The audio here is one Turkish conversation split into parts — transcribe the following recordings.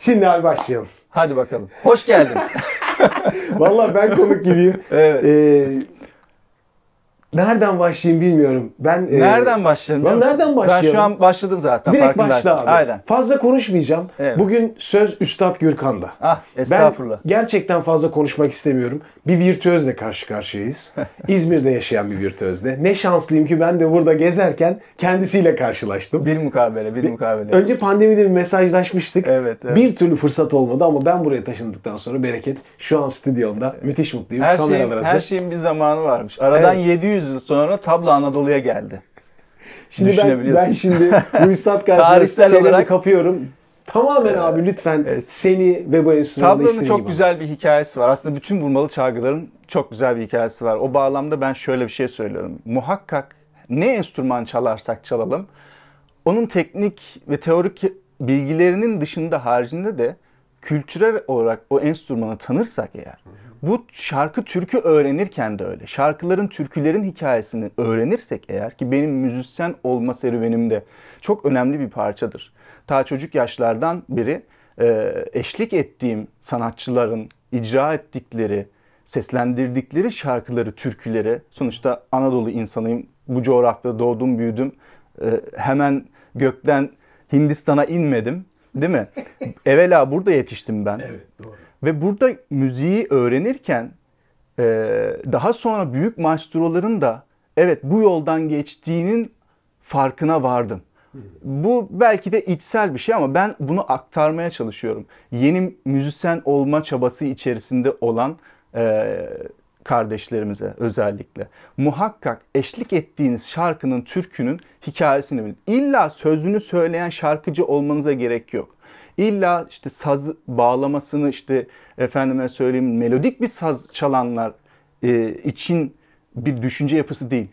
Şimdi abi başlayalım. Hadi bakalım. Hoş geldin. Vallahi ben komik gibiyim. Evet. Nereden başlayayım bilmiyorum. Nereden başlayalım? Nereden başlayalım? Ben şu an başladım zaten. Direkt başla abi. Aynen. Fazla konuşmayacağım. Evet. Bugün söz Üstad Gürkan'da. Estağfurullah. Ben gerçekten fazla konuşmak istemiyorum. Bir virtüözle karşı karşıyayız. İzmir'de yaşayan bir virtüözle. Ne şanslıyım ki ben de burada gezerken kendisiyle karşılaştım. Bir mukabele. Önce pandemide bir mesajlaşmıştık. Evet. Bir türlü fırsat olmadı ama ben buraya taşındıktan sonra bereket. Şu an stüdyomda. Müthiş mutluyum. Her şeyin bir zamanı varmış. Aradan 700 yıl sonra Tablo Anadolu'ya geldi. Şimdi ben şimdi bu üstad karşısında şeyleri kapıyorum. Tamamen abi lütfen seni ve bu enstrümanı istediğim gibi. Tablo'nun çok güzel bir hikayesi var. Aslında bütün vurmalı çalgıların çok güzel bir hikayesi var. O bağlamda ben şöyle bir şey söylüyorum. Muhakkak ne enstrüman çalarsak çalalım, onun teknik ve teorik bilgilerinin dışında, haricinde de kültürel olarak o enstrümanı tanırsak eğer, bu şarkı türkü öğrenirken de öyle. Şarkıların, türkülerin hikayesini öğrenirsek eğer, ki benim müzisyen olma serüvenimde çok önemli bir parçadır. Ta çocuk yaşlardan beri eşlik ettiğim sanatçıların icra ettikleri, seslendirdikleri şarkıları, türküleri, sonuçta Anadolu insanıyım, bu coğrafyada doğdum, büyüdüm, hemen gökten Hindistan'a inmedim, değil mi? Evvela burada yetiştim ben. Evet, doğru. Ve burada müziği öğrenirken daha sonra büyük maestroların da evet bu yoldan geçtiğinin farkına vardım. Bu belki de içsel bir şey ama ben bunu aktarmaya çalışıyorum. Yeni müzisyen olma çabası içerisinde olan kardeşlerimize özellikle. Muhakkak eşlik ettiğiniz şarkının, türkünün hikayesini bilin. İlla sözünü söyleyen şarkıcı olmanıza gerek yok. İlla işte saz bağlamasını, işte efendime söyleyeyim melodik bir saz çalanlar için bir düşünce yapısı değil.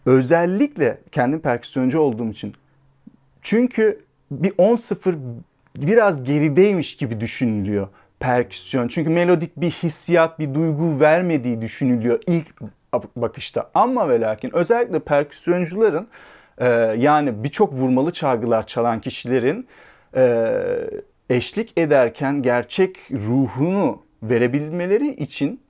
Özellikle kendim perküsyoncu olduğum için. Çünkü bir 10-0 biraz gerideymiş gibi düşünülüyor perküsyon. Çünkü melodik bir hissiyat, bir duygu vermediği düşünülüyor ilk bakışta. Ama ve lakin özellikle perküsyoncuların yani birçok vurmalı çalgılar çalan kişilerin eşlik ederken gerçek ruhunu verebilmeleri için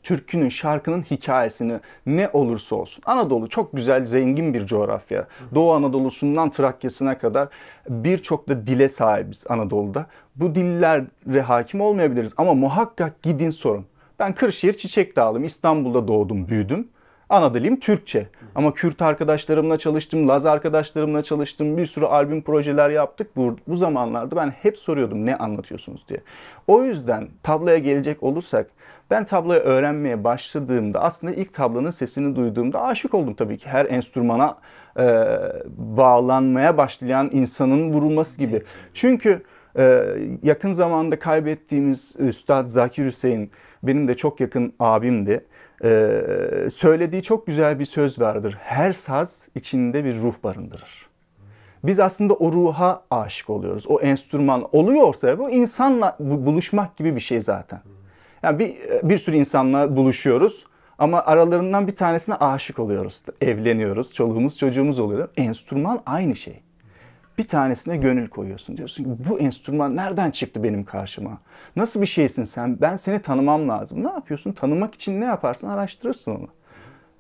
türkünün, şarkının hikayesini ne olursa olsun. Anadolu çok güzel, zengin bir coğrafya. Doğu Anadolu'sundan Trakya'sına kadar birçok da dile sahibiz Anadolu'da. Bu dillere hakim olmayabiliriz ama muhakkak gidin sorun. Ben Kırşehir Çiçek Dağlıyım. İstanbul'da doğdum, büyüdüm. Ana dilim Türkçe. Ama Kürt arkadaşlarımla çalıştım, Laz arkadaşlarımla çalıştım. Bir sürü albüm projeler yaptık. Bu zamanlarda ben hep soruyordum ne anlatıyorsunuz diye. O yüzden tabloya gelecek olursak, ben tabloyu öğrenmeye başladığımda aslında ilk tablonun sesini duyduğumda aşık oldum tabii ki. Her enstrümana bağlanmaya başlayan insanın vurulması gibi. Çünkü yakın zamanda kaybettiğimiz Üstad Zakir Hüseyin benim de çok yakın abimdi. Söylediği çok güzel bir söz vardır. Her saz içinde bir ruh barındırır. Biz aslında o ruha aşık oluyoruz. O enstrüman oluyorsa bu insanla buluşmak gibi bir şey zaten. Yani bir sürü insanla buluşuyoruz ama aralarından bir tanesine aşık oluyoruz. Evleniyoruz, çoluğumuz çocuğumuz oluyor. Enstrüman aynı şey. Bir tanesine gönül koyuyorsun. Diyorsun ki bu enstrüman nereden çıktı benim karşıma? Nasıl bir şeysin sen? Ben seni tanımam lazım. Ne yapıyorsun? Tanımak için ne yaparsın? Araştırırsın onu.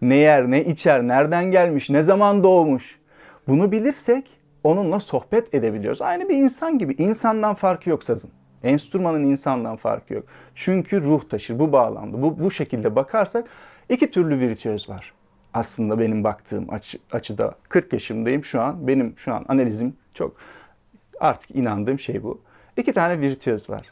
Ne yer, ne içer, nereden gelmiş, ne zaman doğmuş? Bunu bilirsek onunla sohbet edebiliyoruz. Aynı bir insan gibi. İnsandan farkı yok sazın. Enstrümanın insandan farkı yok. Çünkü ruh taşır bu bağlamda. Bu şekilde bakarsak iki türlü virtüöz var. Aslında benim baktığım açıda 40 yaşımdayım şu an. Benim şu an analizim çok artık inandığım şey bu. İki tane virtüöz var.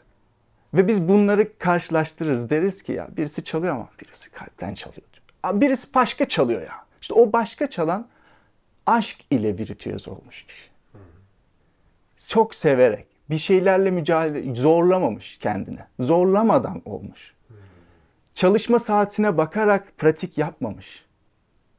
Ve biz bunları karşılaştırırız. Deriz ki ya birisi çalıyor ama birisi kalpten çalıyor. Birisi başka çalıyor ya. İşte o başka çalan aşk ile virtüöz olmuş kişi. Çok severek bir şeylerle mücadele, zorlamamış kendine. Zorlamadan olmuş. Çalışma saatine bakarak pratik yapmamış.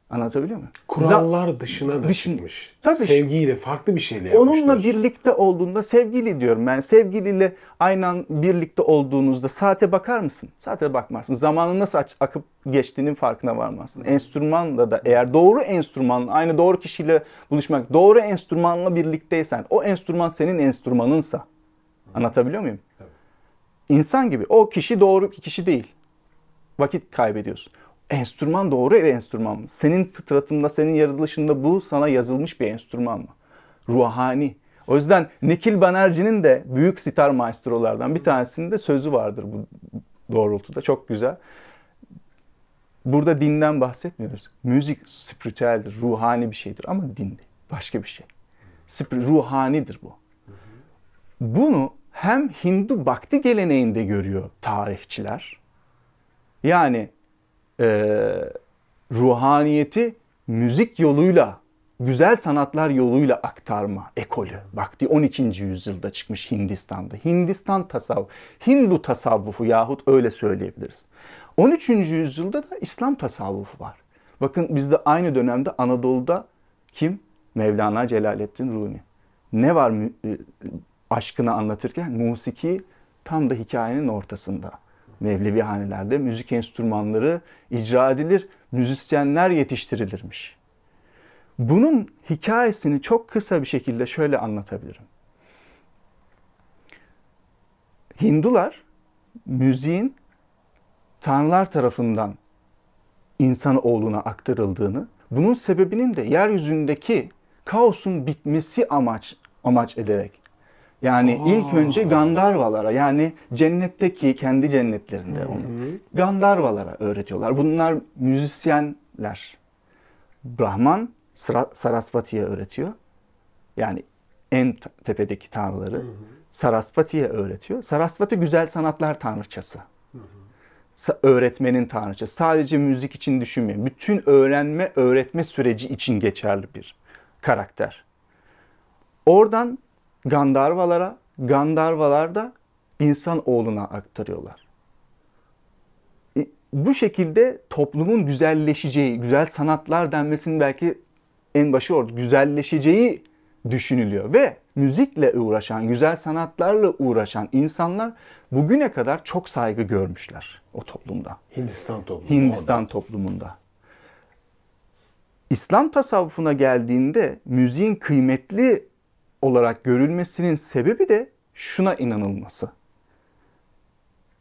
Anlatabiliyor muyum? Kurallar dışına da çıkmış. Tabii. Sevgiyle farklı bir şeyle yapmışlar. Onunla birlikte olduğunda sevgili diyorum ben. Sevgiliyle aynen birlikte olduğunuzda saate bakar mısın? Saate bakmazsın. Zamanın nasıl akıp geçtiğinin farkına varmazsın. Enstrümanla da eğer doğru enstrümanla, aynı doğru kişiyle buluşmak, doğru enstrümanla birlikteysen, o enstrüman senin enstrümanınsa Anlatabiliyor muyum? Tabii. İnsan gibi. O kişi doğru bir kişi değil. Vakit kaybediyorsun. Enstrüman doğru bir enstrüman mı? Senin fıtratında, senin yaratılışında bu sana yazılmış bir enstrüman mı? Ruhani. O yüzden Nikhil Banerjee'nin de büyük sitar maestrolardan bir tanesinde sözü vardır bu doğrultuda. Çok güzel. Burada dinden bahsetmiyoruz. Müzik spiritüeldir, ruhani bir şeydir ama din değil. Başka bir şey. Ruhanidir bu. Bunu hem Hindu Bhakti geleneğinde görüyor tarihçiler. Yani ruhaniyeti müzik yoluyla, güzel sanatlar yoluyla aktarma ekolü. Bhakti 12. yüzyılda çıkmış Hindistan'da. Hindistan tasavvufu, Hindu tasavvufu yahut öyle söyleyebiliriz. 13. yüzyılda da İslam tasavvufu var. Bakın bizde aynı dönemde Anadolu'da kim? Mevlana Celaleddin Rumi. Ne var aşkını anlatırken? Musiki tam da hikayenin ortasında. Mevlevihanelerde müzik enstrümanları icra edilir, müzisyenler yetiştirilirmiş. Bunun hikayesini çok kısa bir şekilde şöyle anlatabilirim. Hindular müziğin tanrılar tarafından insanoğluna aktarıldığını, bunun sebebinin de yeryüzünde kaosun bitmesi amaç ederek. Yani ilk önce Gandharvalara, yani cennetteki kendi cennetlerinde onu Gandharvalara öğretiyorlar. Bunlar müzisyenler. Brahman Sarasvati'ye öğretiyor. Yani en tepedeki tanrıları Sarasvati'ye öğretiyor. Sarasvati güzel sanatlar tanrıçası. Öğretmenin tanrıçası. Sadece müzik için düşünmeyin. Bütün öğretme süreci için geçerli bir karakter. Oradan Gandharvalar da insanoğluna aktarıyorlar. Bu şekilde toplumun güzelleşeceği, güzel sanatlar denmesinin belki en başı orada, güzelleşeceği düşünülüyor. Ve müzikle uğraşan, güzel sanatlarla uğraşan insanlar bugüne kadar çok saygı görmüşler o toplumda. Hindistan toplumunda. İslam tasavvufuna geldiğinde müziğin kıymetli olarak görülmesinin sebebi de şuna inanılması.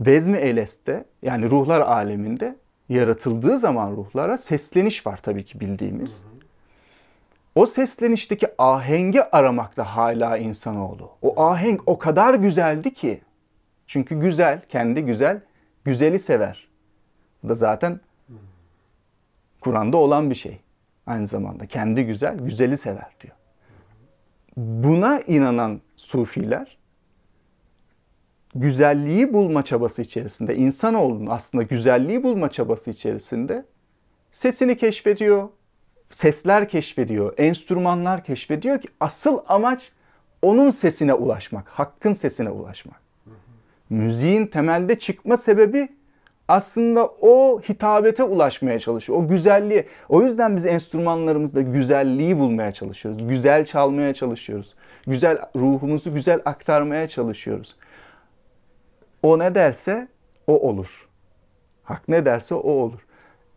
Vezmi Eles'te, yani ruhlar aleminde yaratıldığı zaman ruhlara sesleniş var tabii ki bildiğimiz. O seslenişteki ahengi aramakta hala insanoğlu. O ahenk o kadar güzeldi ki. Çünkü güzel, kendi güzel, güzeli sever. Bu da zaten Kur'an'da olan bir şey. Aynı zamanda kendi güzel, güzeli sever diyor. Buna inanan sufiler güzelliği bulma çabası içerisinde, insanoğlunun aslında güzelliği bulma çabası içerisinde sesini keşfediyor, sesler keşfediyor, enstrümanlar keşfediyor ki asıl amaç onun sesine ulaşmak, hakkın sesine ulaşmak. Müziğin temelde çıkma sebebi aslında o hitabete ulaşmaya çalışıyor, o güzelliğe. O yüzden biz enstrümanlarımızda güzelliği bulmaya çalışıyoruz, güzel çalmaya çalışıyoruz, güzel ruhumuzu güzel aktarmaya çalışıyoruz. O ne derse o olur. Hak ne derse o olur.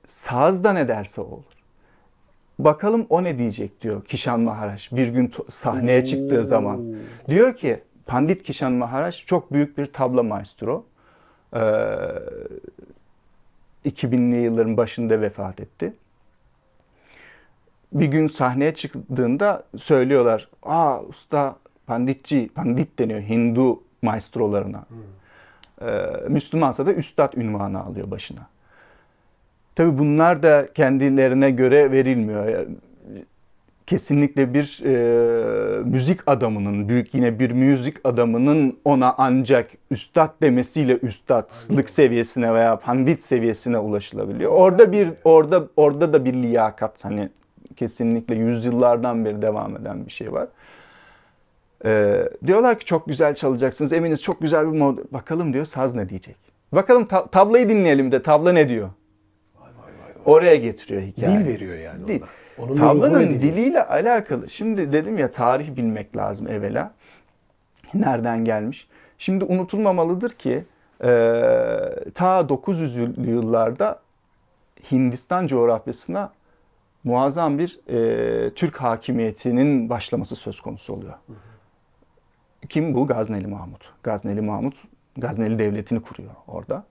Saz da ne derse o olur. Bakalım o ne diyecek diyor Kishan Maharaj bir gün sahneye çıktığı zaman. Diyor ki Pandit Kishan Maharaj çok büyük bir tabla maestro. 2000'li yılların başında vefat etti. Bir gün sahneye çıktığında söylüyorlar. Usta Pandit deniyor Hindu maestrolarına. Müslümansa da üstad unvanı alıyor başına. Tabii bunlar da kendilerine göre verilmiyor. Kesinlikle bir müzik adamının, yine bir müzik adamının ona ancak üstad demesiyle üstadlık seviyesine veya pandit seviyesine ulaşılabiliyor. Orada da bir liyakat, hani kesinlikle yüzyıllardan beri devam eden bir şey var. Diyorlar ki çok güzel çalacaksınız, eminiz çok güzel bir model. Bakalım diyor saz ne diyecek? Bakalım tablayı dinleyelim de tabla ne diyor? Oraya getiriyor hikaye. Dil veriyor yani Dil. ona. Tablanın diliyle alakalı. Şimdi dedim ya tarih bilmek lazım evvela. Nereden gelmiş? Şimdi unutulmamalıdır ki ta 900'lü yıllarda Hindistan coğrafyasına muazzam bir Türk hakimiyetinin başlaması söz konusu oluyor. Kim bu? Gazneli Mahmut. Gazneli Mahmut, Gazneli Devleti'ni kuruyor orada.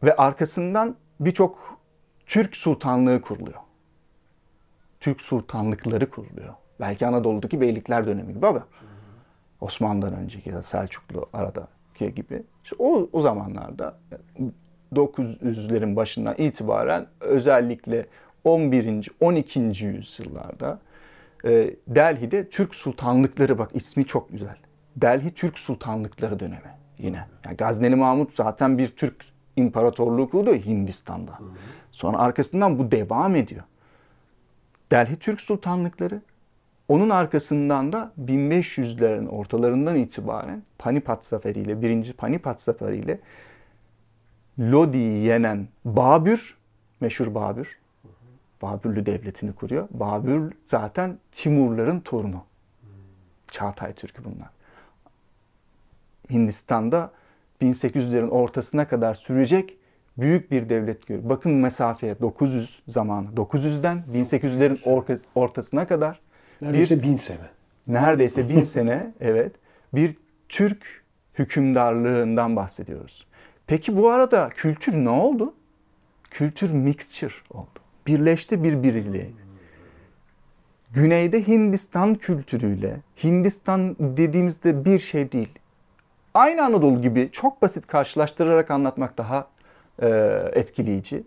Ve arkasından birçok Türk sultanlığı kuruluyor. Türk sultanlıkları kuruluyor. Belki Anadolu'daki beylikler dönemi gibi ama Osmanlı'dan önceki ya da Selçuklu aradaki gibi. İşte o zamanlarda 900'lerin başından itibaren özellikle 11. 12. yüzyıllarda Delhi'de Türk sultanlıkları, bak ismi çok güzel. Delhi Türk sultanlıkları dönemi yine. Yani Gazneli Mahmut zaten bir Türk imparatorluğu kurdu Hindistan'da. Sonra arkasından bu devam ediyor. Delhi Türk sultanlıkları, onun arkasından da 1500'lerin ortalarından itibaren Panipat Zaferi ile, 1. Panipat Zaferi ile Lodi'yi yenen Babür, meşhur Babür, Babürlü devletini kuruyor. Babür zaten Timurların torunu. Çağatay Türk'ü bunlar. Hindistan'da 1800'lerin ortasına kadar sürecek büyük bir devlet görüyor. Bakın mesafeye, 900 zamanı. 900'den 1800'lerin ortasına kadar neredeyse 1000 sene. Neredeyse 1000 sene, evet. Bir Türk hükümdarlığından bahsediyoruz. Peki bu arada kültür ne oldu? Kültür mixture oldu. Birleşti birbiriyle. Güneyde Hindistan kültürüyle, Hindistan dediğimizde bir şey değil. Aynı Anadolu gibi çok basit karşılaştırarak anlatmak daha etkileyici.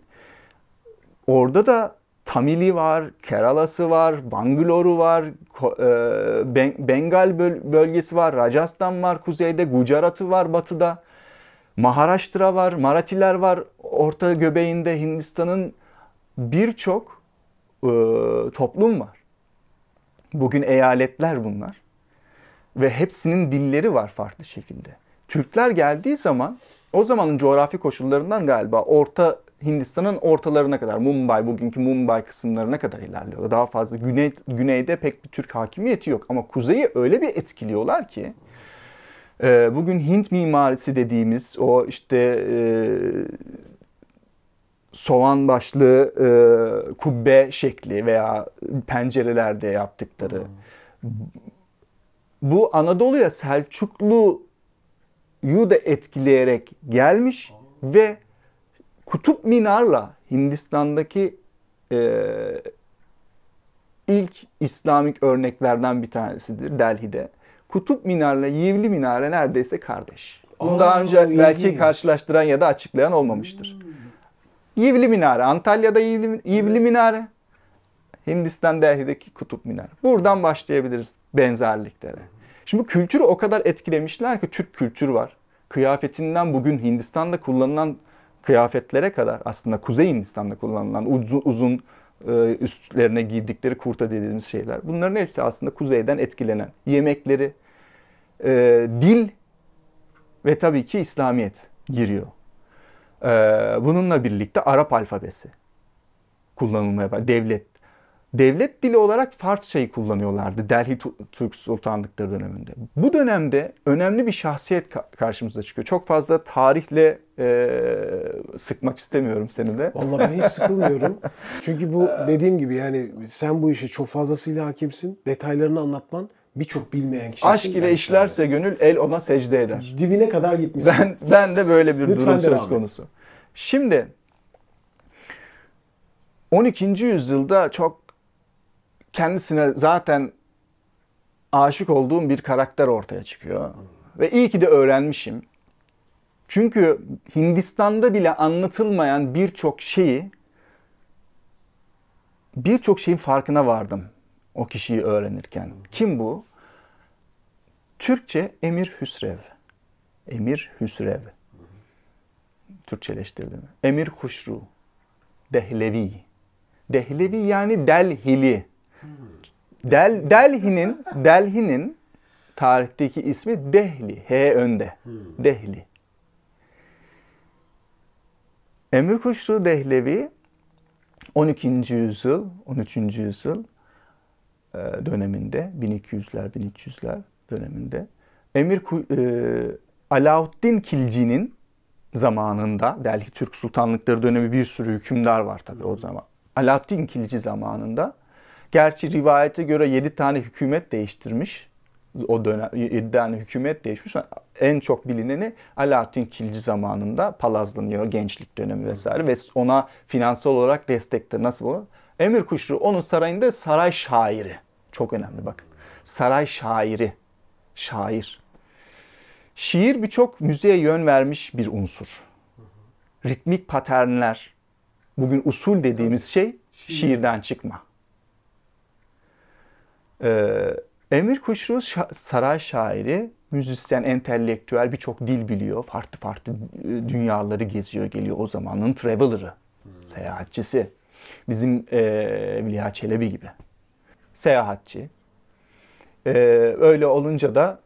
Orada da Tamili var, Kerala'sı var, Bangalore'u var, Bengal bölgesi var, Rajasthan var kuzeyde, Gujarat'ı var batıda, Maharashtra var, Marathiler var orta göbeğinde. Hindistan'ın birçok toplum var. Bugün eyaletler bunlar. Ve hepsinin dilleri var farklı şekilde. Türkler geldiği zaman, o zamanın coğrafi koşullarından galiba Orta Hindistan'ın ortalarına kadar, Mumbai, bugünkü Mumbai kısımlarına kadar ilerliyor. Daha fazla güneyde pek bir Türk hakimiyeti yok. Ama kuzeyi öyle bir etkiliyorlar ki, bugün Hint mimarisi dediğimiz o işte soğan başlı kubbe şekli veya pencerelerde yaptıkları, bu Anadolu'ya Selçuklu'yu da etkileyerek gelmiş ve Kutup Minar'la Hindistan'daki ilk İslamik örneklerden bir tanesidir Delhi'de. Kutup Minar'la Yivli Minare neredeyse kardeş. Bunu daha önce belki karşılaştıran ya da açıklayan olmamıştır. Yivli Minare, Antalya'da Yivli Minare, Hindistan Delhi'deki Kutup Minare. Buradan başlayabiliriz benzerliklere. Şimdi bu kültürü o kadar etkilemişler ki Türk kültürü var. Kıyafetinden bugün Hindistan'da kullanılan kıyafetlere kadar, aslında Kuzey Hindistan'da kullanılan uzun üstlerine giydikleri kurta dediğimiz şeyler. Bunların hepsi aslında kuzeyden etkilenen. Yemekleri, dil ve tabii ki İslamiyet giriyor. Bununla birlikte Arap alfabesi kullanılmaya başladı. Devlet dili olarak Farsçayı kullanıyorlardı Delhi Türk Sultanlıkları döneminde. Bu dönemde önemli bir şahsiyet karşımıza çıkıyor. Çok fazla tarihle sıkmak istemiyorum seni de. Vallahi ben hiç sıkılmıyorum. Çünkü bu dediğim gibi, yani sen bu işe çok fazlasıyla hakimsin. Detaylarını anlatman birçok bilmeyen kişi Aşk ile işlerse gönül el ona secde eder. Dibine kadar gitmişsin. Ben de böyle bir Lütfen durum söz konusu. Şimdi 12. yüzyılda çok kendisine zaten aşık olduğum bir karakter ortaya çıkıyor. Ve iyi ki de öğrenmişim. Çünkü Hindistan'da bile anlatılmayan birçok şeyin farkına vardım o kişiyi öğrenirken. Kim bu? Türkçe Emir Hüsrev. Emir Hüsrev. Türkçeleştirdim. Emir Huşru. Dehlevi. Dehlevi yani Delhili. Delhi'nin tarihteki ismi Dehli. H önde. Dehli. Emir Huşru Dehlevi 12. yüzyıl, 13. yüzyıl döneminde, 1200'ler döneminde Alauddin Kilci'nin zamanında, Delhi Türk Sultanlıkları dönemi bir sürü hükümdar var tabii o zaman. Alauddin Kilci zamanında, gerçi rivayete göre 7 tane hükümet değiştirmiş O dönem 7 tane hükümet değişmiş. En çok bilineni Alaaddin Kilci zamanında palazlanıyor, gençlik dönemi vesaire ve ona finansal olarak destekte. Nasıl bu? Emir Kuşru onun sarayında saray şairi. Çok önemli bakın. Saray şairi. Şair. Şiir birçok müziğe yön vermiş bir unsur. Ritmik paternler. Bugün usul dediğimiz şey şiirden çıkma. Emir Kuşru saray şairi, müzisyen, entelektüel, birçok dil biliyor. Farklı farklı dünyaları geziyor geliyor, o zamanın traveler'ı, seyahatçisi. Bizim Evliya Çelebi gibi. Seyahatçi. Öyle olunca da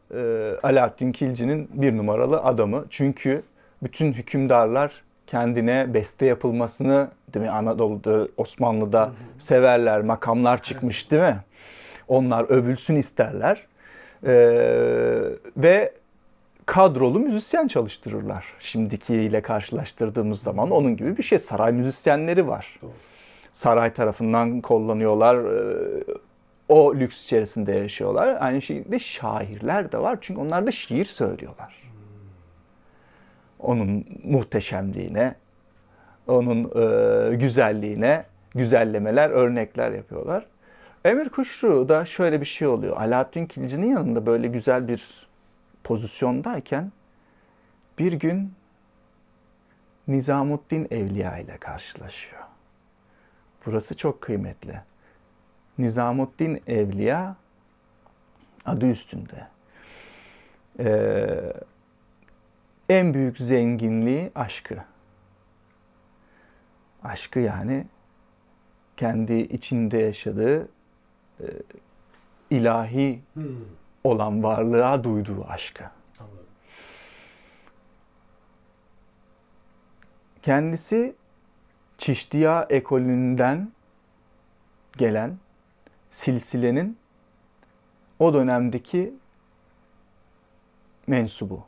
Alaaddin Kilci'nin bir numaralı adamı. Çünkü bütün hükümdarlar kendine beste yapılmasını, değil mi? Anadolu'da, Osmanlı'da severler, makamlar çıkmış değil mi? Onlar övülsün isterler ve kadrolu müzisyen çalıştırırlar. Şimdikiyle karşılaştırdığımız zaman onun gibi bir şey. Saray müzisyenleri var. Saray tarafından kullanıyorlar. O lüks içerisinde yaşıyorlar. Aynı şekilde şairler de var. Çünkü onlar da şiir söylüyorlar. Onun muhteşemliğine, onun güzelliğine güzellemeler, örnekler yapıyorlar. Emir Kuşru'da şöyle bir şey oluyor. Alaaddin Kilci'nin yanında böyle güzel bir pozisyondayken bir gün Nizamuddin Evliya ile karşılaşıyor. Burası çok kıymetli. Nizamuddin Evliya adı üstünde. En büyük zenginliği aşkı. Aşkı yani kendi içinde yaşadığı ilahi olan varlığa duyduğu aşkı. Anladım. Kendisi Çiştiya ekolünden gelen silsilenin o dönemdeki mensubu.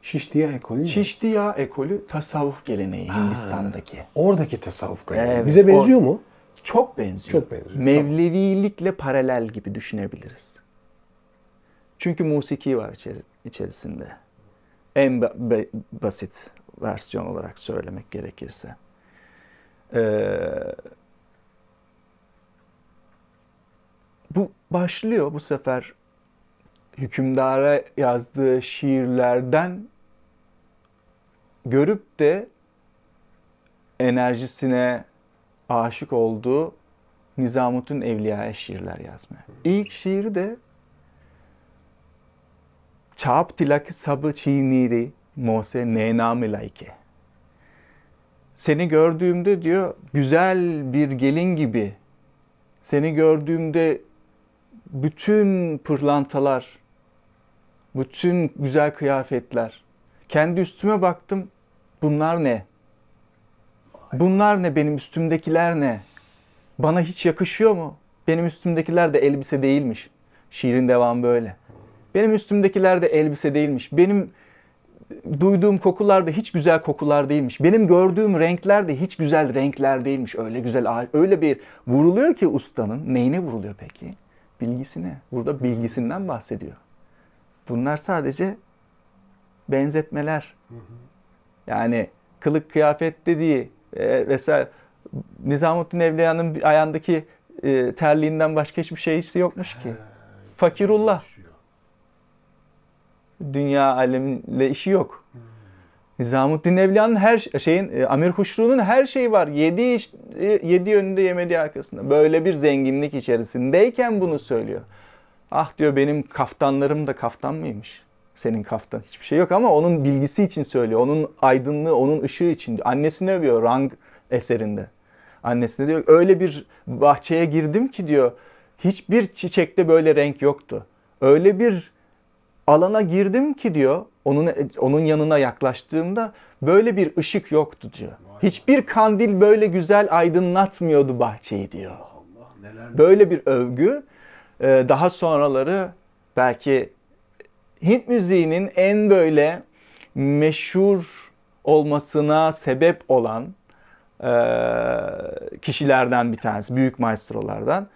Şiştiya ekolü mü? Şiştiya ekolü tasavvuf geleneği Hindistan'daki. Oradaki tasavvuf geleneği. Evet, Bize benziyor mu? Çok benziyor. Çok benziyor. Mevlevilikle paralel gibi düşünebiliriz. Çünkü musiki var içerisinde. En basit versiyon olarak söylemek gerekirse. Bu başlıyor bu sefer hükümdara yazdığı şiirlerden görüp de enerjisine aşık olduğu Nizamuddin Evliya'ya şiirler yazmaya. İlk şiiri de Çap tilak sabı çiğniri mose nenam layke. Seni gördüğümde diyor güzel bir gelin gibi, seni gördüğümde bütün pırlantalar, bütün güzel kıyafetler, kendi üstüme baktım, bunlar ne? Bunlar ne? Benim üstümdekiler ne? Bana hiç yakışıyor mu? Benim üstümdekiler de elbise değilmiş. Şiirin devamı böyle. Benim üstümdekiler de elbise değilmiş. Benim duyduğum kokular da hiç güzel kokular değilmiş. Benim gördüğüm renkler de hiç güzel renkler değilmiş. Öyle güzel, öyle bir vuruluyor ki ustanın. Neyine vuruluyor peki? Bilgisine. Burada bilgisinden bahsediyor. Bunlar sadece benzetmeler. Yani kılık kıyafet dediği vesaire Nizamuddin Evliya'nın ayağındaki terliğinden başka hiçbir şeysi yokmuş ki. Fakirullah. Dünya alemiyle işi yok. Nizamuddin Evliya'nın her şeyin, Amir Huşru'nun her şeyi var. Yedi yönünde yemediği arkasında. Böyle bir zenginlik içerisindeyken bunu söylüyor. Ah diyor benim kaftanlarım da kaftan mıymış? Senin kaftan hiçbir şey yok ama onun bilgisi için söylüyor. Onun aydınlığı, onun ışığı için. Annesini övüyor Rang eserinde. Annesine diyor öyle bir bahçeye girdim ki diyor hiçbir çiçekte böyle renk yoktu. Öyle bir alana girdim ki diyor onun yanına yaklaştığımda böyle bir ışık yoktu diyor. Hiçbir kandil böyle güzel aydınlatmıyordu bahçeyi diyor. Allah neler. Böyle bir övgü daha sonraları belki Hint müziğinin en böyle meşhur olmasına sebep olan kişilerden bir tanesi, büyük maestrolardan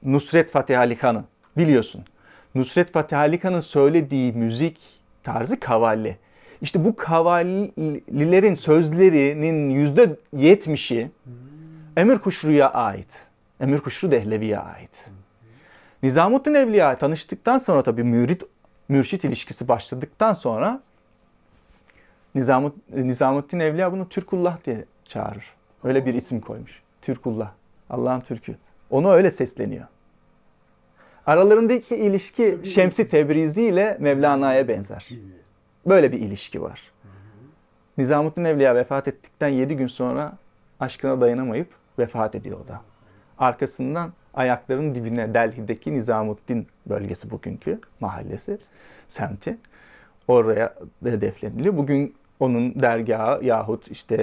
Nusret Fatih Ali Khan'ı biliyorsun. Nusret Fatih Alika'nın söylediği müzik tarzı kavalli. İşte bu kavallilerin sözlerinin %70'i Emir Kuşru'ya ait. Emir Kuşru Dehlevi'ye ait. Nizamuddin Evliya tanıştıktan sonra tabii mürşit ilişkisi başladıktan sonra Nizamuddin Evliya bunu Türkullah diye çağırır. Öyle bir isim koymuş. Türkullah. Allah'ın Türkü. Onu öyle sesleniyor. Aralarındaki ilişki Şems-i Tebrizi ile Mevlana'ya benzer. Böyle bir ilişki var. Nizamuddin Evliya vefat ettikten 7 gün sonra aşkına dayanamayıp vefat ediyor o da. Arkasından ayaklarının dibine Delhi'deki Nizamuddin bölgesi, bugünkü mahallesi, semti, oraya hedefleniliyor. Bugün onun dergahı yahut işte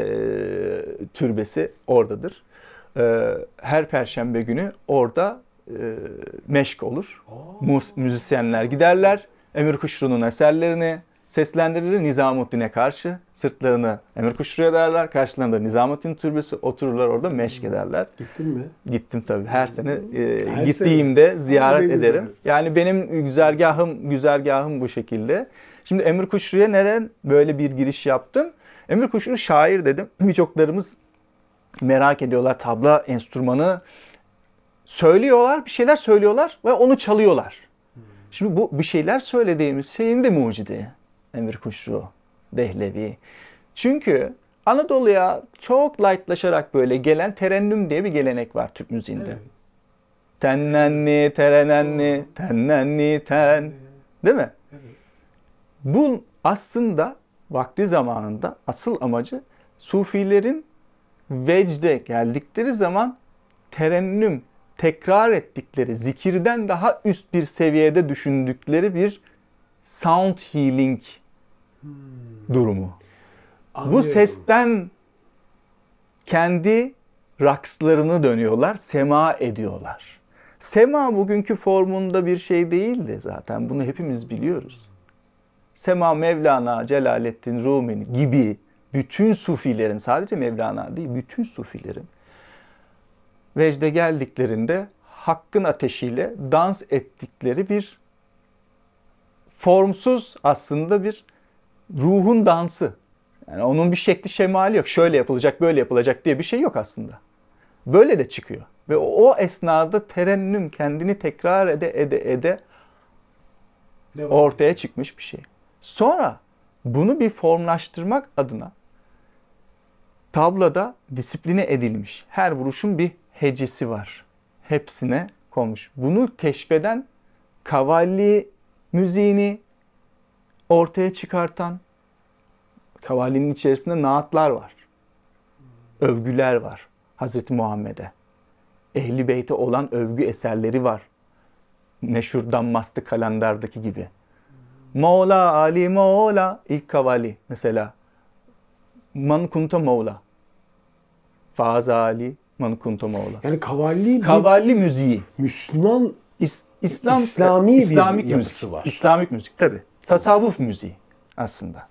türbesi oradadır. Her perşembe günü orada meşk olur. Müzisyenler giderler. Emir Kuşru'nun eserlerini seslendirir Nizamuddin'e karşı. Sırtlarını Emir Kuşru'ya derler. Karşılarında Nizamuddin türbesi, otururlar orada meşk ederler. Gittin mi? Gittim tabii. Her sene Her gittiğimde ziyaret Ne ederim. güzel. Yani benim güzergahım bu şekilde. Şimdi Emir Kuşru'ya neden böyle bir giriş yaptım? Emir Kuşru şair dedim. Birçoklarımız merak ediyorlar. Tabla enstrümanı söylüyorlar, bir şeyler söylüyorlar ve onu çalıyorlar. Şimdi bu bir şeyler söylediğimiz şeyin de mucidi Emir Kuşru Dehlevi. Çünkü Anadolu'ya çok lightlaşarak böyle gelen terennüm diye bir gelenek var Türk müziğinde. Evet. Tennenni, terenenni, tennenni, ten. Değil mi? Evet. Bu aslında vakti zamanında asıl amacı Sufilerin vecde geldikleri zaman terennüm, tekrar ettikleri, zikirden daha üst bir seviyede düşündükleri bir sound healing durumu. Anlıyorum. Bu sesten kendi rakslarını dönüyorlar, sema ediyorlar. Sema bugünkü formunda bir şey değildi zaten. Bunu hepimiz biliyoruz. Sema Mevlana, Celaleddin Rumi gibi bütün sufilerin, sadece Mevlana değil, bütün sufilerin vecde geldiklerinde hakkın ateşiyle dans ettikleri bir formsuz aslında bir ruhun dansı. Yani onun bir şekli şemali yok. Şöyle yapılacak, böyle yapılacak diye bir şey yok aslında. Böyle de çıkıyor. Ve o esnada terennüm kendini tekrar ede ortaya çıkmış bir şey. Sonra bunu bir formlaştırmak adına tablada disipline edilmiş. Her vuruşun bir hecesi var. Hepsine konmuş. Bunu keşfeden, kavalli müziğini ortaya çıkartan, kavallinin içerisinde naatlar var. Övgüler var Hazreti Muhammed'e. Ehli Beyt'e olan övgü eserleri var. Meşhur Dammastı Kalendar'daki gibi. Mola Ali Mola, ilk kavalli mesela. Man kunta Mola. Faz Ali Man kunta Mola. Yani kavalli müziği. Müslüman İslami bir yapısı müzik var. İslamik müzik tabii. Tasavvuf müziği aslında.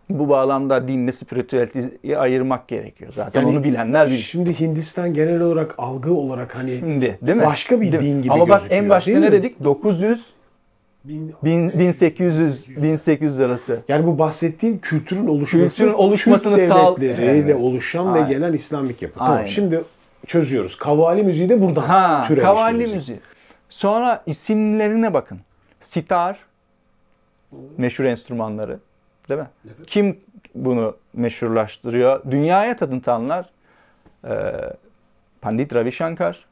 Bu bağlamda dinle spiritüeliteyi ayırmak gerekiyor. Zaten yani onu bilenler bilir. Şimdi Hindistan genel olarak algı olarak hani şimdi, değil mi? Başka bir din gibi gözüküyor. Ama bak en başta ne dedik? 1800 arası. Yani bu bahsettiğin kültürün oluşmasını Türk devletleriyle oluşan ve gelen İslamik yapı. Tamam. Şimdi çözüyoruz. Kavalli müziği de buradan türemiş. Kavalli müziği. Sonra isimlerine bakın. Sitar, meşhur enstrümanları, değil mi? Evet. Kim bunu meşhurlaştırıyor? Dünyaya tanıtanlar Pandit Ravi Shankar,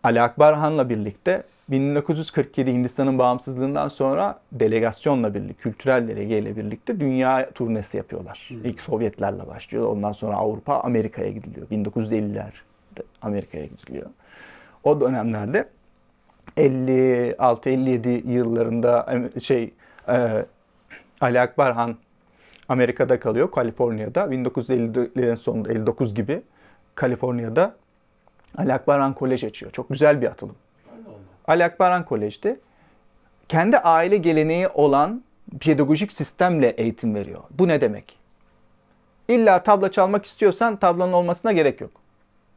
Ali Akbar Han'la birlikte 1947 Hindistan'ın bağımsızlığından sonra delegasyonla birlikte, kültürel delegeyle birlikte dünya turnesi yapıyorlar. İlk Sovyetlerle başlıyor. Ondan sonra Avrupa, Amerika'ya gidiliyor. 1950'lerde Amerika'ya gidiliyor. O dönemlerde 56-57 yıllarında Ali Akbar Han Amerika'da kalıyor, Kaliforniya'da. 1950'lerin sonunda 59 gibi Kaliforniya'da Ali Akbar Han Kolej açıyor. Çok güzel bir atılım. Ali Akbar Han Kolej'de kendi aile geleneği olan pedagojik sistemle eğitim veriyor. Bu ne demek? İlla tabla çalmak istiyorsan tablanın olmasına gerek yok.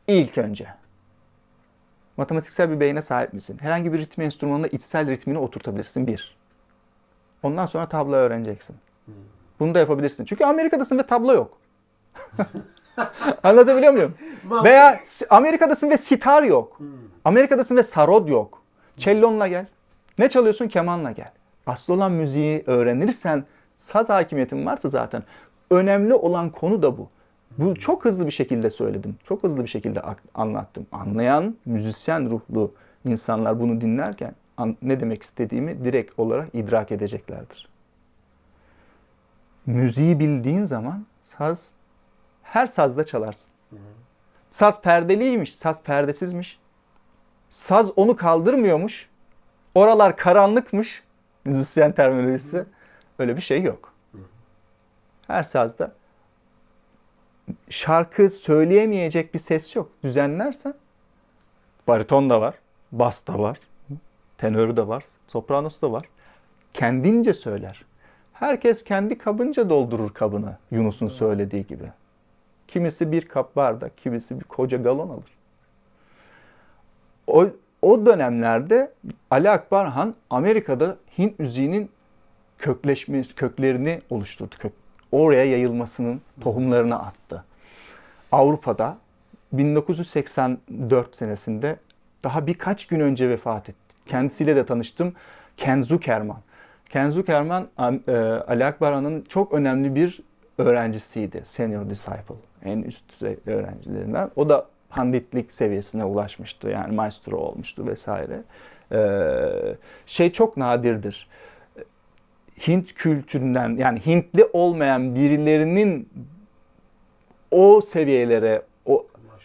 İlk önce. Matematiksel bir beyne sahip misin? Herhangi bir ritim enstrümanına içsel ritmini oturtabilirsin. Bir. Ondan sonra tabla öğreneceksin. Bunu da yapabilirsin. Çünkü Amerika'dasın ve tabla yok. Anlatabiliyor muyum? Veya Amerika'dasın ve sitar yok. Amerika'dasın ve sarod yok. Cellonla gel. Ne çalıyorsun? Kemanla gel. Asıl olan müziği öğrenirsen, saz hakimiyetin varsa zaten. Önemli olan konu da bu. Bu çok hızlı bir şekilde söyledim. Çok hızlı bir şekilde anlattım. Anlayan, müzisyen ruhlu insanlar bunu dinlerken ne demek istediğimi direkt olarak idrak edeceklerdir. Müziği bildiğin zaman her sazda çalarsın. Saz perdeliymiş, saz perdesizmiş. Saz onu kaldırmıyormuş. Oralar karanlıkmış. Müzisyen terminolojisi. Öyle bir şey yok. Her sazda şarkı söyleyemeyecek bir ses yok. Düzenlersen bariton da var, bas da var, tenörü de var, sopranosu da var. Kendince söyler. Herkes kendi kabınca doldurur kabını, Yunus'un söylediği gibi. Kimisi bir kap bardak, kimisi bir koca galon alır. O dönemlerde Ali Akbar Han Amerika'da Hint müziğinin köklerini oluşturdu. Oraya yayılmasının tohumlarını attı. Avrupa'da 1984 senesinde daha birkaç gün önce vefat etti. Kendisiyle de tanıştım. Ken Zuckerman. Ken Zuckerman Ali Akbar Han'ın çok önemli bir öğrencisiydi. Senior disciple. En üst düzey öğrencilerinden. O da panditlik seviyesine ulaşmıştı. Yani maestro olmuştu vesaire. Çok nadirdir. Hint kültüründen, yani Hintli olmayan birilerinin o seviyelere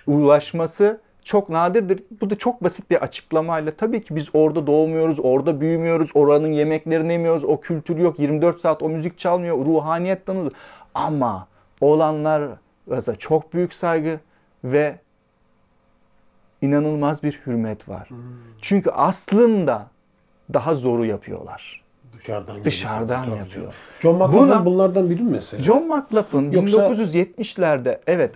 ulaşması çok nadirdir. Bu da çok basit bir açıklamayla. Tabii ki biz orada doğmuyoruz, orada büyümüyoruz, oranın yemeklerini yemiyoruz, o kültür yok, 24 saat o müzik çalmıyor, ruhaniyetten olur. Ama olanlara da çok büyük saygı ve inanılmaz bir hürmet var. Çünkü aslında daha zoru yapıyorlar. Dışarıdan yapıyor. John McLaughlin bunlardan biri mi mesela? John McLaughlin 1970'lerde evet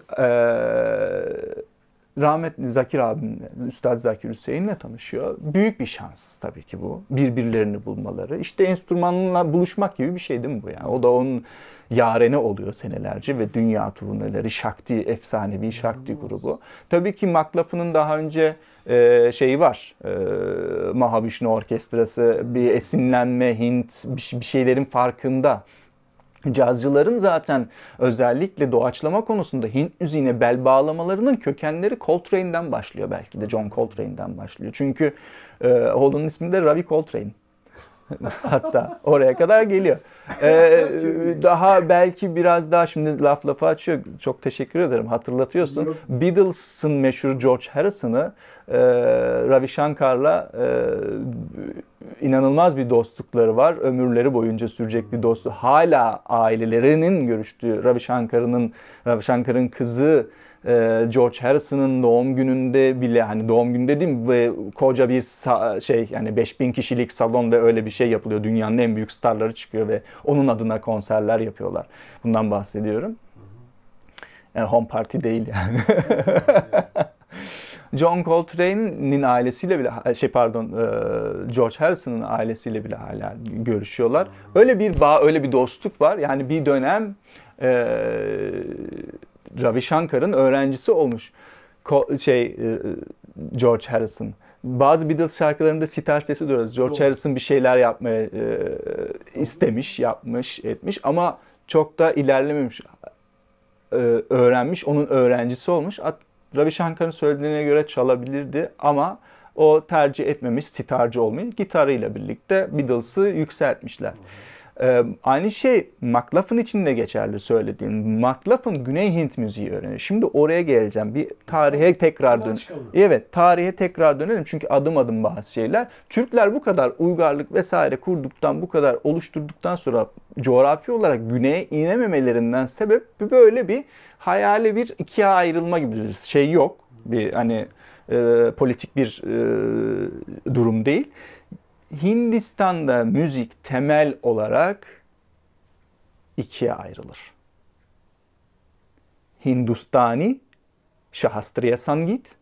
rahmetli Zakir abimle, Üstad Zakir Hüseyin'le tanışıyor. Büyük bir şans tabii ki bu. Birbirlerini bulmaları. İşte enstrümanla buluşmak gibi bir şey değil mi bu yani? O da onun yareni oluyor senelerce ve dünya turneleri, Shakti, efsanevi Shakti grubu. Tabii ki McLaughlin'ın daha önce şeyi var. Mahavishnu Orkestrası, bir esinlenme, Hint, bir şeylerin farkında. Cazcıların zaten özellikle doğaçlama konusunda Hint müziğine bel bağlamalarının kökenleri Coltrane'den başlıyor, belki de John Coltrane'den başlıyor. Çünkü oğlunun ismi de Ravi Coltrane. Hatta oraya kadar geliyor. Daha belki biraz daha şimdi laf lafa açıyor. Çok teşekkür ederim. Hatırlatıyorsun. Beatles'ın meşhur George Harrison'ı Ravi Shankar'la inanılmaz bir dostlukları var. Ömürleri boyunca sürecek bir dostluk. Hala ailelerinin görüştüğü Ravi Shankar'ın kızı George Harrison'ın doğum gününde bile, hani doğum günü dediğim ve koca bir yani 5000 kişilik salon ve öyle bir şey yapılıyor. Dünyanın en büyük starları çıkıyor ve onun adına konserler yapıyorlar. Bundan bahsediyorum. Yani home party değil yani. John Coltrane'nin ailesiyle bile George Harrison'ın ailesiyle bile hala görüşüyorlar. Öyle bir bağ, öyle bir dostluk var. Yani bir dönem Ravi Shankar'ın öğrencisi olmuş George Harrison. Bazı Beatles şarkılarında sitar sesi duyuyoruz. George Harrison bir şeyler yapmaya istemiş, yapmış, etmiş ama çok da ilerlememiş. Öğrenmiş, onun öğrencisi olmuş. Ravi Shankar'ın söylediğine göre çalabilirdi ama o tercih etmemiş sitarcı olmayı. Gitarıyla birlikte Beatles'ı yükseltmişler. Aynı şey McLaughlin için de geçerli söylediğin. McLaughlin Güney Hint müziği öğreniyor. Şimdi oraya geleceğim. Bir tarihe tekrar dön. Evet, tarihe tekrar dönelim çünkü adım adım bazı şeyler. Türkler bu kadar uygarlık vesaire kurduktan, bu kadar oluşturduktan sonra coğrafi olarak güneye inememelerinden sebep böyle bir hayali bir ikiye ayrılma gibi bir şey yok. Bir hani politik bir durum değil. Hindistan'da müzik temel olarak ikiye ayrılır. Hindustani Shahastriya Sangit,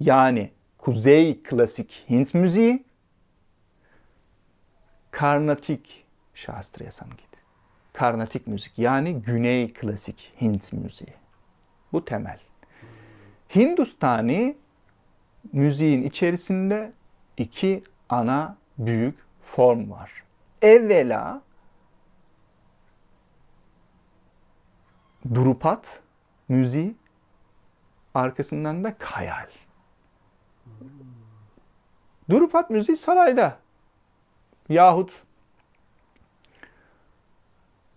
yani Kuzey klasik Hint müziği, Karnatik Şastriya Sangit. Karnatik müzik yani Güney klasik Hint müziği. Bu temel. Hindustani müziğin içerisinde iki ana büyük form var. Evvela Drupat müziği, arkasından da Kayal. Drupat müziği sarayda yahut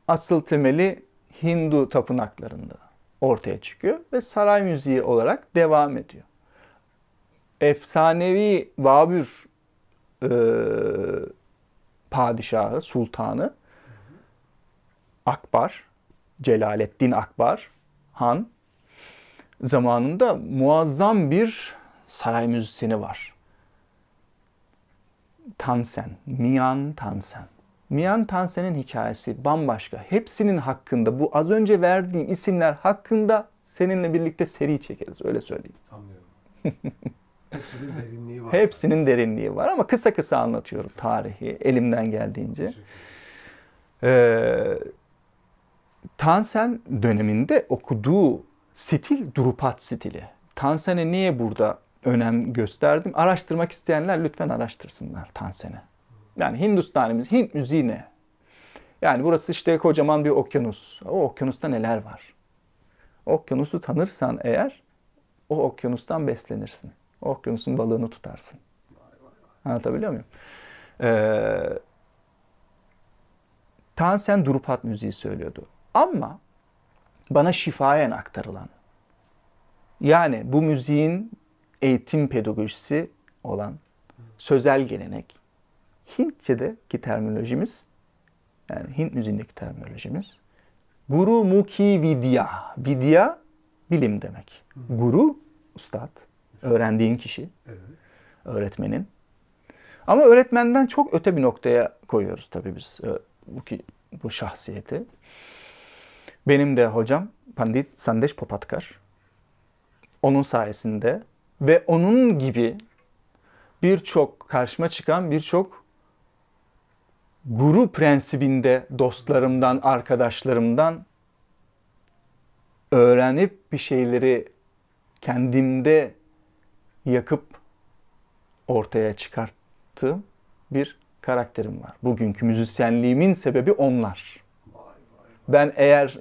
asıl temeli Hindu tapınaklarında ortaya çıkıyor ve saray müziği olarak devam ediyor. Efsanevi Babür padişahı, sultanı Akbar, Celaleddin Akbar Han zamanında muazzam bir saray müzisyeni var. Tansen, Mian Tansen. Mian Tansen'in hikayesi bambaşka. Hepsinin hakkında, bu az önce verdiğim isimler hakkında seninle birlikte seri çekeriz, öyle söyleyeyim. Anlıyorum. Hepsinin derinliği var. Hepsinin derinliği var ama kısa kısa anlatıyorum tarihi elimden geldiğince. Tansen döneminde okuduğu stil Drupat stili. Tansen'e niye burada önem gösterdim? Araştırmak isteyenler lütfen araştırsınlar Tansen'i. Yani Hindustani, Hint müziği ne? Yani burası işte kocaman bir okyanus. O okyanusta neler var? Okyanusu tanırsan eğer, o okyanustan beslenirsin. O okyanusun balığını tutarsın. Anlatabiliyor muyum? Tansen Drupat müziği söylüyordu. Ama bana şifayen aktarılan, yani bu müziğin eğitim pedagojisi olan sözel gelenek, Hintçe'deki terminolojimiz, yani Hint müziğindeki terminolojimiz, Guru Mukhi Vidya. Vidya, bilim demek. Guru, ustad, öğrendiğin kişi, öğretmenin. Ama öğretmenden çok öte bir noktaya koyuyoruz tabii biz bu şahsiyeti. Benim de hocam Pandit Sandesh Popatkar. Onun sayesinde ve onun gibi karşıma çıkan birçok guru prensibinde dostlarımdan, arkadaşlarımdan öğrenip bir şeyleri kendimde yakıp ortaya çıkarttığım bir karakterim var. Bugünkü müzisyenliğimin sebebi onlar. Ben eğer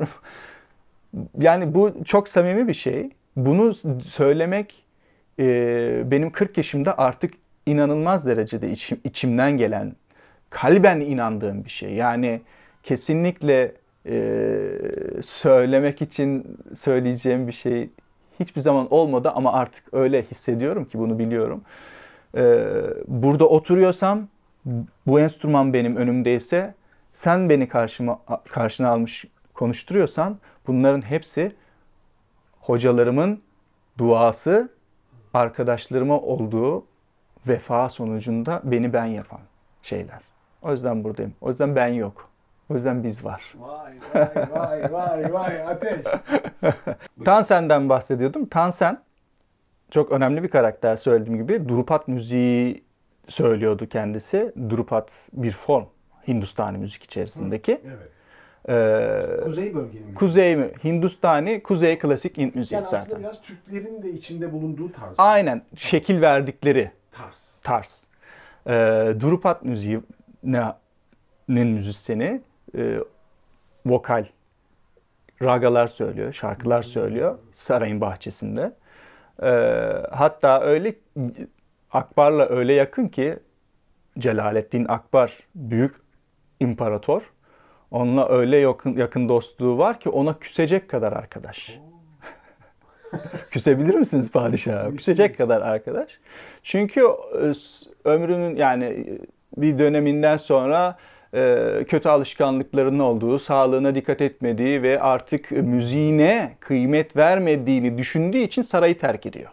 yani bu çok samimi bir şey. Bunu söylemek benim 40 yaşımda artık inanılmaz derecede içimden gelen, kalben inandığım bir şey. Yani kesinlikle söylemek için söyleyeceğim bir şey hiçbir zaman olmadı ama artık öyle hissediyorum ki bunu biliyorum. Burada oturuyorsam, bu enstrüman benim önümdeyse, sen beni karşına almış konuşturuyorsan, bunların hepsi hocalarımın duası, arkadaşlarıma olduğu vefa sonucunda beni ben yapan şeyler. O yüzden buradayım. O yüzden ben yok. O yüzden biz var. Vay ateş. Tansen'den bahsediyordum. Tansen çok önemli bir karakter, söylediğim gibi. Drupat müziği söylüyordu kendisi. Drupat bir form Hindustani müzik içerisindeki. Evet. Kuzey bölgenin. Kuzey mi? Hindustani, Kuzey klasik Hint müziği yani zaten. Aslında biraz Türklerin de içinde bulunduğu tarz. Aynen. Şekil verdikleri tarz. Drupat müziğinin müzisyeni vokal ragalar söylüyor, şarkılar söylüyor sarayın bahçesinde. Hatta öyle Akbar'la öyle yakın ki Celaleddin Akbar büyük imparator. Onunla öyle yakın dostluğu var ki ona küsecek kadar arkadaş. Küsebilir misiniz padişaha? Küsecek kadar arkadaş. Çünkü ömrünün yani bir döneminden sonra kötü alışkanlıklarının olduğu, sağlığına dikkat etmediği ve artık müziğine kıymet vermediğini düşündüğü için sarayı terk ediyor.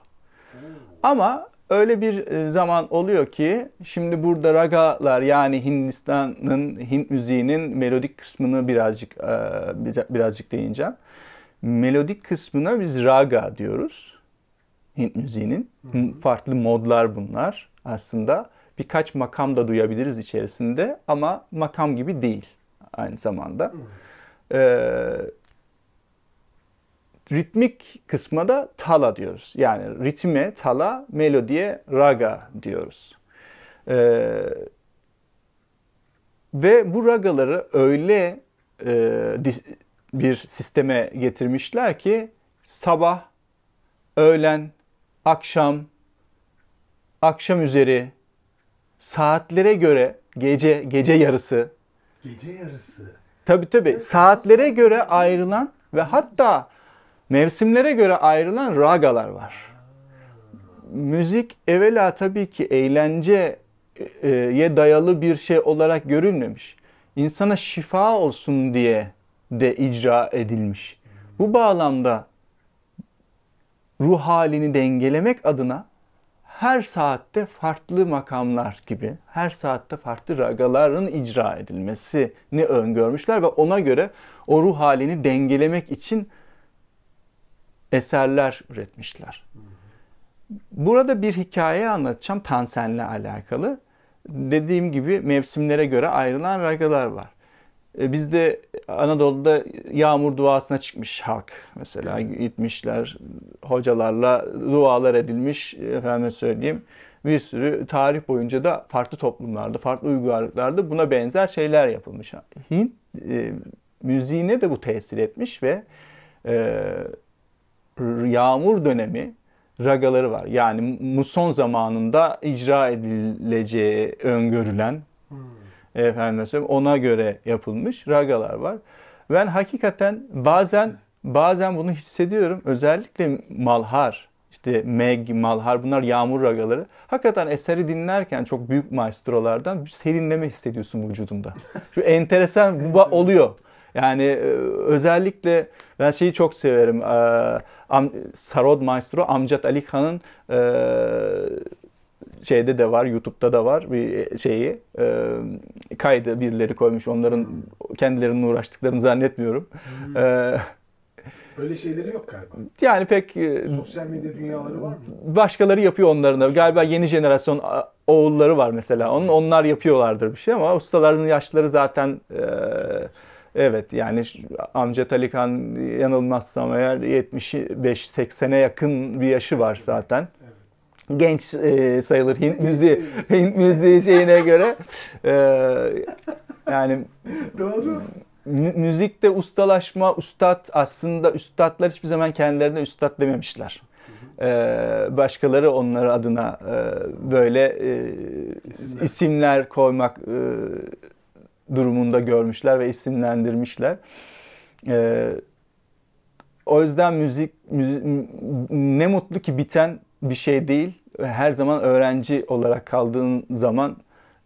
Ama öyle bir zaman oluyor ki şimdi burada yani Hindistan'ın, Hint müziğinin melodik kısmını birazcık değineceğim. Melodik kısmına biz raga diyoruz. Hint müziğinin. Farklı modlar bunlar aslında. Birkaç makam da duyabiliriz içerisinde ama makam gibi değil aynı zamanda. Ritmik kısma da tala diyoruz. Yani ritme tala, melodiye raga diyoruz. Ve bu ragaları öyle bir sisteme getirmişler ki sabah, öğlen, akşam üzeri, saatlere göre gece yarısı. Gece yarısı. Tabii saatlere göre ayrılan ve hatta mevsimlere göre ayrılan ragalar var. Müzik evvela tabii ki eğlenceye dayalı bir şey olarak görülmemiş. İnsana şifa olsun diye de icra edilmiş. Bu bağlamda ruh halini dengelemek adına her saatte farklı makamlar gibi, her saatte farklı ragaların icra edilmesini öngörmüşler ve ona göre o ruh halini dengelemek için eserler üretmişler. Burada bir hikaye anlatacağım Tansen'le alakalı. Dediğim gibi mevsimlere göre ayrılan ragalar var. Bizde Anadolu'da yağmur duasına çıkmış halk. Mesela gitmişler hocalarla dualar edilmiş, efendime söyleyeyim. Bir sürü tarih boyunca da farklı toplumlarda, farklı uygarlıklarda buna benzer şeyler yapılmış. Hint müziğine de bu tesir etmiş ve yağmur dönemi ragaları var. Yani muson zamanında icra edileceği öngörülen ona göre yapılmış ragalar var. Ben hakikaten bazen bunu hissediyorum. Özellikle malhar, işte meg, malhar bunlar yağmur ragaları. Hakikaten eseri dinlerken çok büyük maestrolardan bir serinleme hissediyorsun vücudunda. Şu enteresan oluyor. Yani özellikle ben şeyi çok severim. Sarod maestro Amjad Ali Khan'ın şeyde de var, YouTube'da da var bir şeyi. Kaydı birileri koymuş. Onların kendilerinin uğraştıklarını zannetmiyorum. Öyle şeyleri yok galiba. Yani pek sosyal medya dünyaları var mı? Başkaları yapıyor onların da. Galiba yeni jenerasyon oğulları var mesela. Onlar yapıyorlardır bir şey ama ustaların yaşları zaten evet yani Amjad Ali Khan yanılmazsam eğer 75-80'e yakın bir yaşı var zaten. Genç sayılır Hint müziği şeyine göre. Yani doğru. Müzikte ustalaşma, aslında üstadlar hiçbir zaman kendilerine üstad dememişler. Başkaları onları adına böyle isimler koymak durumunda görmüşler ve isimlendirmişler. O yüzden müzik ne mutlu ki biten bir şey değil. Her zaman öğrenci olarak kaldığın zaman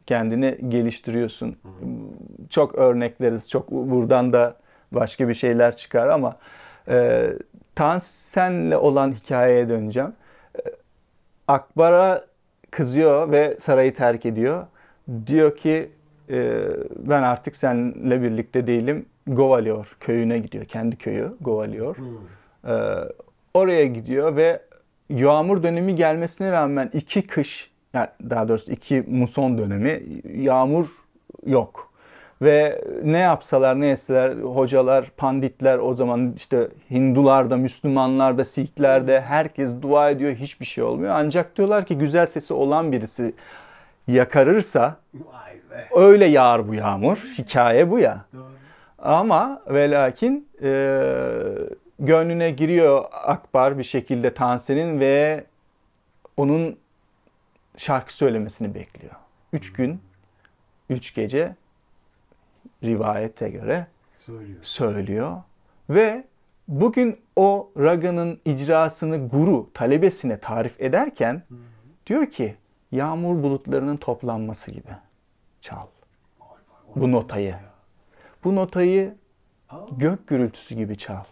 kendini geliştiriyorsun. Çok örnekleriz. Çok buradan da başka bir şeyler çıkar ama Tansen'le olan hikayeye döneceğim. Akbar'a kızıyor ve sarayı terk ediyor. Diyor ki ben artık seninle birlikte değilim. Govalior köyüne gidiyor. Kendi köyü Govalior. Oraya gidiyor ve yağmur dönemi gelmesine rağmen 2 kış, yani daha doğrusu 2 muson dönemi yağmur yok. Ve ne yapsalar ne etseler hocalar, panditler o zaman işte Hindularda, Müslümanlarda, Sikh'lerde herkes dua ediyor, hiçbir şey olmuyor. Ancak diyorlar ki güzel sesi olan birisi yakarırsa öyle yağar bu yağmur. Hikaye bu ya. Doğru. Ama ve lakin gönlüne giriyor Akbar bir şekilde Tansen'in ve onun şarkı söylemesini bekliyor. 3 gün, 3 gece rivayete göre söylüyor. Ve bugün o raganın icrasını guru talebesine tarif ederken diyor ki yağmur bulutlarının toplanması gibi çal bu notayı. Bu notayı gök gürültüsü gibi çal.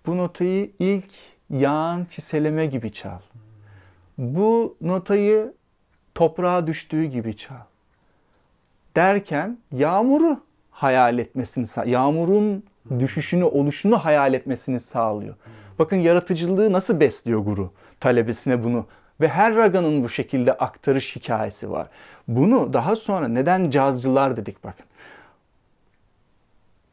Bu notayı ilk yağan çiseleme gibi çal. Bu notayı toprağa düştüğü gibi çal. Derken yağmuru hayal etmesini, yağmurun düşüşünü, oluşunu hayal etmesini sağlıyor. Bakın yaratıcılığı nasıl besliyor guru. talebesine bunu. Ve her raganın bu şekilde aktarış hikayesi var. Bunu daha sonra neden cazcılar dedik bakın.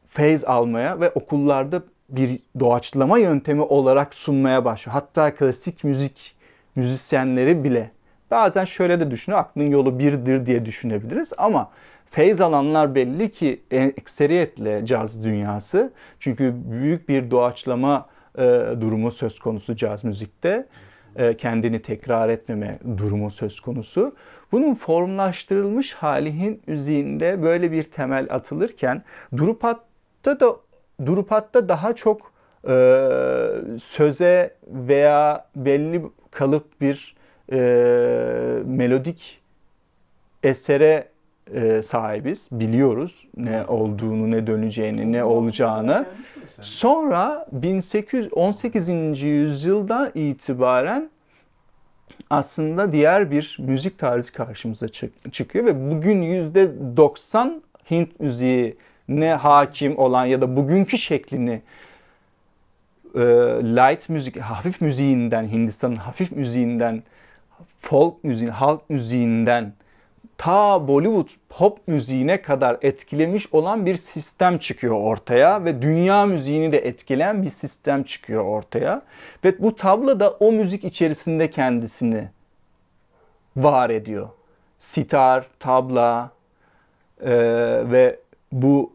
Feyz almaya ve okullarda bir doğaçlama yöntemi olarak sunmaya başlıyor. Hatta klasik müzik müzisyenleri bile bazen şöyle de düşünüyor, aklın yolu birdir diye düşünebiliriz ama feyz alanlar belli ki ekseriyetle caz dünyası. Çünkü büyük bir doğaçlama durumu söz konusu caz müzikte. Kendini tekrar etmeme durumu söz konusu. Bunun formlaştırılmış hali Hint müziğinde böyle bir temel atılırken Drupat'ta daha çok söze veya belli kalıp bir melodik esere sahibiz. Biliyoruz ne olduğunu, ne döneceğini, ne olacağını. Sonra 18. yüzyıldan itibaren aslında diğer bir müzik tarzı karşımıza çıkıyor ve bugün %90 Hint müziğine hakim olan ya da bugünkü şeklini light müzik, hafif müziğinden, Hindistan'ın hafif müziğinden, folk müziği, halk müziğinden ta Bollywood pop müziğine kadar etkilemiş olan bir sistem çıkıyor ortaya ve dünya müziğini de etkileyen bir sistem çıkıyor ortaya. Ve bu tablo da o müzik içerisinde kendisini var ediyor. Sitar, tabla ve bu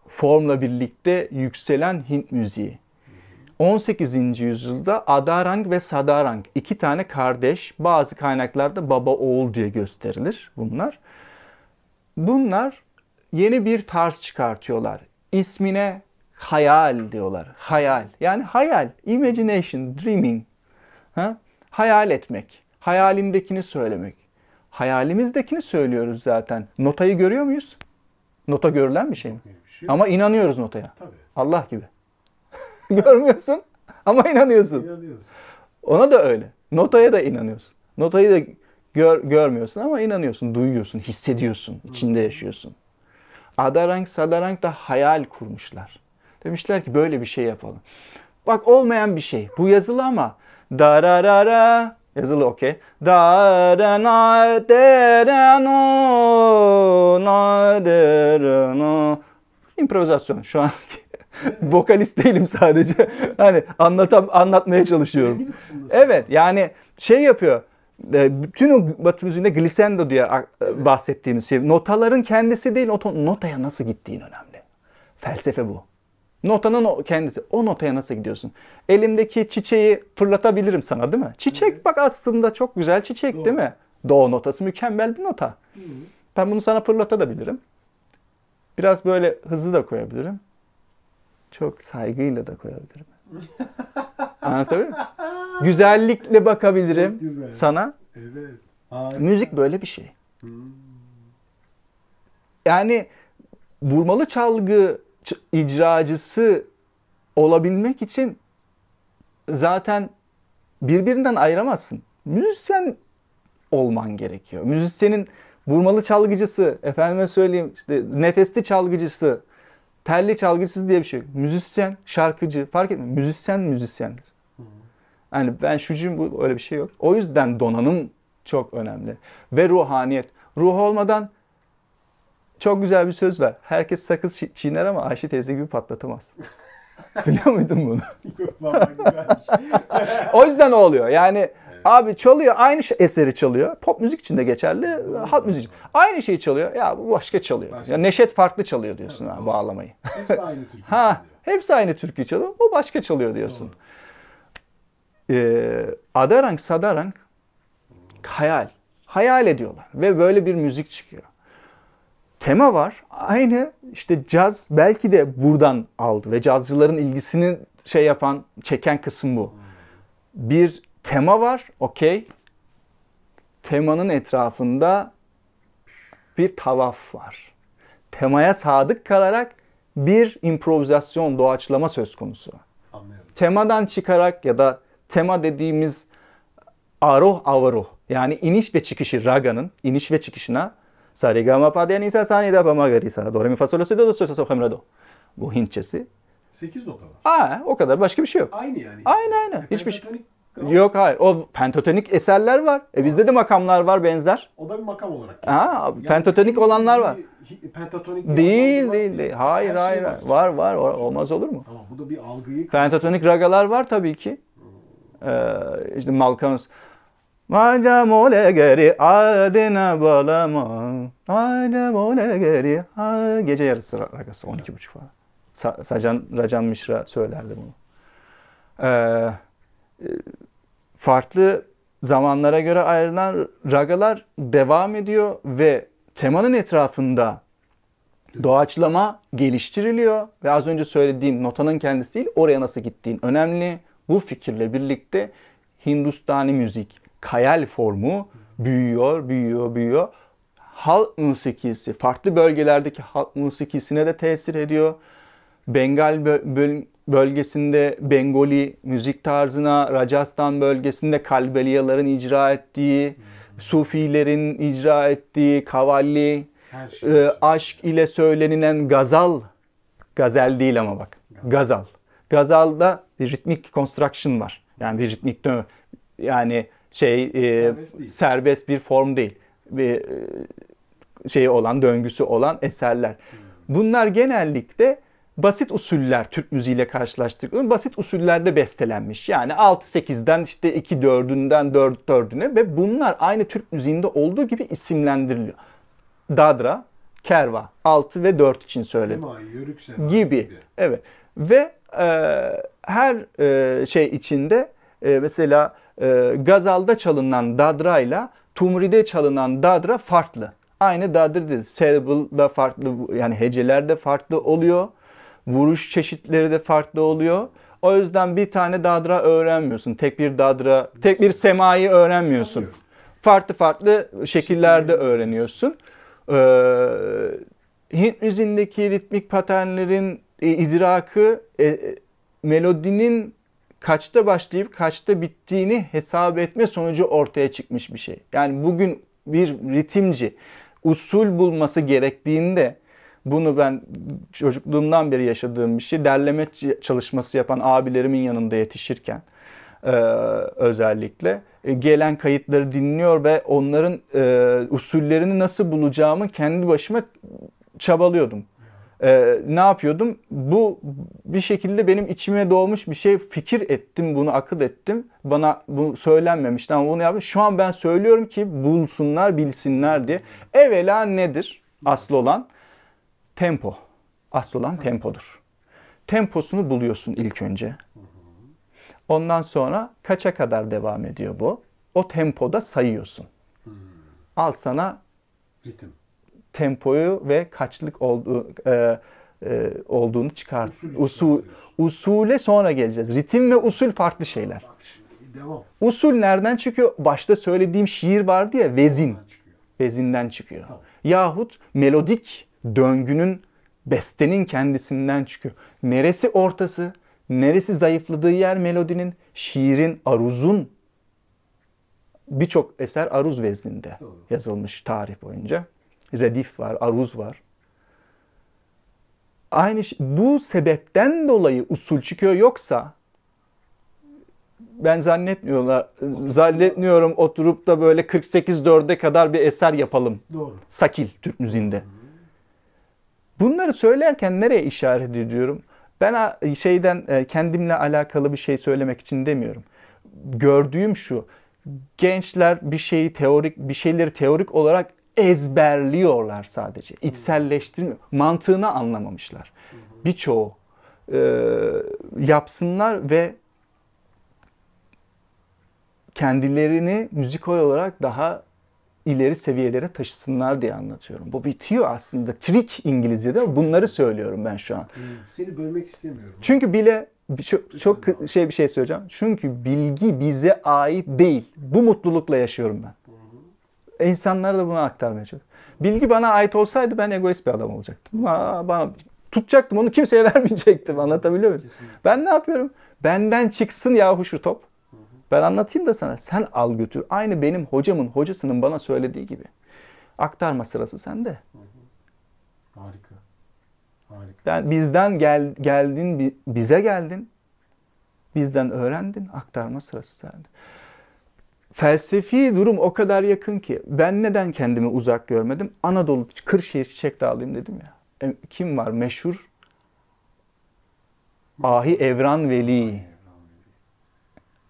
formla birlikte yükselen Hint müziği. 18. yüzyılda Adarang ve Sadarang iki tane kardeş, bazı kaynaklarda baba oğul diye gösterilir bunlar. Bunlar yeni bir tarz çıkartıyorlar. İsmine hayal diyorlar. Hayal. Yani hayal, imagination, dreaming. Ha? Hayal etmek, hayalindekini söylemek. Hayalimizdekini söylüyoruz zaten. Notayı görüyor muyuz? Nota görülen bir şey mi? Ama inanıyoruz notaya. Tabii. Allah gibi. Görmüyorsun ama inanıyorsun. İnanıyorsun. Ona da öyle. Notaya da inanıyorsun. Notayı da görmüyorsun ama inanıyorsun, duyuyorsun, hissediyorsun, içinde yaşıyorsun. Adarang, Sadarang da hayal kurmuşlar. Demişler ki böyle bir şey yapalım. Bak olmayan bir şey. Bu yazılı ama dararara yazılı okey. Darana derano naderano. İmprovizasyon şu an. Vokalist değilim sadece. Hani anlatmaya çalışıyorum. Evet yani şey yapıyor. Bütün o Batı müziğinde glissando diye bahsettiğimiz şey. Notaların kendisi değil, notaya nasıl gittiğin önemli. Felsefe bu. Notanın kendisi. O notaya nasıl gidiyorsun? Elimdeki çiçeği fırlatabilirim sana değil mi? Çiçek evet. Bak aslında çok güzel çiçek Doğru. Değil mi? Do notası mükemmel bir nota. Hı. Ben bunu sana fırlatabilirim. Biraz böyle hızlı da koyabilirim. Çok saygıyla da koyabilirim. Anlatabiliyor muyum? Güzellikle bakabilirim sana. Evet. Müzik böyle bir şey. Yani vurmalı çalgı icracısı olabilmek için zaten birbirinden ayıramazsın. Müzisyen olman gerekiyor. Müzisyenin vurmalı çalgıcısı, efendime söyleyeyim işte nefesli çalgıcısı, telli çalgıcısı diye bir şey. Müzisyen, şarkıcı fark etmiyor. Müzisyendir. Yani ben şucuyum bu öyle bir şey yok. O yüzden donanım çok önemli. Ve ruhaniyet. Ruh olmadan çok güzel bir söz var. Herkes sakız çiğner ama Ayşe teyze gibi patlatamaz. Biliyor muydun bunu? O yüzden o oluyor. Yani evet. Abi çalıyor aynı eseri çalıyor. Pop müzik için de geçerli. Halk müzik. Aynı şeyi çalıyor. Ya bu başka çalıyor. Ya Neşet farklı çalıyor diyorsun ha, bağlamayı. Hepsi aynı türkü çalıyor. Hepsi aynı türkü çalıyor. O başka çalıyor diyorsun. Adarang, Sadarang hayal. Hayal ediyorlar. Ve böyle bir müzik çıkıyor. Tema var. Aynı işte caz belki de buradan aldı. Ve cazcıların ilgisini çeken kısım bu. Bir tema var. Okey. Temanın etrafında bir tavaf var. Temaya sadık kalarak bir improvizasyon, doğaçlama söz konusu. Anlıyorum. Temadan çıkarak ya da tema dediğimiz aroh avaroh yani iniş ve çıkışı raganın iniş ve çıkışına sarigama padyanisa sanida pamagarisa do re mi fa sol la si do so so hem re do. Bu Hintçesi. 8 nota var. O kadar başka bir şey yok. Aynı yani. Aynı. Hiçbir şey. Yok hayır. O pentatonik eserler var. Bizde de makamlar var benzer. O da bir makam olarak. Yani pentatonik olanlar var. Pentatonik Değil. Hayır. Var. Olmaz olur mu? Tamam, bu da bir algıyı... Pentatonik ragalar var tabii ki. İşte Malkanus. Madem ole geri adına balama. Madem ole geri. Gece yarısı ragası 12.30 falan. Rajan Mishra söylerdi bunu. Farklı zamanlara göre ayrılan ragalar devam ediyor ve temanın etrafında doğaçlama geliştiriliyor ve az önce söylediğim notanın kendisi değil, oraya nasıl gittiğin önemli. Bu fikirle birlikte Hindustani müzik, khayal formu büyüyor. Halk musikisi, farklı bölgelerdeki halk musikisine de tesir ediyor. Bengal bölgesinde Bengali müzik tarzına, Rajasthan bölgesinde Kalbaliyaların icra ettiği, Sufilerin icra ettiği kavalli, aşk ile söylenilen gazel değil ama bak, gazal. Gazalda bir ritmik construction var. Yani bir ritmik yani serbest bir form değil. Bir döngüsü olan eserler. Bunlar genellikle basit usuller, Türk müziğiyle karşılaştırılıyor. Basit usullerde bestelenmiş. Yani 6-8'den işte 2-4'ünden 4-4'üne ve bunlar aynı Türk müziğinde olduğu gibi isimlendiriliyor. Dadra, Kerva, 6 ve 4 için söyledim. Gibi. Evet. Ve her şey içinde mesela gazalda çalınan dadra ile tumride çalınan dadra farklı. Aynı dadra değil. Syllable'da farklı, yani heceler de farklı oluyor. Vuruş çeşitleri de farklı oluyor. O yüzden bir tane dadra öğrenmiyorsun. Tek bir semayı öğrenmiyorsun. Farklı şekillerde öğreniyorsun. Hint müziğindeki ritmik paternlerin idrakı melodinin kaçta başlayıp kaçta bittiğini hesap etme sonucu ortaya çıkmış bir şey. Yani bugün bir ritimci usul bulması gerektiğinde, bunu ben çocukluğumdan beri yaşadığım bir şey, derleme çalışması yapan abilerimin yanında yetişirken özellikle gelen kayıtları dinliyor ve onların usullerini nasıl bulacağımı kendi başıma çabalıyordum. Ne yapıyordum? Bu bir şekilde benim içime doğmuş bir şey, fikir ettim, bunu akıl ettim. Bana bu söylenmemişti ama bunu yaptım. Şu an ben söylüyorum ki bulsunlar, bilsinler diye. Evvela nedir? Asıl olan tempo. Asıl olan tempodur. Temposunu buluyorsun ilk önce. Ondan sonra kaça kadar devam ediyor bu? O tempoda sayıyorsun. Al sana ritim. Tempoyu ve kaçlık olduğunu çıkart. Usule sonra geleceğiz. Ritim ve usul farklı şeyler. Bak şimdi, devam. Usul nereden çıkıyor? Başta söylediğim şiir vardı ya, vezin. Vezinden çıkıyor. Tamam. Yahut melodik döngünün, bestenin kendisinden çıkıyor. Neresi ortası, neresi zayıfladığı yer melodinin, şiirin, aruzun. Birçok eser aruz vezninde yazılmış tarih boyunca. Redif var, aruz var. Bu sebepten dolayı usul çıkıyor, yoksa ben zannetmiyorum oturup da böyle 48-4'e kadar bir eser yapalım. Doğru. Sakil Türk müziğinde. Bunları söylerken nereye işaret ediyorum? Ben kendimle alakalı bir şey söylemek için demiyorum. Gördüğüm şu: gençler bir şeyleri teorik olarak ezberliyorlar sadece. İçselleştirmiyor. Mantığını anlamamışlar. Birçoğu yapsınlar ve kendilerini müzikal olarak daha ileri seviyelere taşısınlar diye anlatıyorum. Bu bitiyor aslında. Trik İngilizce'de bunları söylüyorum ben şu an. Seni bölmek istemiyorum. Çünkü çok bir şey söyleyeceğim. Çünkü bilgi bize ait değil. Bu mutlulukla yaşıyorum ben. İnsanlara da bunu aktarmaya çalışıyorum. Bilgi bana ait olsaydı ben egoist bir adam olacaktım. Bana tutacaktım, onu kimseye vermeyecektim. Anlatabiliyor muyum? Kesinlikle. Ben ne yapıyorum? Benden çıksın yahu şu top. Ben anlatayım da sana. Sen al götür. Aynı benim hocamın hocasının bana söylediği gibi. Aktarma sırası sende. Harika. Yani bizden geldin, bize geldin. Bizden öğrendin, aktarma sırası sende. Felsefi durum o kadar yakın ki ben neden kendimi uzak görmedim? Anadolu, Kırşehir Çiçek Dağı'lıyım dedim ya. Kim var? Meşhur Ahi Evran Veli.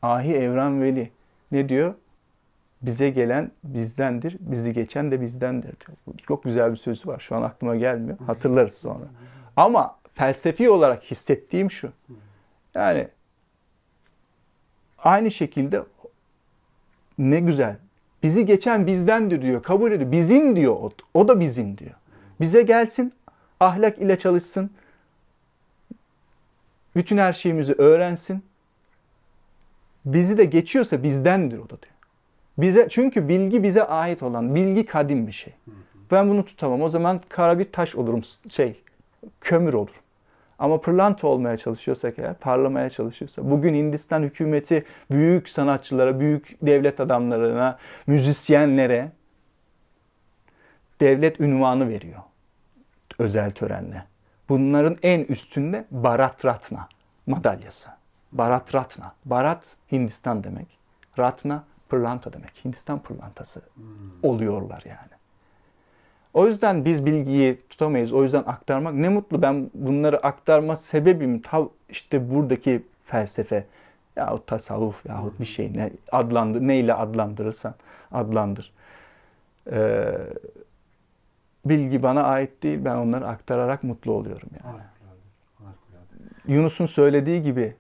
Ahi Evran Veli. Ne diyor? Bize gelen bizdendir, bizi geçen de bizdendir diyor. Çok güzel bir sözü var. Şu an aklıma gelmiyor. Hatırlarız sonra. Ama felsefi olarak hissettiğim şu. Yani aynı şekilde ne güzel. Bizi geçen bizdendir diyor. Kabul ediyor. Bizim diyor o. O da bizim diyor. Bize gelsin, ahlak ile çalışsın. Bütün her şeyimizi öğrensin. Bizi de geçiyorsa bizdendir o da diyor. Bize, çünkü bilgi bize ait olan, bilgi kadim bir şey. Ben bunu tutamam. O zaman kara bir taş olurum, kömür olurum. Ama pırlanta olmaya çalışıyorsak eğer, parlamaya çalışıyorsa, bugün Hindistan hükümeti büyük sanatçılara, büyük devlet adamlarına, müzisyenlere devlet ünvanı veriyor. Özel törenle. Bunların en üstünde Bharat Ratna madalyası. Bharat Ratna. Bharat Hindistan demek. Ratna pırlanta demek. Hindistan pırlantası oluyorlar yani. O yüzden biz bilgiyi tutamayız. O yüzden aktarmak ne mutlu. Ben bunları aktarma sebebim işte buradaki felsefe yahut tasavvuf yahut bir şey neyle adlandırırsan adlandır. Bilgi bana ait değil. Ben onları aktararak mutlu oluyorum yani. Yunus'un söylediği gibi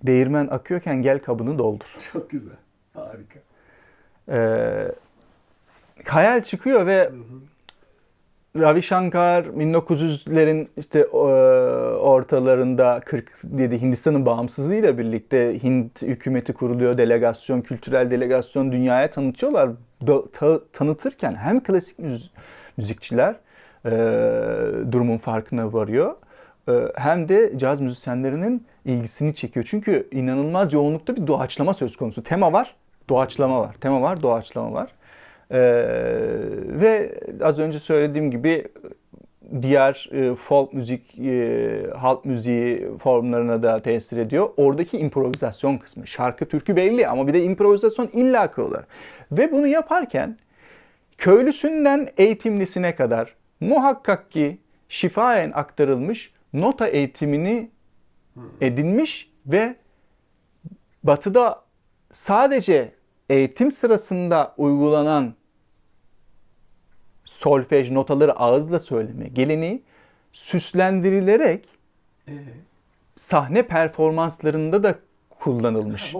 değirmen akıyorken gel kabını doldur. Çok güzel. Harika. Hayal çıkıyor ve Ravi Shankar 1900'lerin işte ortalarında 47 Hindistan'ın bağımsızlığıyla birlikte Hint hükümeti kuruluyor, delegasyon, kültürel delegasyon dünyaya tanıtıyorlar. Tanıtırken hem klasik müzikçiler durumun farkına varıyor hem de caz müzisyenlerinin ilgisini çekiyor. Çünkü inanılmaz yoğunlukta bir doğaçlama söz konusu. Tema var, doğaçlama var. Tema var, doğaçlama var. Ve az önce söylediğim gibi diğer folk müzik, halk müziği formlarına da tesir ediyor. Oradaki improvizasyon kısmı. Şarkı, türkü belli ama bir de improvizasyon illaki olarak. Ve bunu yaparken köylüsünden eğitimlisine kadar muhakkak ki şifaen aktarılmış nota eğitimini edinmiş ve Batı'da sadece eğitim sırasında uygulanan solfej notaları ağızla söyleme geleneği süslendirilerek sahne performanslarında da kullanılmış.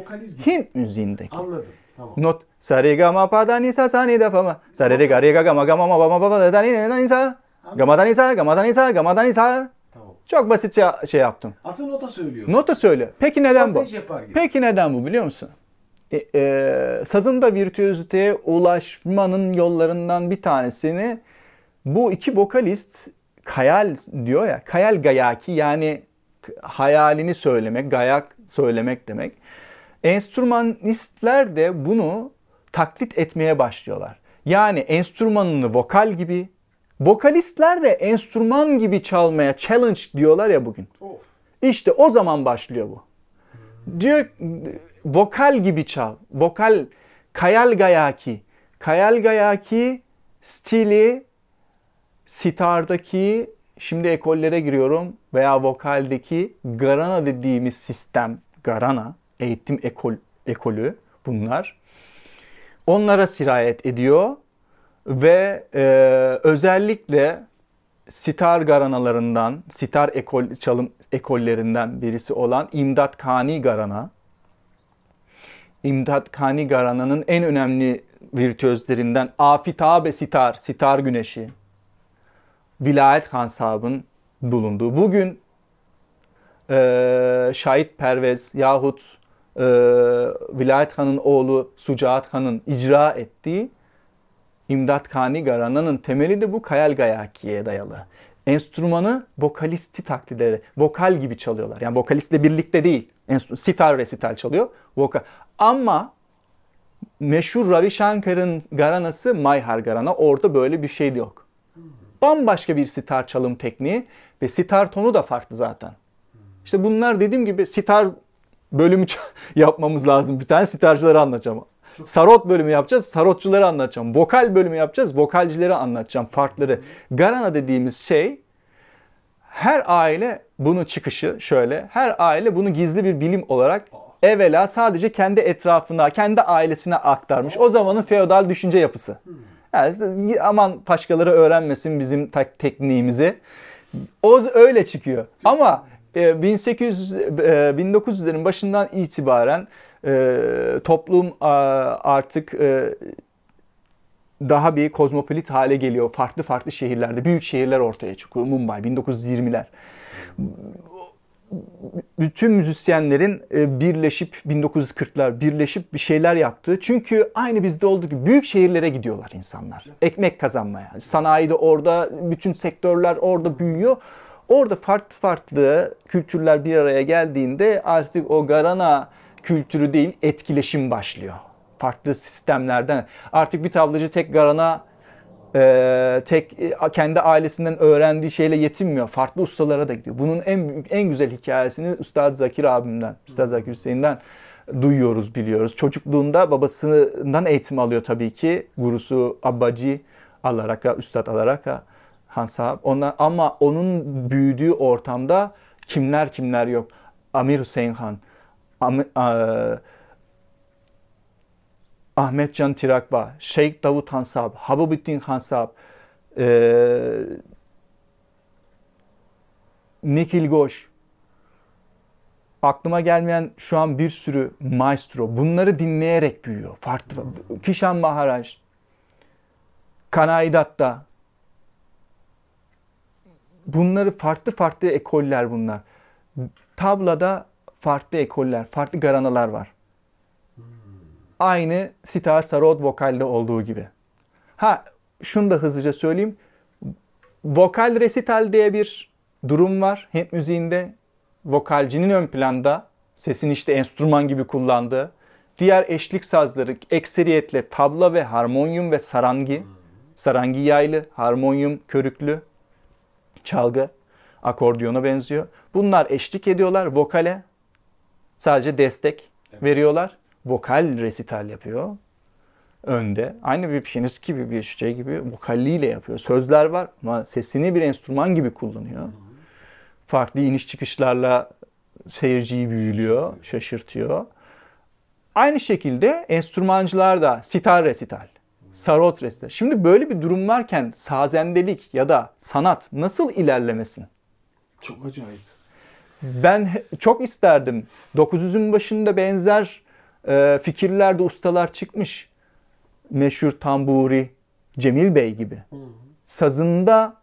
Hint müziğindeki. Anladım. Tamam. Not sa re ga ma pa da ni sa sa ni da fa ma sa re ga ga ma ga ma ma ba ma da ni sa ga ma da ni sa ga ma da ni sa ga ma da ni sa. Tamam. Çok basitçe şey yaptım. Asıl nota söylüyorsun. Nota söyle. Peki neden bu? Peki neden bu biliyor musun? Sazın da virtüöziteye ulaşmanın yollarından bir tanesini bu iki vokalist hayal diyor ya, hayal gayaki yani hayalini söylemek, gayak söylemek demek. Enstrümanistler de bunu taklit etmeye başlıyorlar. Yani enstrümanını vokal gibi, vokalistler de enstrüman gibi çalmaya challenge diyorlar ya bugün. Of. İşte o zaman başlıyor bu. Diyor vokal gibi çal. Vokal, kayal gayaki. Kayal gayaki stili sitardaki, şimdi ekollere giriyorum, veya vokaldeki garana dediğimiz sistem, garana, eğitim ekolü bunlar. Onlara sirayet ediyor ve özellikle sitar garanalarından, sitar çalım ekollerinden birisi olan İmdat Kani Garana. İmdat Kani Garana'nın en önemli virtüözlerinden Afitabe Sitar, Sitar Güneşi, Vilayet Khan Sahib'in bulunduğu. Bugün Şahit Pervez yahut Vilayet Khan'ın oğlu Sucaat Khan'ın icra ettiği İmdat Kani Garana'nın temeli de bu Kayal Gayaki'ye dayalı. Enstrümanı vokalisti taklit ederek, vokal gibi çalıyorlar. Yani vokalistle birlikte değil. Sitar resital çalıyor. Vokal. Ama meşhur Ravi Shankar'ın Garana'sı Mayhar Garana. Orada böyle bir şey de yok. Bambaşka bir sitar çalım tekniği ve sitar tonu da farklı zaten. İşte bunlar dediğim gibi sitar bölümü yapmamız lazım. Bir tane sitarcıları anlatacağım. Sarot bölümü yapacağız, sarotçuları anlatacağım. Vokal bölümü yapacağız, vokalcileri anlatacağım, farkları. Garana dediğimiz şey, her aile bunun çıkışı şöyle, her aile bunu gizli bir bilim olarak evvela sadece kendi etrafına, kendi ailesine aktarmış. O zamanın feodal düşünce yapısı. Yani aman başkaları öğrenmesin bizim tekniğimizi. O öyle çıkıyor. Ama 1900'lerin başından itibaren toplum artık daha bir kozmopolit hale geliyor. Farklı farklı şehirlerde, büyük şehirler ortaya çıkıyor. Mumbai 1920'ler. Bütün müzisyenlerin birleşip 1940'lar birleşip bir şeyler yaptığı. Çünkü aynı bizde olduğu gibi büyük şehirlere gidiyorlar insanlar. Ekmek kazanmaya. Sanayide orada, bütün sektörler orada büyüyor. Orada farklı farklı kültürler bir araya geldiğinde artık o Garana kültürü değil, etkileşim başlıyor. Farklı sistemlerden. Artık bir tablacı tek Garana, tek kendi ailesinden öğrendiği şeyle yetinmiyor. Farklı ustalara da gidiyor. Bunun en güzel hikayesini Üstad Zakir abimden, Üstad Zakir Hüseyin'den duyuyoruz, biliyoruz. Çocukluğunda babasından eğitim alıyor tabii ki. Gurusu Abbaci Alaraka, Üstad Alaraka Han Sahab. Ama onun büyüdüğü ortamda kimler yok. Amir Hüseyin Han, Ahmet Can Tirakva, Şeyh Davut Han Sahab, Habubuddin Han Sahab, Nikhil Ghosh. Aklıma gelmeyen şu an bir sürü maestro. Bunları dinleyerek büyüyor. Farklı. Kishan Maharaj, Kanai Datta. Bunları farklı ekoller bunlar. Tablada farklı ekoller, farklı garanalar var. Aynı sitar, sarod, vokalde olduğu gibi. Şunu da hızlıca söyleyeyim. Vokal resital diye bir durum var Hint müziğinde. Vokalcinin ön planda, sesini işte enstrüman gibi kullandığı. Diğer eşlik sazları ekseriyetle tabla ve harmonyum ve sarangi. Sarangi yaylı, harmonyum körüklü, çalgı, akordiyona benziyor. Bunlar eşlik ediyorlar vokale. Sadece destek veriyorlar. Vokal resital yapıyor önde. Aynı bir piyanist gibi, bir şey gibi vokalliyle yapıyor. Sözler var ama sesini bir enstrüman gibi kullanıyor. Farklı iniş çıkışlarla seyirciyi büyülüyor, şaşırtıyor. Aynı şekilde enstrümancılar da sitar resital, sarot resital. Şimdi böyle bir durum varken sazendelik ya da sanat nasıl ilerlemesin? Çok acayip. Ben çok isterdim. 900'ün başında benzer fikirlerde ustalar çıkmış. Meşhur tamburi Cemil Bey gibi. Sazında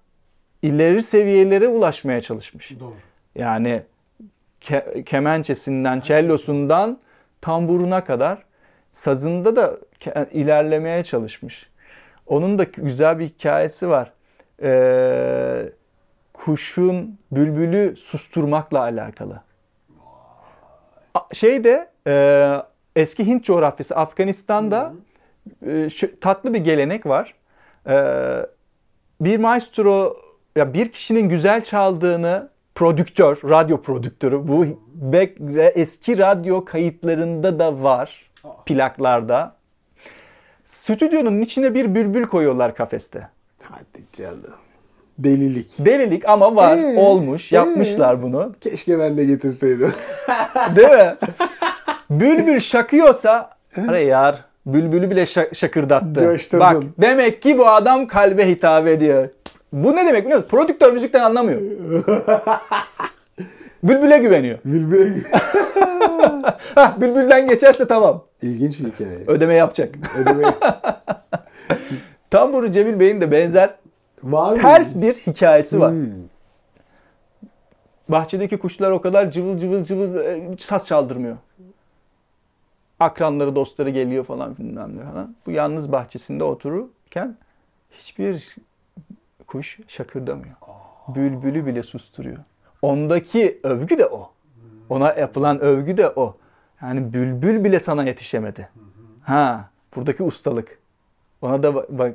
ileri seviyelere ulaşmaya çalışmış. Doğru. Yani kemençesinden, cellosundan tamburuna kadar sazında da ilerlemeye çalışmış. Onun da güzel bir hikayesi var. Kuşun bülbülü susturmakla alakalı. Eski Hint coğrafyası Afganistan'da tatlı bir gelenek var. Bir maestro, ya bir kişinin güzel çaldığını prodüktör, radyo prodüktörü, bu eski radyo kayıtlarında da var, plaklarda. Stüdyonun içine bir bülbül koyuyorlar kafeste. Hadi canım. Delilik. Delilik ama var, olmuş, yapmışlar bunu. Keşke ben de getirseydim. Değil mi? Bülbül şakıyorsa, yar, bülbülü bile şakırdattı. Coşturdum. Bak, demek ki bu adam kalbe hitap ediyor. Bu ne demek biliyor musun? Prodüktör müzikten anlamıyor. Bülbüle güveniyor. Bülbülden geçerse tamam. İlginç bir hikaye. Ödeme yapacak. Tamburu Cemil Bey'in de benzer ters bir hikayesi var. Bahçedeki kuşlar o kadar cıvıl cıvıl hiç saz çaldırmıyor. Akranları, dostları geliyor falan bilmem ne falan. Bu yalnız bahçesinde otururken hiçbir kuş şakırdamıyor. Bülbülü bile susturuyor. Ondaki övgü de o. Ona yapılan övgü de o. Yani bülbül bile sana yetişemedi. Buradaki ustalık. Ona da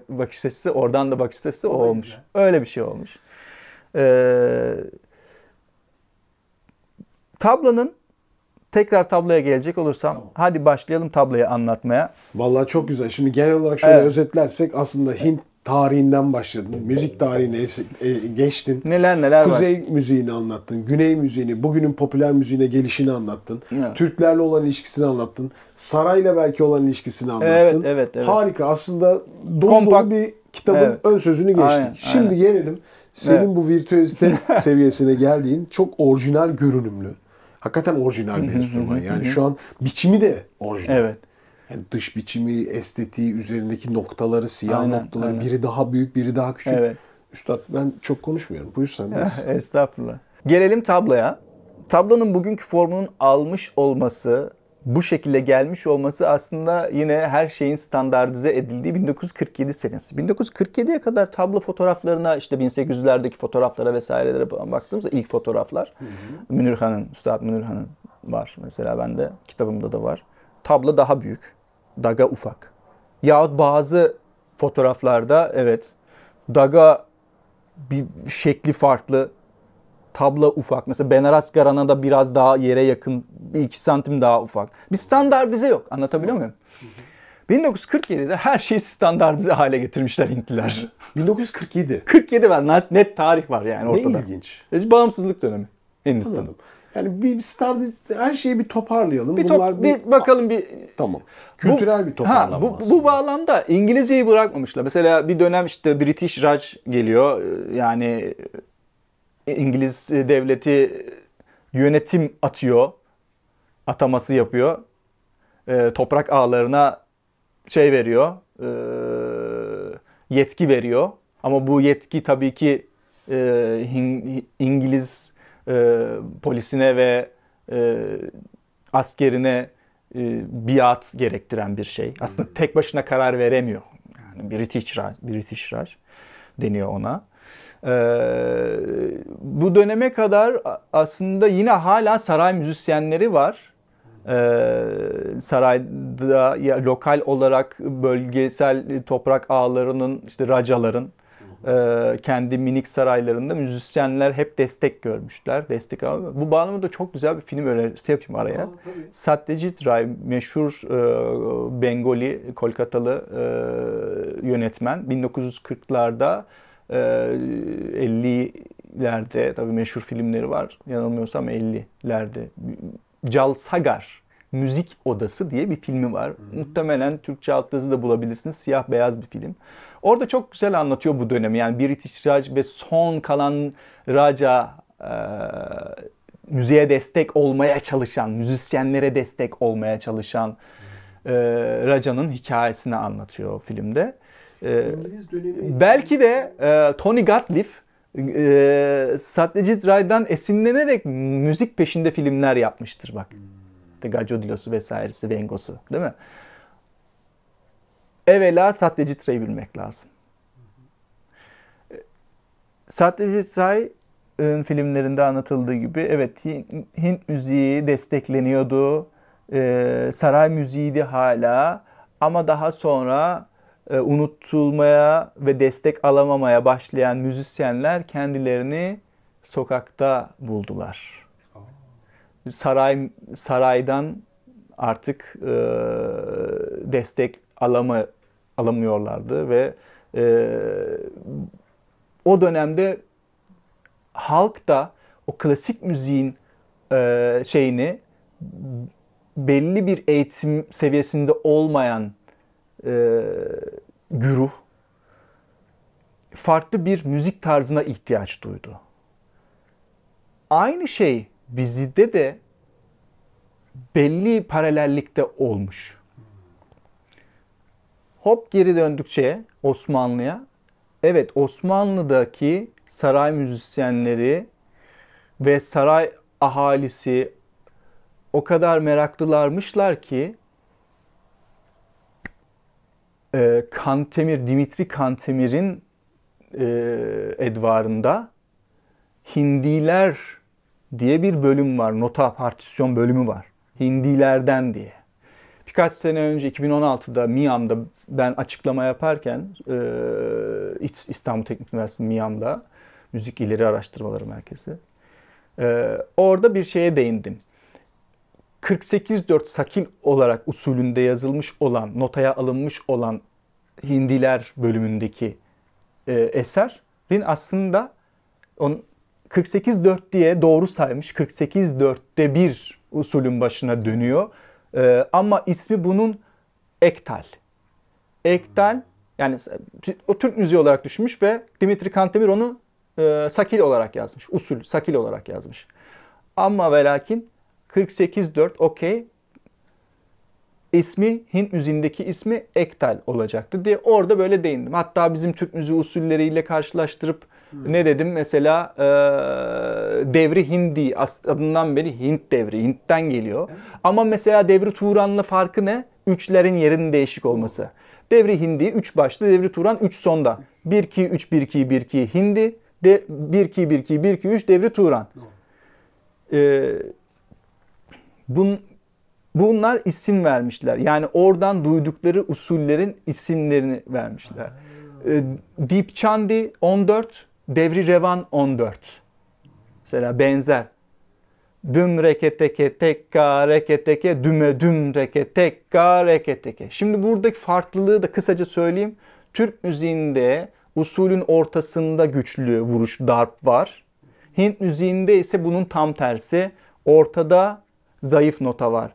bakış açısı, oradan da bakış açısı o olmuş. Güzel. Öyle bir şey olmuş. Tekrar tabloya gelecek olursam, hadi başlayalım tabloyu anlatmaya. Vallahi çok güzel. Şimdi genel olarak şöyle Evet. özetlersek aslında Hint tarihinden başladın. Müzik tarihine geçtin. Neler var. Kuzey müziğini anlattın. Güney müziğini, bugünün popüler müziğine gelişini anlattın. Evet. Türklerle olan ilişkisini anlattın. Sarayla belki olan ilişkisini anlattın. Evet. Harika. Aslında dolu Kompakt. dolu bir kitabın Evet. ön sözünü geçtik. Aynen. Şimdi gelelim senin bu virtüözite seviyesine geldiğin çok orijinal görünümlü. Hakikaten orijinal bir enstrüman. Yani şu an biçimi de orijinal. Evet. Yani dış biçimi, estetiği, üzerindeki noktaları, siyah Aynen, noktaları, aynen. biri daha büyük, biri daha küçük. Evet. Üstad ben çok konuşmuyorum. Buyur sen de. Estağfurullah. Gelelim tabloya. Tablonun bugünkü formunun almış olması, bu şekilde gelmiş olması aslında yine her şeyin standartize edildiği 1947 senesi. 1947'ye kadar tablo fotoğraflarına, işte 1800'lerdeki fotoğraflara vesairelere falan baktığımızda ilk fotoğraflar Üstad Münirhan'ın var. Mesela bende, kitabımda da var. Tablo daha büyük, daga ufak. Yahut bazı fotoğraflarda evet daga bir şekli farklı, tablo ufak. Mesela Benaras Gharana'da biraz daha yere yakın, 2 santim daha ufak. Bir standartize yok. Anlatabiliyor muyum? 1947'de her şeyi standartize hale getirmişler Hintliler. 1947. 47 var. Net tarih var yani ortada. Ne ilginç. Bağımsızlık dönemi Hindistan. Anladım. Yani bir standart, her şeyi bir toparlayalım. Bir bakalım bir... Tamam. Kültürel bir toparlanma aslında. Bu bağlamda İngilizceyi bırakmamışlar. Mesela bir dönem işte British Raj geliyor. Yani İngiliz devleti yönetim ataması yapıyor. Toprak ağalarına veriyor, yetki veriyor. Ama bu yetki tabii ki İngiliz polisine ve askerine biat gerektiren bir şey. Aslında tek başına karar veremiyor. Yani British Raj deniyor ona. Bu döneme kadar aslında yine hala saray müzisyenleri var. Sarayda lokal olarak bölgesel toprak ağalarının, işte racaların kendi minik saraylarında müzisyenler hep destek görmüşler. Bu bağlamda çok güzel bir film önerisi yapayım araya. Satyajit Ray, meşhur Bengali, Kolkatalı yönetmen. 1940'larda 50'lerde tabii meşhur filmleri var. Yanılmıyorsam 50'lerde. Jalsagar Müzik Odası diye bir filmi var. Muhtemelen Türkçe altyazı da bulabilirsiniz. Siyah beyaz bir film. Orada çok güzel anlatıyor bu dönemi. Yani British Raj ve son kalan Raja müziğe destek olmaya çalışan, müzisyenlere destek olmaya çalışan Raja'nın hikayesini anlatıyor o filmde. Belki de Tony Gottlieb Satyajit Ray'dan esinlenerek müzik peşinde filmler yapmıştır bak. Gajodilosu vesairesi, Vengosu, değil mi? Evvela Satyajit Ray'ı bilmek lazım. Satyajit Ray'ın filmlerinde anlatıldığı gibi evet Hint müziği destekleniyordu. Saray müziğiydi hala ama daha sonra unutulmaya ve destek alamamaya başlayan müzisyenler kendilerini sokakta buldular. Saraydan artık destek alamıyorlardı ve o dönemde halk da o klasik müziğin belli bir eğitim seviyesinde olmayan güruh farklı bir müzik tarzına ihtiyaç duydu. Aynı şey bizde de belli paralellikte olmuş. Hop geri döndükçe Osmanlı'ya, evet Osmanlı'daki saray müzisyenleri ve saray ahalisi o kadar meraklılarmışlar ki Dimitri Kantemir'in edvarında Hindiler diye bir bölüm var. Nota partisyon bölümü var. Hindilerden diye. Birkaç sene önce 2016'da Miami'da ben açıklama yaparken İstanbul Teknik Üniversitesi Miami'da Müzik İleri Araştırmaları Merkezi. Orada bir şeye değindim. 48-4 sakil olarak usulünde yazılmış olan, notaya alınmış olan Hindiler bölümündeki eserin aslında 48-4 diye doğru saymış. 48-4'te bir usulün başına dönüyor. Ama ismi bunun Ektal. Ektal yani o Türk müziği olarak düşmüş ve Dimitri Cantemir onu sakil olarak yazmış. Usul sakil olarak yazmış. Ama ve lakin 48-4 okey. İsmi Hint müziğindeki ismi Ektal olacaktı diye orada böyle değindim. Hatta bizim Türk müziği usulleriyle karşılaştırıp ne dedim? Mesela devri Hindi adından beri Hint devri. Hint'ten geliyor. Ama mesela devri Turan'la farkı ne? Üçlerin yerinin değişik olması. Devri Hindi 3 başlı, devri Turan 3 sonda. 1-2-3-1-2-1-2 Hindi, 1-2-1-2-1-2-3 devri Turan. Bunlar isim vermişler. Yani oradan duydukları usullerin isimlerini vermişler. Deep Chandi 14, Devri Revan 14. Mesela benzer. Düm reketeke tekka reketeke düme düm reke tekka reketeke. Şimdi buradaki farklılığı da kısaca söyleyeyim. Türk müziğinde usulün ortasında güçlü vuruş darp var. Hint müziğinde ise bunun tam tersi. Ortada zayıf nota var.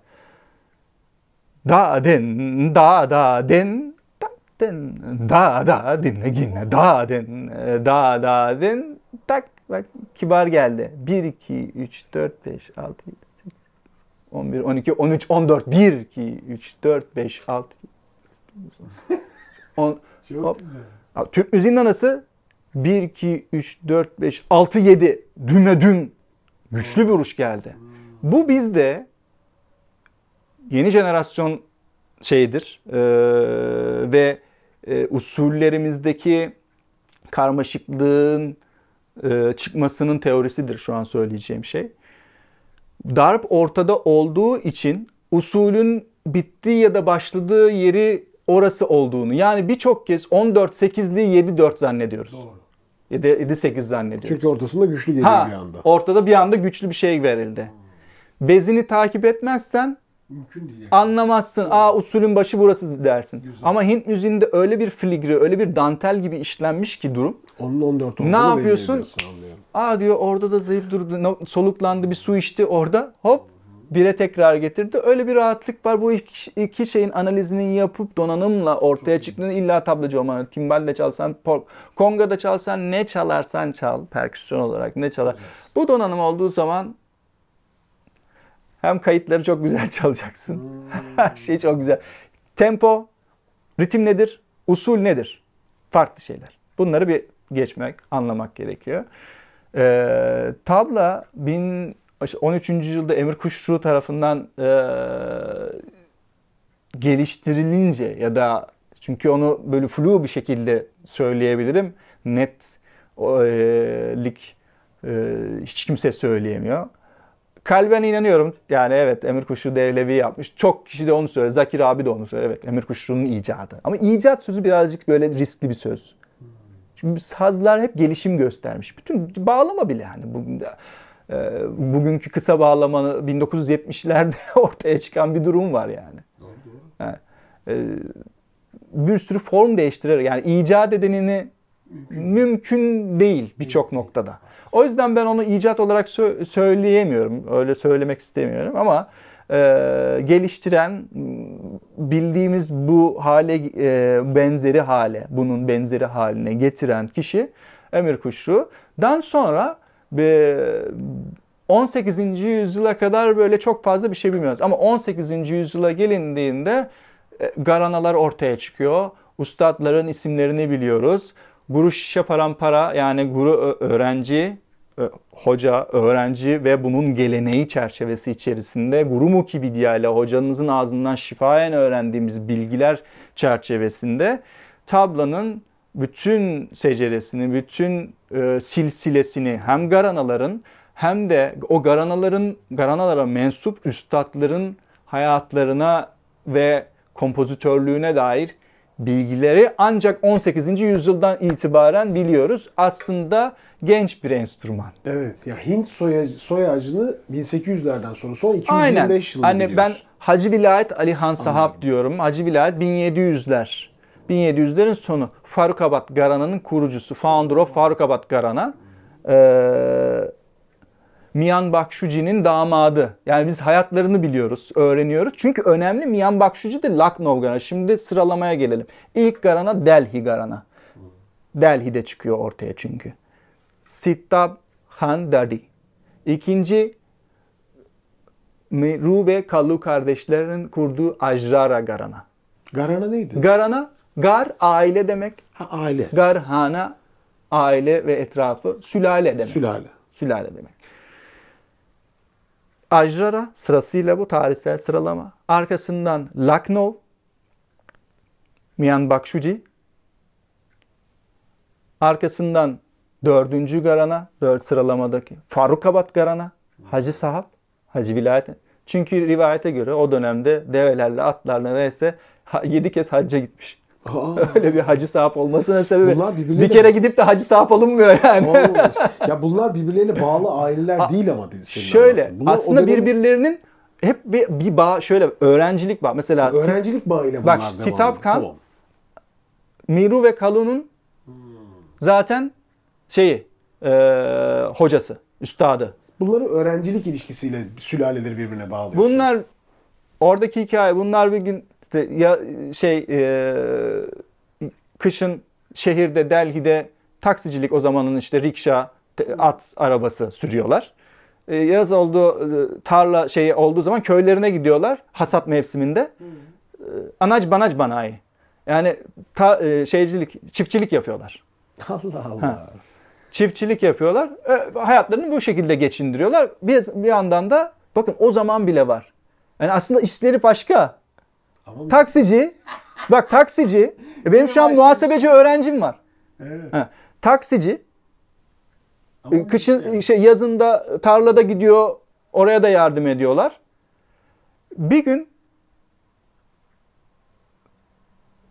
Da den da da den da da dinle yine da den tak bak kibar geldi. 1 2 3 4 5 6 7 8 11 12 13 14 1 2 3 4 5 6 10 Çok güzel. Türk müziğinin anası 1 2 3 4 5 6 7 düme düm güçlü bir vuruş geldi. Bu bizde yeni jenerasyon şeydir ve usullerimizdeki karmaşıklığın çıkmasının teorisidir şu an söyleyeceğim şey. Darp ortada olduğu için usulün bittiği ya da başladığı yeri orası olduğunu yani birçok kez 14-8'liği 7-4 zannediyoruz. Doğru. 7-8 zannediyoruz. Çünkü ortasında güçlü geliyor bir anda. Ortada bir anda güçlü bir şey verildi. Bezini takip etmezsen Mümkün değil. Yani. anlamazsın. Usulün başı burası dersin. Güzel. Ama Hint müziğinde öyle bir filigri, öyle bir dantel gibi işlenmiş ki durum. Onun 14 olduğunu Ne yapıyorsun? Anlıyorum. Diyor orada da zayıf durdu. Soluklandı, bir su içti orada. Hop 1'e tekrar getirdi. Öyle bir rahatlık var. Bu iki şeyin analizini yapıp donanımla ortaya çıktığında illa tablacı olmanı. Timbal'de çalsan, kongada çalsan, ne çalarsan çal. Perküsyon olarak ne çalar. Bu donanım olduğu zaman hem kayıtları çok güzel çalacaksın. Her şey çok güzel. Tempo, ritim nedir? Usul nedir? Farklı şeyler. Bunları bir geçmek, anlamak gerekiyor. Tabla 13. yüzyılda Emir Kuşru tarafından geliştirilince ya da çünkü onu böyle flu bir şekilde söyleyebilirim. Netlik hiç kimse söyleyemiyor. Kalben inanıyorum. Yani evet Emir Kuşru Devlevi yapmış. Çok kişi de onu söylüyor. Zakir abi de onu söylüyor. Evet Emir Kuşru'nun icadı. Ama icat sözü birazcık böyle riskli bir söz. Çünkü sazlar hep gelişim göstermiş. Bütün bağlama bile hani bugünkü kısa bağlamanı 1970'lerde ortaya çıkan bir durum var yani. Doğru. Yani, bir sürü form değiştirerek yani icat edenini mümkün değil birçok noktada. O yüzden ben onu icat olarak söyleyemiyorum. Öyle söylemek istemiyorum ama geliştiren, bildiğimiz bu hale benzeri hale, bunun benzeri haline getiren kişi Emir Kuşru'dan sonra 18. yüzyıla kadar böyle çok fazla bir şey bilmiyoruz. Ama 18. yüzyıla gelindiğinde garanalar ortaya çıkıyor. Ustadların isimlerini biliyoruz. Guru Şişe Parampara yani guru öğrenci, hoca öğrenci ve bunun geleneği çerçevesi içerisinde Gurumukhi Vidya ile hocanızın ağzından şifayen öğrendiğimiz bilgiler çerçevesinde tablanın bütün seceresini, bütün silsilesini hem garanaların hem de o garanalara mensup üstadların hayatlarına ve kompozitörlüğüne dair bilgileri ancak 18. yüzyıldan itibaren biliyoruz. Aslında genç bir enstrüman. Evet. Ya Hint soy ağacını 1800'lerden sonra son 225 Aynen. yılında Hani biliyoruz. ben Hacı Vilayet Ali Han Sahab diyorum. Hacı Vilayet 1700'ler. 1700'lerin sonu. Farukabad Gharana'nın kurucusu. Founder of Farukabad Gharana. Mian Bakshuji'nin damadı. Yani biz hayatlarını biliyoruz, öğreniyoruz. Çünkü önemli. Mian Bakshuji de Lucknow Gharana. Şimdi sıralamaya gelelim. İlk Gharana Delhi Gharana. Delhi'de çıkıyor ortaya çünkü. Sittab Khan Dadi. İkinci Meru ve Kallu kardeşlerin kurduğu Ajrara Gharana. Gharana neydi? Gharana, gar aile demek. Ha, aile. Garhana aile ve etrafı, sülale demek. Sülale. Sülale demek. Ajrara sırasıyla bu tarihsel sıralama. Arkasından Lucknow, Mian Bakshuji. Arkasından 4. Gharana, 4 sıralamadaki Farukabad Gharana, Hacı Sahab, Hacı Vilayet. Çünkü rivayete göre o dönemde develerle, atlarla neyse 7 kez hacca gitmiş. Öyle bir Hacı Sahab olmasının sebebi. Bir kere gidip de Hacı Sahab olunmuyor yani. Ya bunlar birbirlerine bağlı aileler değil ama değil. Şöyle aslında birbirlerinin hep bir bağ, şöyle öğrencilik bağ. Mesela öğrencilik bağıyla bunlar bak Sittab Khan, tamam. Miru ve Kalun'un zaten hocası, üstadı. Bunları öğrencilik ilişkisiyle sülaleleri birbirine bağlıyorsun. Bunlar oradaki hikaye. Bunlar bir gün işte kışın şehirde Delhi'de taksicilik, o zamanın işte rikşa, at arabası sürüyorlar. Yaz tarla olduğu zaman köylerine gidiyorlar hasat mevsiminde. Anac banac banayi. Yani çiftçilik yapıyorlar. Allah Allah. Çiftçilik yapıyorlar. Hayatlarını bu şekilde geçindiriyorlar. Bir yandan da bakın o zaman bile var. Yani aslında işleri başka. Ama taksici. Bak taksici. Benim şu an muhasebeci öğrencim var. Evet. Taksici. Kışın yazında tarlada gidiyor. Oraya da yardım ediyorlar. Bir gün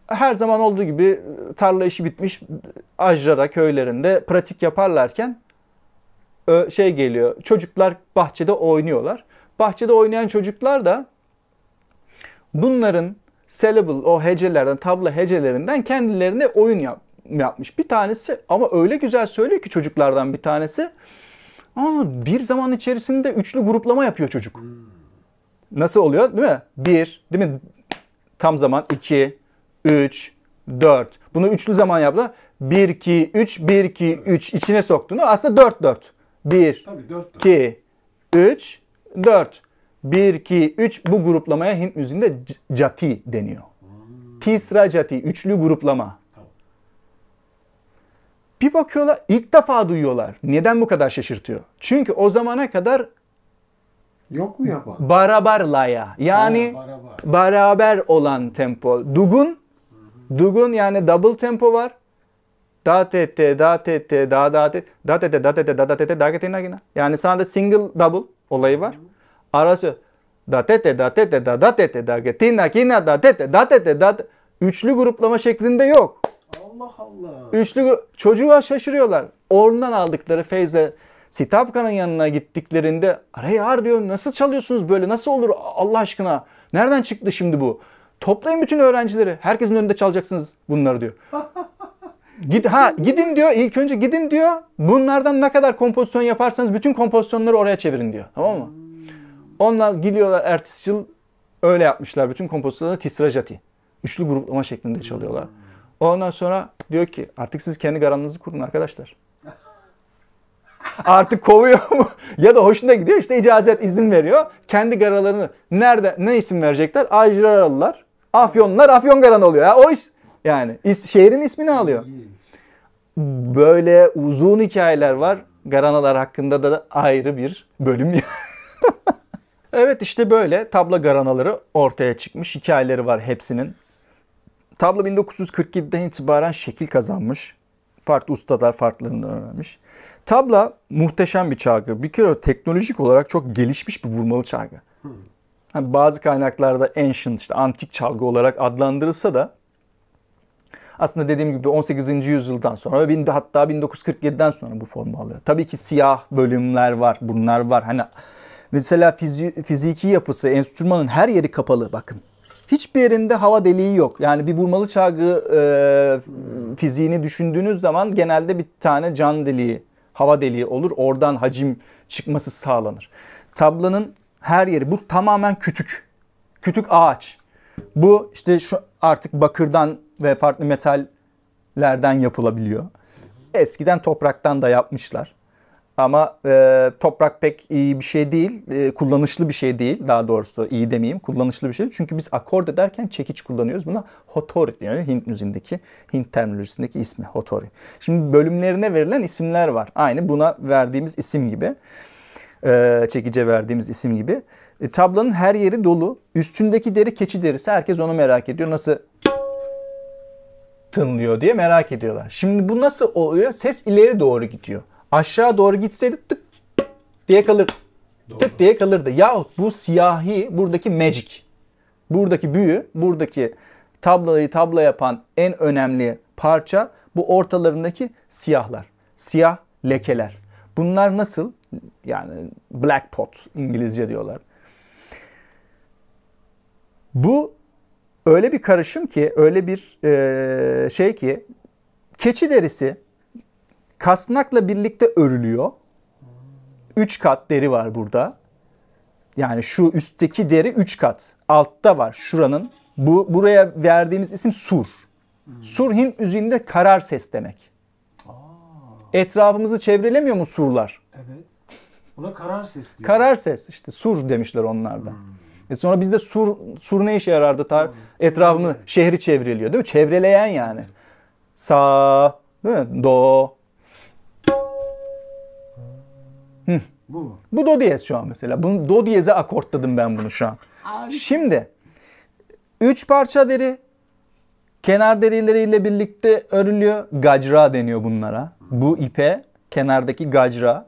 her zaman olduğu gibi tarla işi bitmiş, Ajrara köylerinde pratik yaparlarken geliyor. Çocuklar bahçede oynuyorlar. Bahçede oynayan çocuklar da bunların syllable, o hecelerden, tabla hecelerinden kendilerine oyun yapmış. Bir tanesi ama öyle güzel söylüyor ki çocuklardan bir tanesi. Ama bir zaman içerisinde üçlü gruplama yapıyor çocuk. Nasıl oluyor değil mi? 1, değil mi? Tam zaman 2, 3, 4. Bunu üçlü zaman yaptılar. 1, 2, 3, 1, 2, 3 içine soktuğunu aslında 4, 4. 1, 2, 3, 4. 1, 2, 3 bu gruplamaya Hint müziğinde jati deniyor. Tisra jati, üçlü gruplama. Bir bakıyorlar, ilk defa duyuyorlar. Neden bu kadar şaşırtıyor? Çünkü o zamana kadar yok mu yapan? Barabar laya. Yani beraber olan tempo. Dugun yani double tempo var. Da te te da te te da da te da te te da te te da te te da te nagina. Yani sadece single double olayı var. Arası da te te da te te da te te da te nagina da te te da te te da. Üçlü gruplama şeklinde yok. Allah Allah. Çocuğa şaşırıyorlar. Oradan aldıkları feyze Sittab Khan'ın yanına gittiklerinde "Arey diyor, nasıl çalıyorsunuz böyle? Nasıl olur Allah aşkına? Nereden çıktı şimdi bu? Toplayın bütün öğrencileri. Herkesin önünde çalacaksınız bunları" diyor. Gidin diyor. İlk önce gidin diyor. Bunlardan ne kadar kompozisyon yaparsanız bütün kompozisyonları oraya çevirin diyor. Tamam mı? Onlar gidiyorlar ertesi yıl öyle yapmışlar. Bütün kompozisyonları tisrajati. Üçlü gruplama şeklinde çalıyorlar. Ondan sonra diyor ki artık siz kendi garanınızı kurun arkadaşlar. Artık kovuyor mu? Ya da hoşuna gidiyor, işte icazet, izin veriyor. Kendi garalarını ne isim verecekler? Ajraralılar, Afyonlular, Afyon garan oluyor. O iş yani şehrin ismini alıyor. Böyle uzun hikayeler var. Garanalar hakkında da ayrı bir bölüm. Evet, işte böyle tabla garanaları ortaya çıkmış. Hikayeleri var hepsinin. Tabla 1947'den itibaren şekil kazanmış. Farklı ustalar farklarını öğrenmiş. Tabla muhteşem bir çalgı. Bir kere teknolojik olarak çok gelişmiş bir vurmalı çalgı. Bazı kaynaklarda ancient, işte antik çalgı olarak adlandırılsa da Aslında dediğim gibi 18. yüzyıldan sonra ve hatta 1947'den sonra bu formu alıyor. Tabii ki siyah bölümler var, bunlar var. Hani mesela fiziki yapısı, enstrümanın her yeri kapalı bakın. Hiçbir yerinde hava deliği yok. Yani bir vurmalı çalgı fiziğini düşündüğünüz zaman genelde bir tane can deliği, hava deliği olur. Oradan hacim çıkması sağlanır. Tablanın her yeri, bu tamamen kütük. Kütük ağaç. Bu işte şu artık bakırdan ve farklı metallerden yapılabiliyor. Eskiden topraktan da yapmışlar. Ama toprak pek iyi bir şey değil, kullanışlı bir şey değil. Daha doğrusu iyi demeyeyim, kullanışlı bir şey. Çünkü biz akord ederken çekiç kullanıyoruz. Buna hotori diyor. Hint müziğindeki, Hint terminolojisindeki ismi hotori. Şimdi bölümlerine verilen isimler var. Aynı buna verdiğimiz isim gibi. Çekice verdiğimiz isim gibi. Tablanın her yeri dolu. Üstündeki deri keçi derisi. Herkes onu merak ediyor. Nasıl tınlıyor diye merak ediyorlar. Şimdi bu nasıl oluyor? Ses ileri doğru gidiyor. Aşağı doğru gitseydi tık diye kalır. Tık diye kalırdı. Yahut bu siyahi, buradaki magic. Buradaki büyü, buradaki tabla yapan en önemli parça bu ortalarındaki siyahlar. Siyah lekeler. Bunlar nasıl? Yani black pot İngilizce diyorlar. Bu öyle bir karışım ki, öyle bir şey ki keçi derisi kasnakla birlikte örülüyor. 3 kat deri var burada. Yani şu üstteki deri 3 kat. Altta var şuranın. Buraya verdiğimiz isim sur. Sur Hint müziğinde karar ses demek. Etrafımızı çevrelemiyor mu surlar? Evet. Buna karar ses diyor. Karar ses işte sur demişler onlar da. Sonra bizde sur ne işe yarardı? Etrafımı, şehri çevreliyor değil mi? Çevreleyen yani. Sa, değil mi? Do. Bu mu? Bu do diyez şu an mesela. Bunu do diyeze akortladım ben bunu şu an. Şimdi 3 parça deri kenar derileriyle birlikte örülüyor. Gacra deniyor bunlara. Bu ipe kenardaki gacra.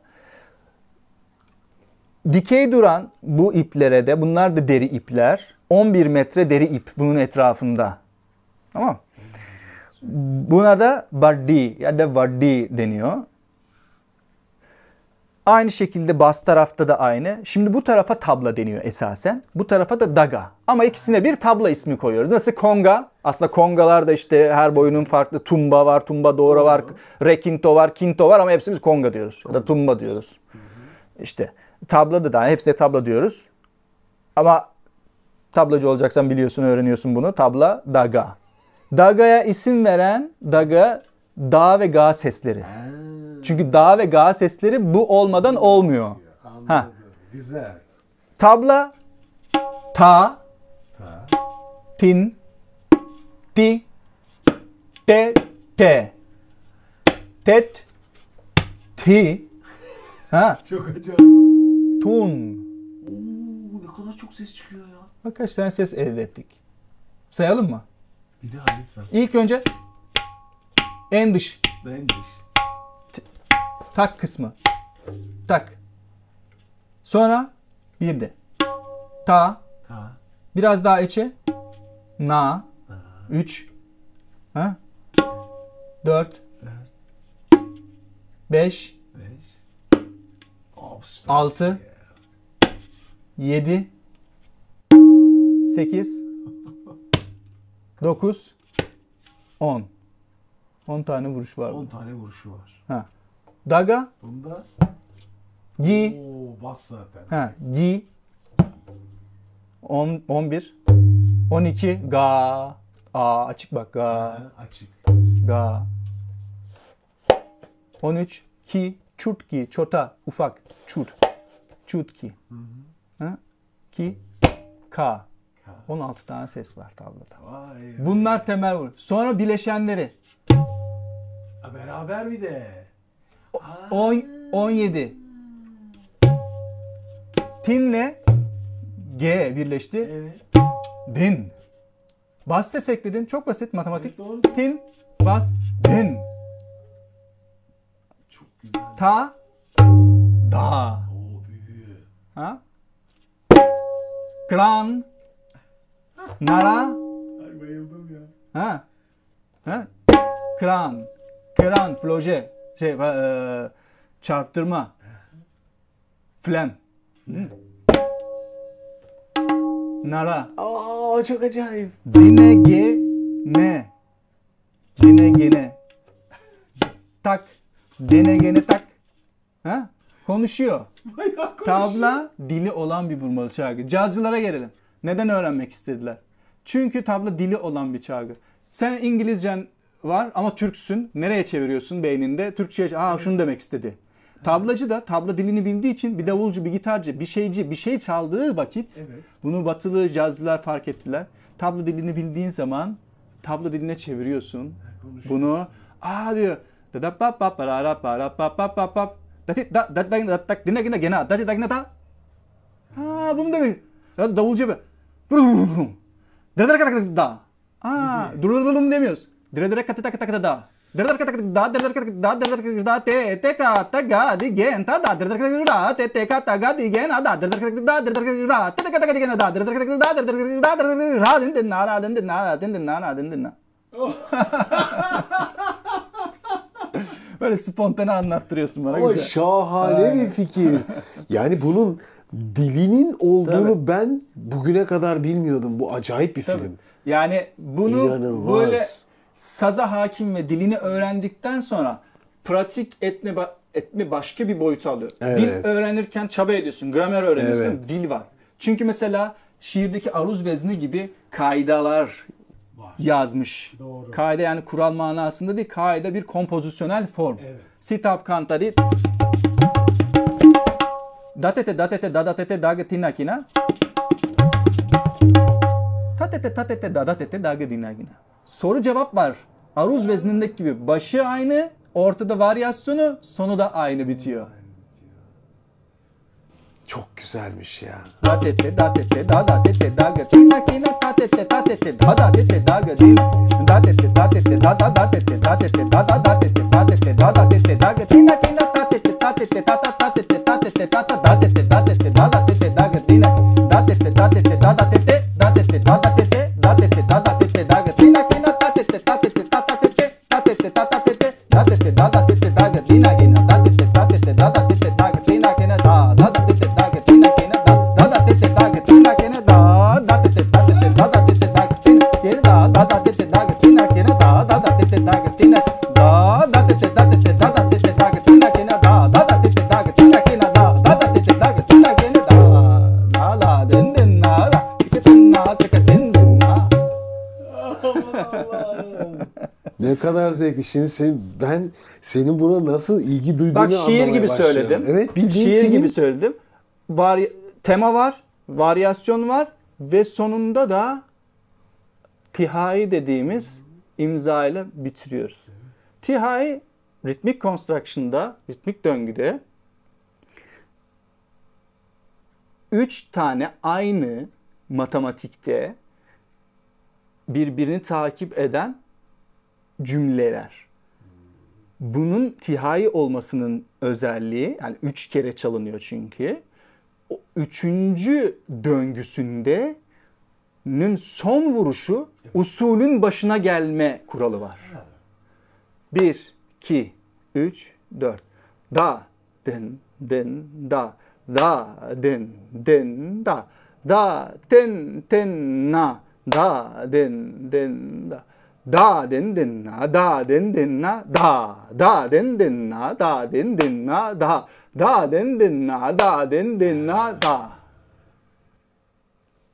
Dikey duran bu iplere de, bunlar da deri ipler. 11 metre deri ip bunun etrafında. Tamam. Buna da bardi ya da vardi deniyor. Aynı şekilde bas tarafta da aynı. Şimdi bu tarafa tabla deniyor esasen. Bu tarafa da daga. Ama ikisine bir tabla ismi koyuyoruz. Nasıl konga? Aslında kongalar da işte her boyunun farklı. Tumba var, tumba doğru var, rekinto var, kinto var ama hepsimiz konga diyoruz. Ya da tumba diyoruz. İşte tabla da hepsine tabla diyoruz. Ama tablacı olacaksan biliyorsun, öğreniyorsun bunu. Tabla, daga. Daga'ya isim veren daga, da ve ga sesleri. Çünkü da ve ga sesleri bu olmadan olmuyor. Anladım. Güzel. Tabla, ta, tin, ti, te, te, tet, ti, Çok acayip. tun. Ne kadar çok ses çıkıyor ya. Bak kaç tane ses elde ettik. Sayalım mı? Bir daha lütfen. İlk önce en dış. Ben dış. Tak kısmı. Tak. Sonra bir de. Ta. Biraz daha içe. Na. 3. 4. 5. 6. 7. 8. 9. 10. 10 tane vuruş var. 10 tane vuruşu var. Daga. Bunda Gi. bas zaten. Gi. 11. 12. Ga. Açık bak. Ga. Açık. Ga. 13. Ki. Çut ki. Çota. Ufak. Çut. Çut ki. Ki. Ka. 16 tane ses var tabloda. Bunlar temel vuruş. Sonra bileşenleri. Beraber bir de. 17. Tinle G birleşti. Evet. Din. Bas ses ekledin. Çok basit matematik. Evet, doğru. Tin, bas, din. Çok güzel. Ta, da. Büyü. Kran, nara. Ay bayıldım ya. kran, floje, çarptırma, flem, nara, Aa, çok acayip. dinegene, tak, dinegene tak, ha? Konuşuyor. Tabla dili olan bir vurmalı çalgı. Cazcılara gelelim. Neden öğrenmek istediler? Çünkü tabla dili olan bir çalgı. Sen İngilizcen var ama Türksün. Nereye çeviriyorsun beyninde? Türkçe'ye, şunu demek istedi. Tablacı da tabla dilini bildiği için bir davulcu, bir gitarcı, bir şeyci bir şey çaldığı vakit bunu batılı cazcılar fark ettiler. Tabla dilini bildiğin zaman tabla diline çeviriyorsun. Bunu diyor. Bunu demek. Davulcu be. Durulum demiyoruz. Böyle spontane anlattırıyorsun bana. Ama güzel. şahane bir fikir. Yani bunun dilinin olduğunu ben bugüne kadar bilmiyordum. Bu acayip bir film. Yani bunu İnanılmaz. böyle saza hakim ve dilini öğrendikten sonra pratik etme başka bir boyutu alıyor. Evet. Dil öğrenirken çaba ediyorsun, gramer öğreniyorsun, Evet. dil var. Çünkü mesela şiirdeki aruz vezni gibi kaidalar yazmış. Doğru. Kaide yani kural manasında değil, kaide bir kompozisyonel form. Evet. Sitap kanta değil. Datete dadatete dagatina kina. Tatete dadatete dagadina kina. Soru cevap var. Aruz veznindeki gibi başı aynı, ortada varyasyonu, sonu da aynı bitiyor. Çok güzelmiş ya. Datete dadatete dagatina kina. Tatete dadatete dagadina. Datete dadatete dadatete dagatina kina. Tatete dadatete dagatina. Datete dadatete dagatina kina. Tatete dagatina kina. Datete dagatina kina. Ne kadar zevkli. Şimdi ben senin buna nasıl ilgi duyduğunu Bak şiir anlamaya gibi başlıyorum. söyledim. Evet, bildiğin şiir film. gibi söyledim. Tema var, varyasyon var ve sonunda da tihai dediğimiz imza ile bitiriyoruz. Tihai ritmik construction'da, ritmik döngüde 3 tane aynı matematikte birbirini takip eden cümleler. Bunun tihai olmasının özelliği, yani 3 kere çalınıyor çünkü. O 3. döngüsünde son vuruşu usulün başına gelme kuralı var. 1, 2, 3, 4. Da, din, din, da. Da, din, din, da. Da, tin, tin, na. Da, din, din, da. Da, din, din, na. Da, din, din, na. Da. Da, din, din, na. Da, din, din, na. Da. Da, din, din, na. Da, din, din, na. Da.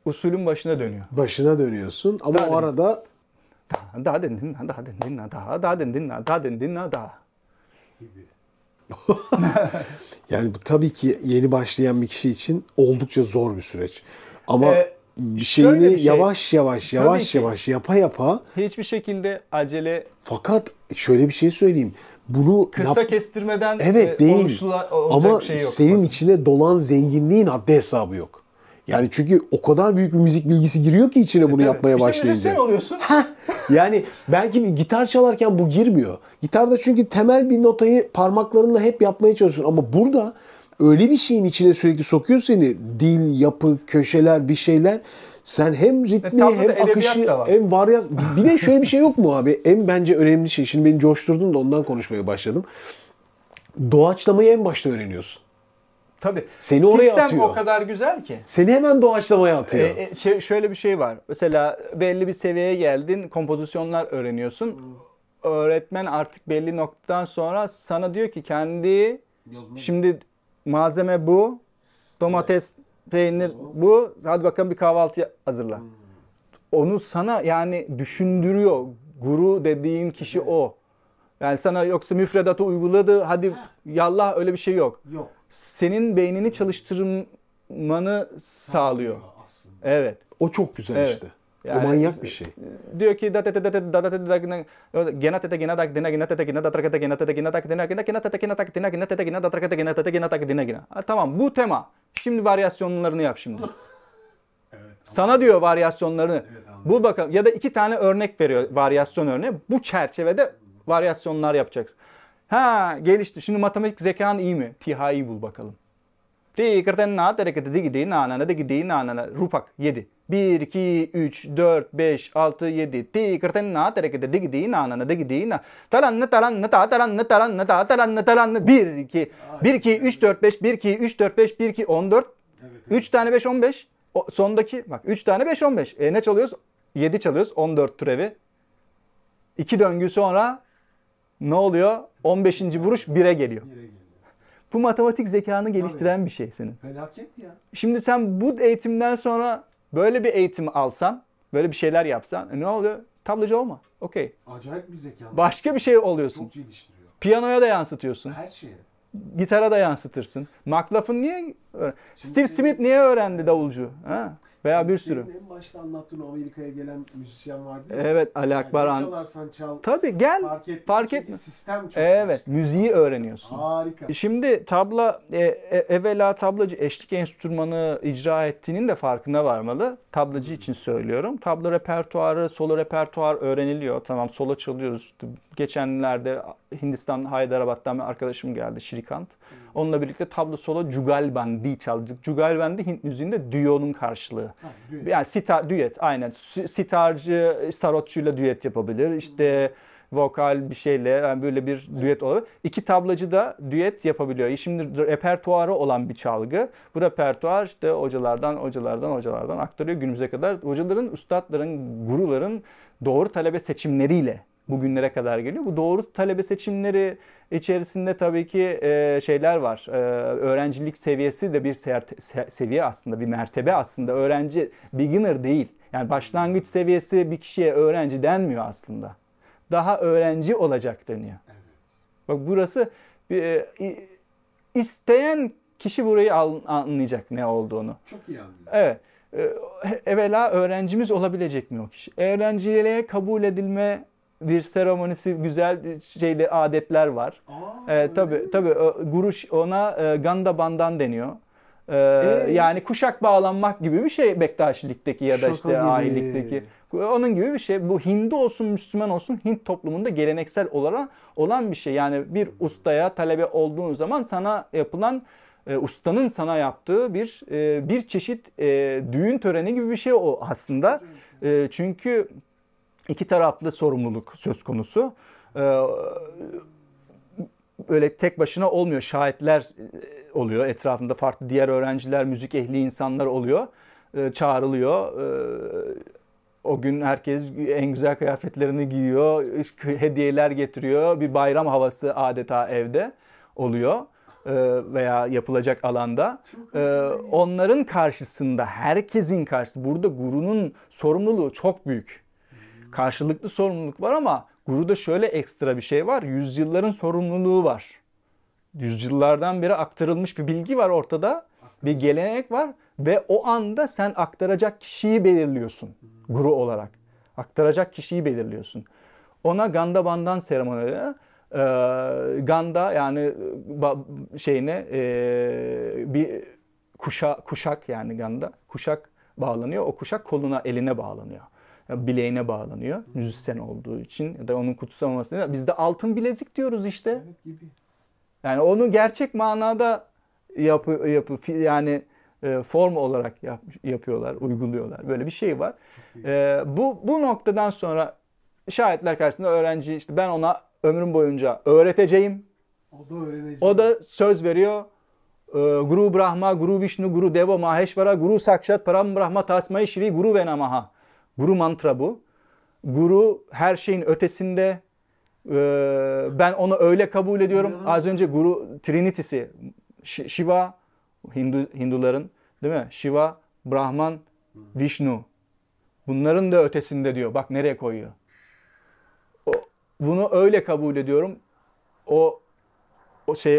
Usulün başına dönüyor. Başına dönüyorsun ama Da, o arada Da, din, din, na. Da, din, din, na. Da, din, din, na. Da, din, din, na. Da. yani bu tabii ki yeni başlayan bir kişi için oldukça zor bir süreç. Ama şöyle şeyini bir şey. yavaş yavaş yapa yapa Hiçbir şekilde acele, fakat şöyle bir şey söyleyeyim. Bunu kısa kestirmeden evet değil. olacak Ama bir şey yok. senin içine dolan zenginliğin haddi hesabı yok. Yani çünkü o kadar büyük bir müzik bilgisi giriyor ki içine bunu yapmaya İşte başlayınca. müzisyen oluyorsun. Yani belki bir gitar çalarken bu girmiyor. Gitarda çünkü temel bir notayı parmaklarınla hep yapmaya çalışıyorsun. Ama burada öyle bir şeyin içine sürekli sokuyor seni. Dil, yapı, köşeler, bir şeyler. Sen hem ritmi tabloda hem edebiyat akışı da var. hem bir de şöyle bir şey yok mu abi? En bence önemli şey. Şimdi beni coşturdun da ondan konuşmaya başladım. Doğaçlamayı en başta öğreniyorsun. Tabii. Seni oraya Sistem atıyor. o kadar güzel ki. Seni hemen doğaçlamaya atıyor. Şöyle bir şey var. Mesela belli bir seviyeye geldin, kompozisyonlar öğreniyorsun. Öğretmen artık belli noktadan sonra sana diyor ki kendi şimdi malzeme bu, domates, peynir bu. Hadi bakalım bir kahvaltı hazırla. Onu sana yani düşündürüyor. Guru dediğin kişi o. Yani sana yoksa müfredatı uyguladı. Hadi yallah öyle bir şey yok. Yok. Senin beynini çalıştırmanı sağlıyor. Aslında. Evet. O çok güzel Evet. işte. Yani o manyak bir şey. Diyor ki tamam bu tema. Şimdi varyasyonlarını yap şimdi. Sana diyor varyasyonlarını. Bul bakalım ya da 2 tane örnek veriyor varyasyon örneği. Bu çerçevede varyasyonlar yapacaksın. Ha gelişti. Şimdi matematik zekan iyi mi? TİHA'yı bul bakalım. Rupak 7. 1, 2, 3, 4, 5, 6, 7. 1, 2, 1, 2, 3, 4, 5, 1, 2, 3, 4, 5, 1, 2, 14. 3 tane 5, 15. Sondaki bak 3 tane 5, 15. Ne çalıyoruz? 7 çalıyoruz. 14 türevi. 2 döngü sonra ne oluyor? 15. vuruş 1'e geliyor. Bu matematik zekanı geliştiren bir şey senin. Felaket ya. Şimdi sen bu eğitimden sonra böyle bir eğitim alsan, böyle bir şeyler yapsan ne oluyor? Tablocu olma. Okey. Acayip bir zeka. Başka bir şey oluyorsun. Çok geliştiriyor. Piyanoya da yansıtıyorsun. Her şeye. Gitara da yansıtırsın. McLaughlin niye? Steve Smith niye öğrendi davulcu? Ha? Veya bir sürü. Senin en başta anlattığın o Amerika'ya gelen müzisyen vardı ya. Evet, Ali Akbar. Yani ne çalarsan çal. Tabii gel. Fark etme. Sistem çok Evet, başka. müziği öğreniyorsun. Harika. Şimdi tabla evvela tablacı eşlik enstrümanı icra ettiğinin de farkına varmalı. Tablacı için söylüyorum. Tabla repertuarı, solo repertuar öğreniliyor. Tamam solo çalıyoruz. Geçenlerde Hindistan Hyderabad'dan bir arkadaşım geldi Şirikant. Onunla birlikte tabla solo Jugalbandi çaldık. Jugalbandi Hint müziğinde düyonun karşılığı. Düet. Yani düet aynen. Sitarcı sarotçuyla düet yapabilir. İşte vokal bir şeyle yani böyle bir düet olur. 2 tablacı da düet yapabiliyor. Şimdi repertuarı olan bir çalgı. Bu repertuar işte hocalardan aktarıyor günümüze kadar. Hocaların, üstadların, guruların doğru talebe seçimleriyle bugünlere kadar geliyor. Bu doğru talebe seçimleri içerisinde tabii ki şeyler var. Öğrencilik seviyesi de bir seviye aslında, bir mertebe aslında. Öğrenci beginner değil. Yani başlangıç seviyesi bir kişiye öğrenci denmiyor aslında. Daha öğrenci olacak deniyor. Evet. Bak burası isteyen kişi burayı anlayacak ne olduğunu. Çok iyi anlıyorum. Evet. Evvela öğrencimiz olabilecek mi o kişi? Öğrenciliğe kabul edilme bir seremonisi, güzel şeyde adetler var. Tabii guru ona ganda bandan deniyor. Yani kuşak bağlanmak gibi bir şey Bektaşilik'teki ya da işte ahilikteki. Onun gibi bir şey. Bu Hindu olsun, Müslüman olsun Hint toplumunda geleneksel olarak olan bir şey. Yani bir ustaya talebe olduğun zaman sana yapılan ustanın sana yaptığı bir çeşit düğün töreni gibi bir şey o aslında. Çünkü 2 taraflı sorumluluk söz konusu. Öyle tek başına olmuyor. Şahitler oluyor. Etrafında farklı diğer öğrenciler, müzik ehli insanlar oluyor. Çağrılıyor. O gün herkes en güzel kıyafetlerini giyiyor. Hediyeler getiriyor. Bir bayram havası adeta evde oluyor. Veya yapılacak alanda. Onların karşısında, herkesin karşısında. Burada gurunun sorumluluğu çok büyük. Karşılıklı sorumluluk var ama guruda şöyle ekstra bir şey var. Yüzyılların sorumluluğu var. Yüzyıllardan beri aktarılmış bir bilgi var ortada. Bir gelenek var ve o anda sen aktaracak kişiyi belirliyorsun guru olarak. Aktaracak kişiyi belirliyorsun. Ona ganda bandan seremonileri. Ganda yani bir kuşak yani ganda. Kuşak bağlanıyor. O kuşak koluna, eline bağlanıyor. Bileğine bağlanıyor. Müzisyen olduğu için ya da onun kutsamamasını. Biz de altın bilezik diyoruz işte. Evet gibi. Yani onu gerçek manada yani form olarak yapıyorlar, uyguluyorlar. Böyle bir şey var. Bu noktadan sonra şahitler karşısında öğrenci işte ben ona ömrüm boyunca öğreteceğim. O da öğrenecek. O da söz veriyor. Guru Brahma, Guru Vishnu, Guru Deva Maheshwara, Guru Sakshat Param Brahma Tasmai Shri Guru ve Namaha. Guru mantra bu. Guru her şeyin ötesinde. Ben onu öyle kabul ediyorum. Az önce Guru Trinity'si. Shiva, Hinduların değil mi? Shiva, Brahman, Vishnu. Bunların da ötesinde diyor. Bak nereye koyuyor. Bunu öyle kabul ediyorum.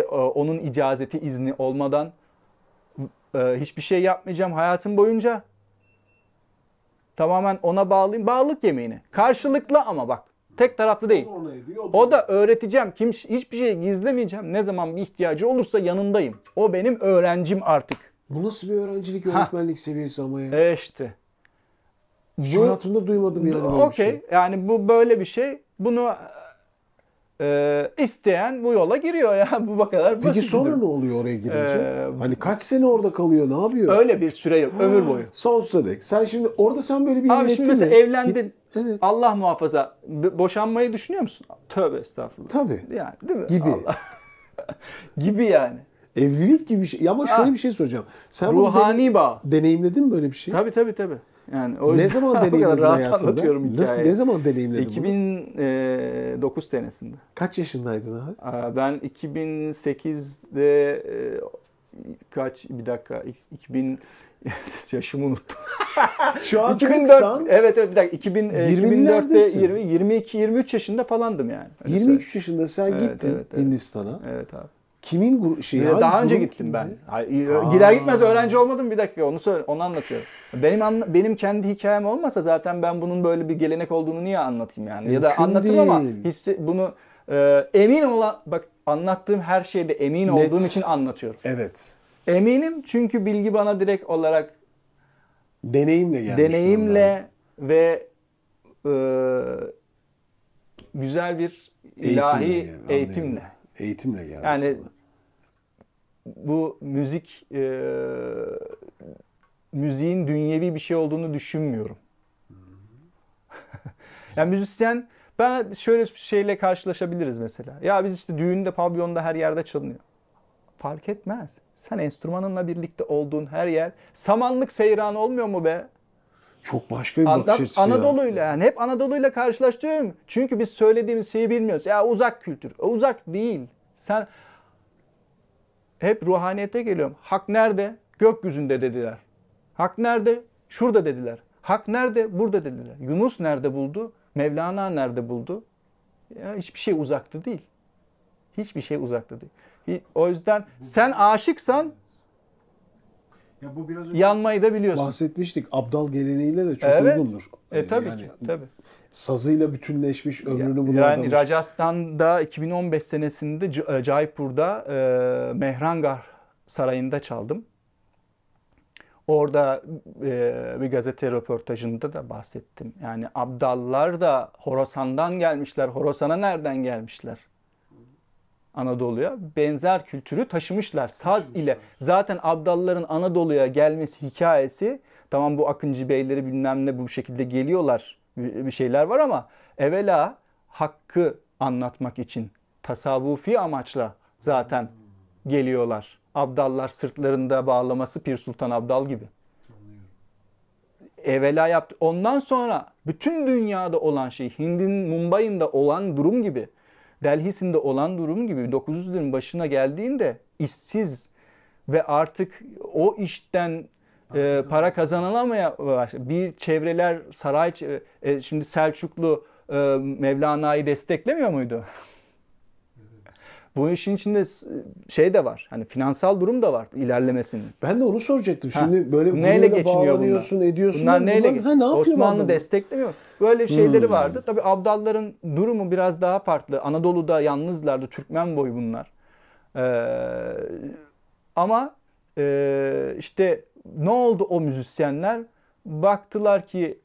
Onun icazeti, izni olmadan hiçbir şey yapmayacağım hayatım boyunca. Tamamen ona bağlıyım. Bağlılık yemeğine. Karşılıklı ama bak. Tek taraflı değil. O da öğreteceğim. Hiçbir şey gizlemeyeceğim. Ne zaman bir ihtiyacı olursa yanındayım. O benim öğrencim artık. Bu nasıl bir öğrencilik, öğretmenlik seviyesi ama ya? İşte. Hiç hayatımda duymadım yani böyle bir şey. Okey. Yani bu böyle bir şey. Bunu isteyen bu yola giriyor ya. Bu kadar basit. Peki sonra ne oluyor oraya girince? Hani kaç sene orada kalıyor? Ne yapıyor? Öyle bir süre yok. Ömür boyu. Sonsuza dek. Sen şimdi orada sen böyle bir yemin Abi ettin şimdi mesela mi? evlendin. Evet. Allah muhafaza. Boşanmayı düşünüyor musun? Tövbe estağfurullah. Tabii. Yani değil mi? Gibi. Gibi yani. Evlilik gibi bir şey. Ama şöyle bir şey soracağım. Sen ruhani bağ. Deneyimledin mi böyle bir şey? Tabii. Yani o Ne zaman deneyimledin hayatında? anlatıyorum hikayeyi. Ne zaman deneyimledin 2009 senesinde. Kaç yaşındaydın abi? Ben 2008'de bir dakika 2000 yaşımı unuttum. Şu an 2004 evet bir dakika 2004'te 22 23 yaşında falandım yani. 23 yaşında sen gittin Hindistan'a. Evet abi. Kimin şeyi? Daha önce gittim ben. Gider gitmez öğrenci olmadım, bir dakika onu anlatıyorum. Benim kendi hikayem olmasa zaten ben bunun böyle bir gelenek olduğunu niye anlatayım yani? Ya da anlatırım ama bunu emin olan, bak anlattığım her şeyde emin olduğum için anlatıyorum. Evet. Eminim çünkü bilgi bana direkt olarak deneyimle gelmiş. Deneyimle ve güzel bir ilahi eğitimle. Eğitimle gelmiş. Yani sana. Bu müziğin dünyevi bir şey olduğunu düşünmüyorum. Yani müzisyen, ben şöyle bir şeyle karşılaşabiliriz mesela. Ya biz işte düğünde, pavyonda her yerde çalınıyor. Fark etmez. Sen enstrümanınla birlikte olduğun her yer samanlık seyran olmuyor mu be? Çok başka bir bakış açısı Anadolu'yla yani hep Anadolu'yla karşılaştırıyorum. Çünkü biz söylediğimiz şeyi bilmiyoruz. Ya uzak kültür. Uzak değil. Sen hep ruhaniyete geliyorum. Hak nerede? Gökyüzünde dediler. Hak nerede? Şurada dediler. Hak nerede? Burada dediler. Yunus nerede buldu? Mevlana nerede buldu? Ya hiçbir şey uzakta değil. Hiçbir şey uzakta değil. O yüzden sen aşıksan ya bu biraz önce yanmayı da biliyorsun. Bahsetmiştik. Abdal geleneğiyle de çok uygundur. Tabii yani, ki. Tabii. Sazıyla bütünleşmiş, ömrünü buna yani adamış. Rajasthan'da 2015 senesinde Jaipur'da Mehrangarh Sarayı'nda çaldım. Orada bir gazete röportajında da bahsettim. Yani Abdallar da Horasan'dan gelmişler. Horasan'a nereden gelmişler? Anadolu'ya. Benzer kültürü taşımışlar saz ile. Zaten Abdalların Anadolu'ya gelmesi hikayesi, tamam bu Akıncı Beyleri bilmem ne bu şekilde geliyorlar, bir şeyler var ama evvela hakkı anlatmak için tasavvufi amaçla zaten geliyorlar. Abdallar sırtlarında bağlaması Pir Sultan Abdal gibi. Evvela yaptı. Ondan sonra bütün dünyada olan şey, Hind'in Mumbai'inde olan durum gibi, Delhi'sinde olan durum gibi 900'lerin başına geldiğinde işsiz ve artık o işten para kazanılamaya başladı. Bir çevreler saray, şimdi Selçuklu Mevlana'yı desteklemiyor muydu? Bu işin içinde şey de var. Hani finansal durum da var ilerlemesinin. Ben de onu soracaktım. Şimdi böyle neyle geçiniyor bağlanıyorsun, bunlar? ediyorsun. Bunlar neyle geçiniyor? Ne yapıyor Osmanlı adam? desteklemiyor. Böyle şeyleri vardı. Tabii Abdalların durumu biraz daha farklı. Anadolu'da yalnızlardı. Türkmen boyu bunlar. Ama işte ne oldu o müzisyenler? Baktılar ki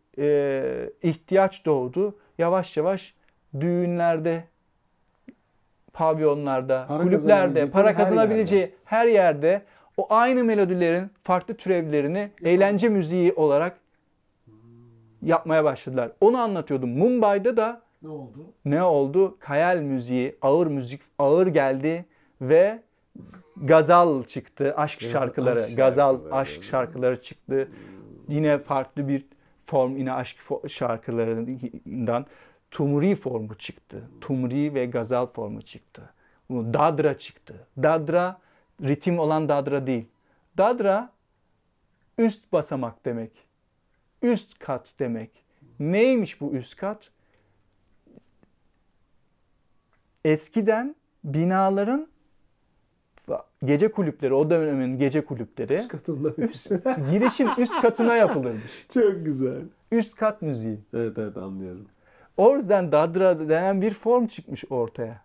ihtiyaç doğdu. Yavaş yavaş düğünlerde, pavyonlarda, kulüplerde, para kazanabileceği her yerde o aynı melodilerin farklı türevlerini eğlence müziği olarak yapmaya başladılar. Onu anlatıyordum. Mumbai'de da Ne oldu? ne oldu? Hayal müziği, ağır müzik ağır geldi ve gazal çıktı. Aşk şarkıları, gazal aşk şarkıları çıktı. Yine farklı bir form, yine aşk şarkılarından Tumri formu çıktı. Tumri ve gazal formu çıktı. Dadra çıktı. Dadra ritim olan dadra değil. Dadra üst basamak demek. Üst kat demek. Neymiş bu üst kat? Eskiden binaların gece kulüpleri, o dönemin gece kulüpleri Üst katında. girişin üst katına yapılırmış. Çok güzel. Üst kat müziği. Evet anlıyorum. O yüzden dadra denen bir form çıkmış ortaya.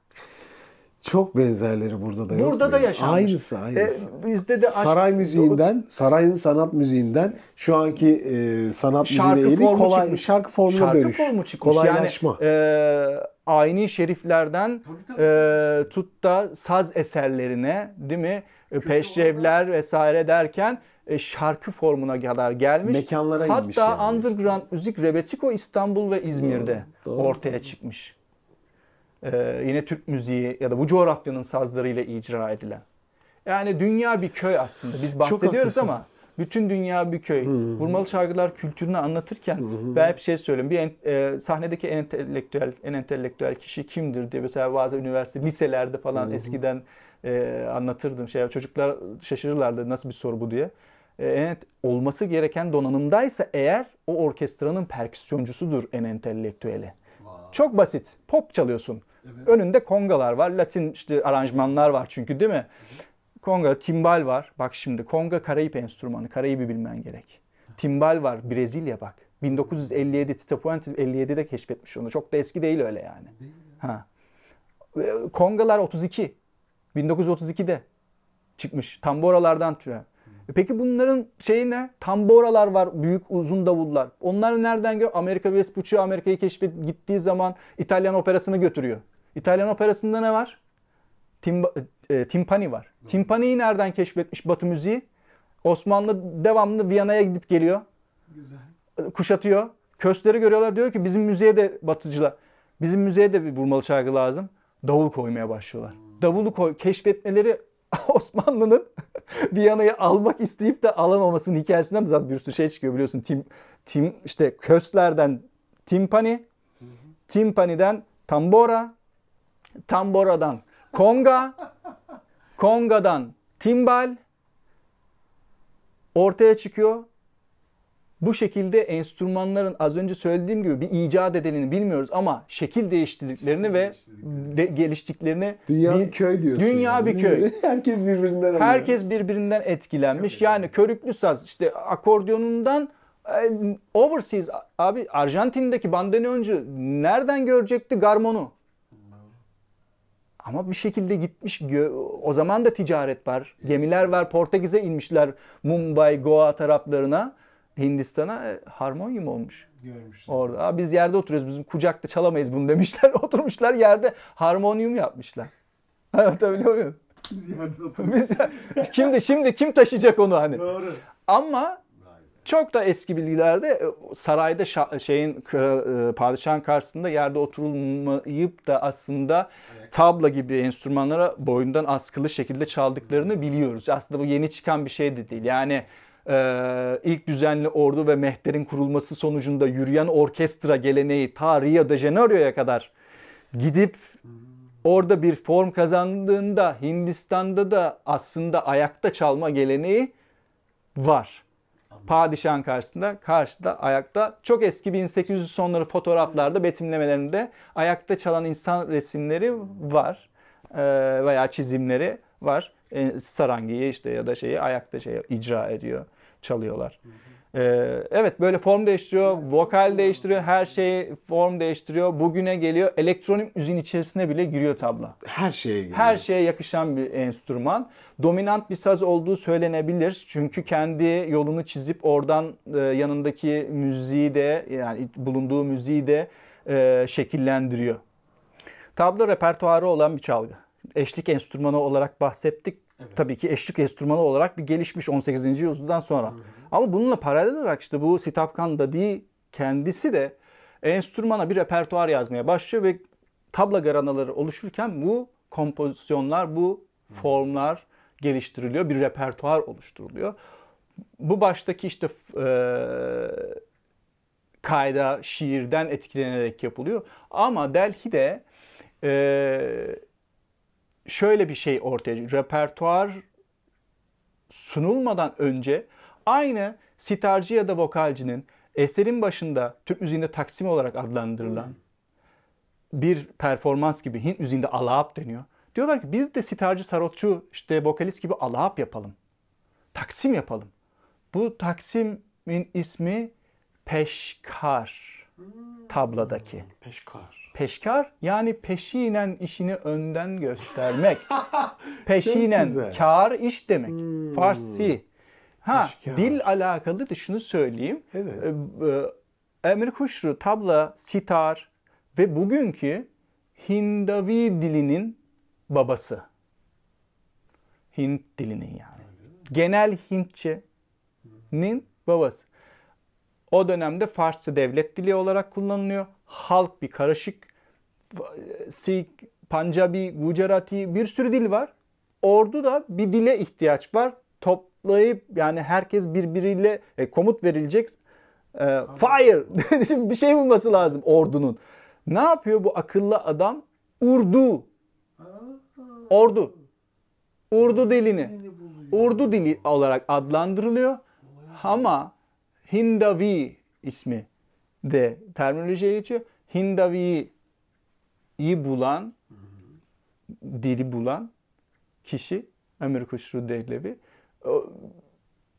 Çok benzerleri burada da yok Burada mu da ya? yaşanmış. Aynısı. Bizde de Saray müziğinden, sarayın sanat müziğinden şu anki sanat müziğine eğilik kolay şarkı formuna şarkı dönüş. formu çıkmış. Kolaylaşma. Yani ayni şeriflerden Tabii. tut da saz eserlerine, değil mi? Peşrevler vesaire derken şarkı formuna kadar gelmiş. Mekanlara inmiş Hatta yani underground müzik Rebetiko İstanbul ve İzmir'de Doğru, ortaya çıkmış. Yine Türk müziği ya da bu coğrafyanın sazlarıyla icra edilen. Yani dünya bir köy aslında. Biz bahsediyoruz haklısın. ama bütün dünya bir köy. Vurmalı şarkılar kültürünü anlatırken ben hep şey söylüyorum. Sahnedeki en entelektüel kişi kimdir diye mesela bazı üniversite, liselerde falan eskiden anlatırdım. Çocuklar şaşırırlardı nasıl bir soru bu diye. Olması gereken donanımdaysa eğer o orkestranın perküsyoncusudur en entelektüeli. Çok basit. Pop çalıyorsun. Evet. Önünde kongalar var. Latin işte aranjmanlar var çünkü, değil mi? Konga, timbal var. Bak şimdi konga Karayip enstrümanı. Karayip'i bilmen gerek. Timbal var. Brezilya bak. 1957 Tito Puente 57'de keşfetmiş onu. Çok da eski değil öyle yani. Ha. Kongalar 32. 1932'de çıkmış. Tamboralardan türev. Peki bunların şeyi ne? Tamboralar var, büyük uzun davullar. Onlar nereden geliyor? Amerika Vespucci Amerika'yı gittiği zaman İtalyan operasını götürüyor. İtalyan operasında ne var? Timpani var. Timpani'yi nereden keşfetmiş Batı müziği? Osmanlı devamlı Viyana'ya gidip geliyor. Güzel. Kuşatıyor. Kösleri görüyorlar, diyor ki bizim müziğe de Batıcılar, bizim müziğe de bir vurmalı şarkı lazım. Davul koymaya başlıyorlar. Davulu keşfetmeleri Osmanlı'nın Viyana'yı almak isteyip de alamamasının hikayesinden zaten bir sürü şey çıkıyor biliyorsun. İşte köslerden timpani, timpani'den tambora, tamboradan konga, kongadan timbal ortaya çıkıyor. Bu şekilde enstrümanların az önce söylediğim gibi bir icat edenini bilmiyoruz ama şekil değiştirdiklerini ve geliştiklerini. Dünya bir köy diyorsun. Dünya bir köy. Herkes birbirinden alıyor. Herkes birbirinden etkilenmiş. Yani körüklü saz, işte akordiyonundan overseas abi, Arjantin'deki bandoneoncu nereden görecekti garmonu? Ama bir şekilde gitmiş. O zaman da ticaret var. Gemiler var. Portekiz'e inmişler. Mumbai, Goa taraflarına. Hindistan'a harmonyum olmuş. Görmüşler. Orada. Biz yerde oturuyoruz. Bizim kucakta çalamayız bunu demişler. Oturmuşlar yerde harmonyum yapmışlar. Anlatabiliyor muyum? Biz yerde oturuyoruz. Şimdi kim taşıyacak onu hani? Doğru. Ama çok da eski bilgilerde sarayda padişahın karşısında yerde oturulmayıp da aslında tabla gibi enstrümanlara boyundan askılı şekilde çaldıklarını biliyoruz. Aslında bu yeni çıkan bir şey de değil. Yani ilk düzenli ordu ve mehter'in kurulması sonucunda yürüyen orkestra geleneği ta Rio de Janeiro'ya kadar gidip orada bir form kazandığında Hindistan'da da aslında ayakta çalma geleneği var. Padişahın karşıda ayakta, çok eski 1800 sonları fotoğraflarda, betimlemelerinde ayakta çalan insan resimleri var. Veya çizimleri var. Sarangiyi işte ya da ayakta icra ediyor, çalıyorlar. Evet, böyle form değiştiriyor, vokal değiştiriyor, her şey form değiştiriyor. Bugüne geliyor, elektronik müziğin içerisine bile giriyor tabla. Her şeye giriyor. Her şeye yakışan bir enstrüman. Dominant bir saz olduğu söylenebilir. Çünkü kendi yolunu çizip oradan yanındaki müziği de, yani bulunduğu müziği de şekillendiriyor. Tabla repertuarı olan bir çalgı. Eşlik enstrümanı olarak bahsettik. tabii ki eşlik enstrümanı olarak bir gelişmiş 18. yüzyıldan sonra. Ama bununla paralel olarak işte bu Sitapkan Dadi kendisi de enstrümana bir repertuar yazmaya başlıyor ve tabla garanaları oluşurken bu kompozisyonlar, bu formlar geliştiriliyor. Bir repertuar oluşturuluyor. Bu baştaki işte kayda, şiirden etkilenerek yapılıyor. Ama Delhi'de şöyle bir şey ortaya çıkıyor. Repertuar sunulmadan önce aynı sitarcı ya da vokalcinin eserin başında Türk müziğinde taksim olarak adlandırılan bir performans gibi Hint müziğinde alap deniyor. Diyorlar ki biz de sitarcı, sarotçu, işte vokalist gibi alap yapalım. Taksim yapalım. Bu taksimin ismi peşkar. Tabladaki. Peşkar. Peşkar yani peşinen işini önden göstermek. Peşinen kar iş demek. Farsi. Peşkar. Dil alakalı da şunu söyleyeyim. Evet. Emir Kuşru tabla, sitar ve bugünkü Hindavi dilinin babası. Hint dilinin yani. Genel Hintçe'nin babası. O dönemde Farsça devlet dili olarak kullanılıyor. Halk bir karışık. Sikh, Panjabi, Gujarati bir sürü dil var. Orduda bir dile ihtiyaç var. Toplayıp yani herkes birbiriyle komut verilecek. Fire! Şimdi bir şey bulması lazım ordunun. Ne yapıyor bu akıllı adam? Urdu. Ordu. Urdu dilini. Urdu dili olarak adlandırılıyor. Ama Hindavi ismi de terminolojiye geçiyor. Hindavi'yi bulan, dili bulan kişi Emir Kuşru Dehlevi.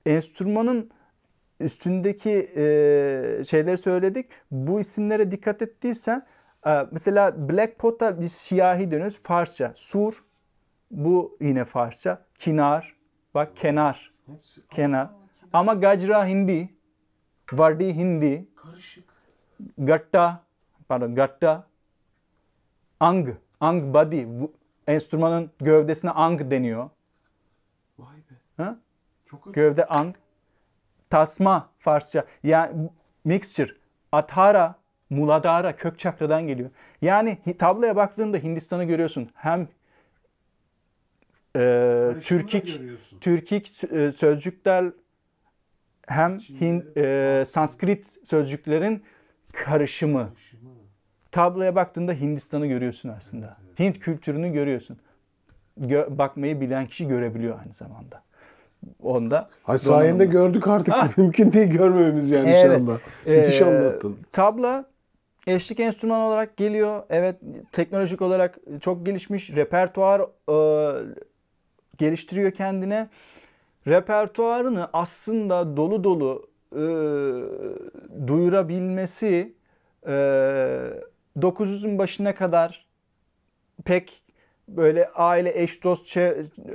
Enstrümanın üstündeki şeyleri söyledik. Bu isimlere dikkat ettiysen mesela Black Pot'a biz siyahi dönüyoruz. Farsça. Sur. Bu yine Farsça. Kinar. Bak kenar. Kenar. Ama Gajra Hindi. Vardi Hindi. Karışık. Gatta. Ang. Ang body. Enstrümanın gövdesine ang deniyor. Vay be. Ha? Çok acayip. Gövde ang. Tasma Farsça. Yani mixture. Athara, muladara kök çakradan geliyor. Yani tabloya baktığında Hindistan'ı görüyorsun. Hem Türkik sözcükler hem Sanskrit sözcüklerin karışımı. Tabloya baktığında Hindistan'ı görüyorsun aslında. Evet. Hint kültürünü görüyorsun. Bakmayı bilen kişi görebiliyor aynı zamanda. Onda. Sayende gördük artık. Mümkün değil görmememiz yani evet. şu anda. Müthiş anlattın. Tabla eşlik enstrüman olarak geliyor. Evet, teknolojik olarak çok gelişmiş. Repertuar geliştiriyor kendine. Repertuarını aslında dolu dolu duyurabilmesi 900'ün başına kadar pek böyle aile, eş, dost,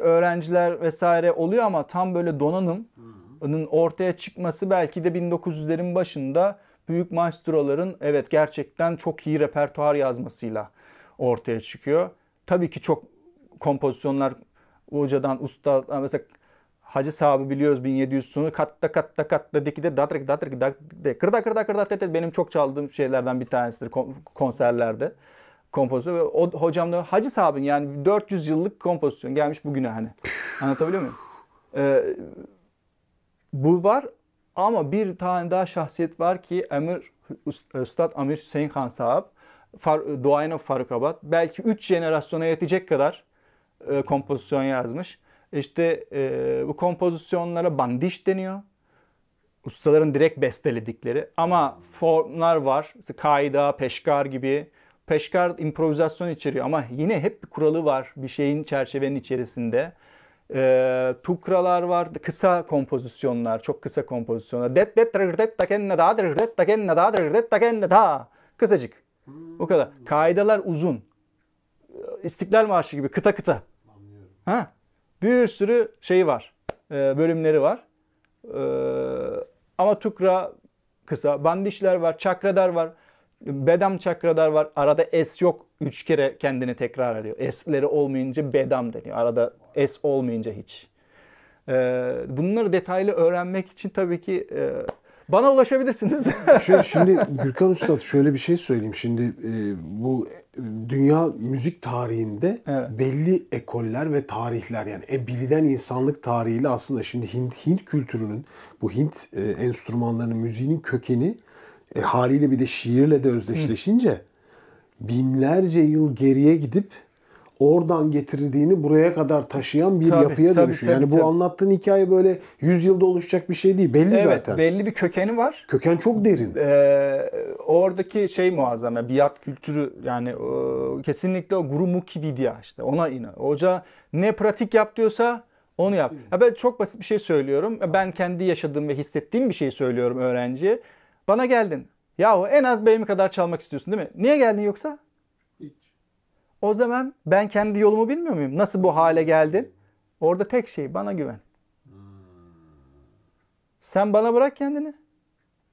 öğrenciler vesaire oluyor ama tam böyle donanımın ortaya çıkması belki de 1900'lerin başında büyük maestroların evet gerçekten çok iyi repertuar yazmasıyla ortaya çıkıyor. Tabii ki çok kompozisyonlar hocadan, usta mesela Hacı sahibi biliyoruz 1700 sonu katta dikide kırda benim çok çaldığım şeylerden bir tanesidir konserlerde. Kompozisyon ve o hocam da Hacı sahibi yani 400 yıllık kompozisyon gelmiş bugüne hani. Anlatabiliyor muyum? Bu var ama bir tane daha şahsiyet var ki Üstad Amir Hüseyin Khan sahib Duayen of Farukabad belki 3 jenerasyona yetecek kadar kompozisyon yazmış. İşte bu kompozisyonlara bandiş deniyor. Ustaların direkt besteledikleri. Ama formlar var. İşte kaida, peşkar gibi. Peşkar improvizasyon içeriyor ama yine hep bir kuralı var bir şeyin çerçevenin içerisinde. Tukralar var, kısa kompozisyonlar, çok kısa kompozisyonlar. Kısacık. O kadar. Kaidalar uzun. İstiklal Marşı gibi kıta kıta. Ha? Bir sürü şey var. Bölümleri var. Ama tukra kısa. Bandişler var, çakradar var. Bedam çakralar var. Arada es yok. 3 kere kendini tekrar ediyor. Es'leri olmayınca bedam deniyor. Arada es olmayınca hiç. Bunları detaylı öğrenmek için tabii ki bana ulaşabilirsiniz. Şimdi Gürkan Üstad şöyle bir şey söyleyeyim. Şimdi bu dünya müzik tarihinde Evet. belli ekoller ve tarihler, yani bilinen insanlık tarihiyle aslında şimdi Hint kültürünün, bu Hint enstrümanlarının, müziğinin kökeni haliyle bir de şiirle de özdeşleşince binlerce yıl geriye gidip oradan getirdiğini buraya kadar taşıyan bir Tabii, yapıya tabii, dönüşüyor. tabii, Yani bu tabii. anlattığın hikaye böyle 100 yılda oluşacak bir şey değil. Belli Evet, zaten. belli bir kökeni var. Köken çok derin. Oradaki şey muazzam ya, biat kültürü yani kesinlikle o Gurumukhi Vidya işte ona inan. Hoca ne pratik yap diyorsa onu yap. Ya ben çok basit bir şey söylüyorum. Ben kendi yaşadığım ve hissettiğim bir şey söylüyorum öğrenciye. Bana geldin. Yahu en az benim kadar çalmak istiyorsun değil mi? Niye geldin yoksa? O zaman ben kendi yolumu bilmiyor muyum? Nasıl bu hale geldin? Orada tek şey bana güven. Sen bana bırak kendini.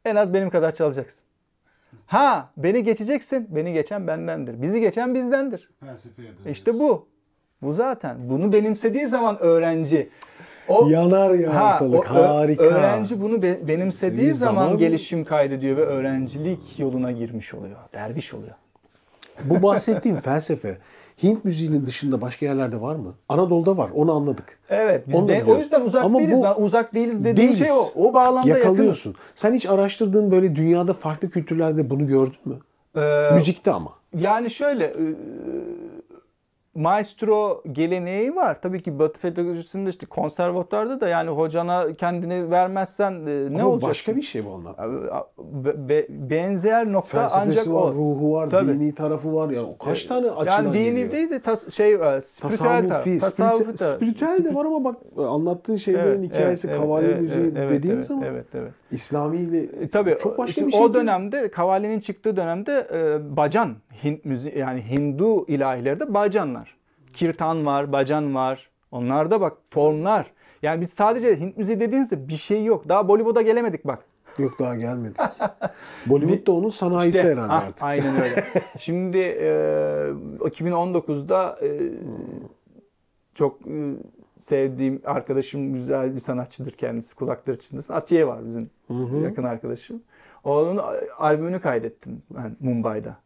En az benim kadar çalacaksın. Ha, beni geçeceksin. Beni geçen bendendir. Bizi geçen bizdendir. Felsefeye dönüyoruz. İşte bu. Bu zaten. Bunu benimsediği zaman öğrenci o Yanar ya ortalık. Harika. öğrenci bunu benimsediği Bir zaman gelişim kaydediyor ve öğrencilik yoluna girmiş oluyor. Derviş oluyor. Bu bahsettiğim felsefe Hint müziğinin dışında başka yerlerde var mı? Anadolu'da var. Onu anladık. Evet. Biz Onu da o biliyoruz. yüzden uzak Ama değiliz. bu- Ben uzak değiliz dediğim Değiliz. şey o. O bağlamda Yakalıyorsun. yakınız. Sen hiç araştırdığın böyle dünyada farklı kültürlerde bunu gördün mü? Müzikte ama. Yani şöyle maestro geleneği var. Tabii ki Batı pedagojisinde işte konservatuarda da yani hocana kendini vermezsen ne Ama olacaksın? başka bir şey bu anlat. Benzer nokta Felsefesi ancak var, o. ruhu var, Tabii. dini tarafı var. Yani kaç tane açıdan Yani dini geliyor? değil de spiritüel taraf. Tasavvufi, spiritüel de var ama bak anlattığın şeylerin hikayesi, kavalye müziği dediğin zaman Evet. İslami ile Tabii çok başka işte bir şey o değil. dönemde Kavalye'nin çıktığı dönemde bacan Hint müziği yani Hindu ilahilerde bacanlar. Kirtan var, bacan var. Onlarda bak formlar. Yani biz sadece Hint müziği dediğimizde bir şey yok. Daha Bollywood'a gelemedik bak. Yok daha gelmedi. Bollywood da onun sanayisi İşte, herhalde artık. Aynen öyle. Şimdi 2019'da çok sevdiğim arkadaşım, güzel bir sanatçıdır kendisi. Kulakları çınlasın. Atiye var bizim yakın arkadaşım. Onun albümünü kaydettim ben Mumbai'da.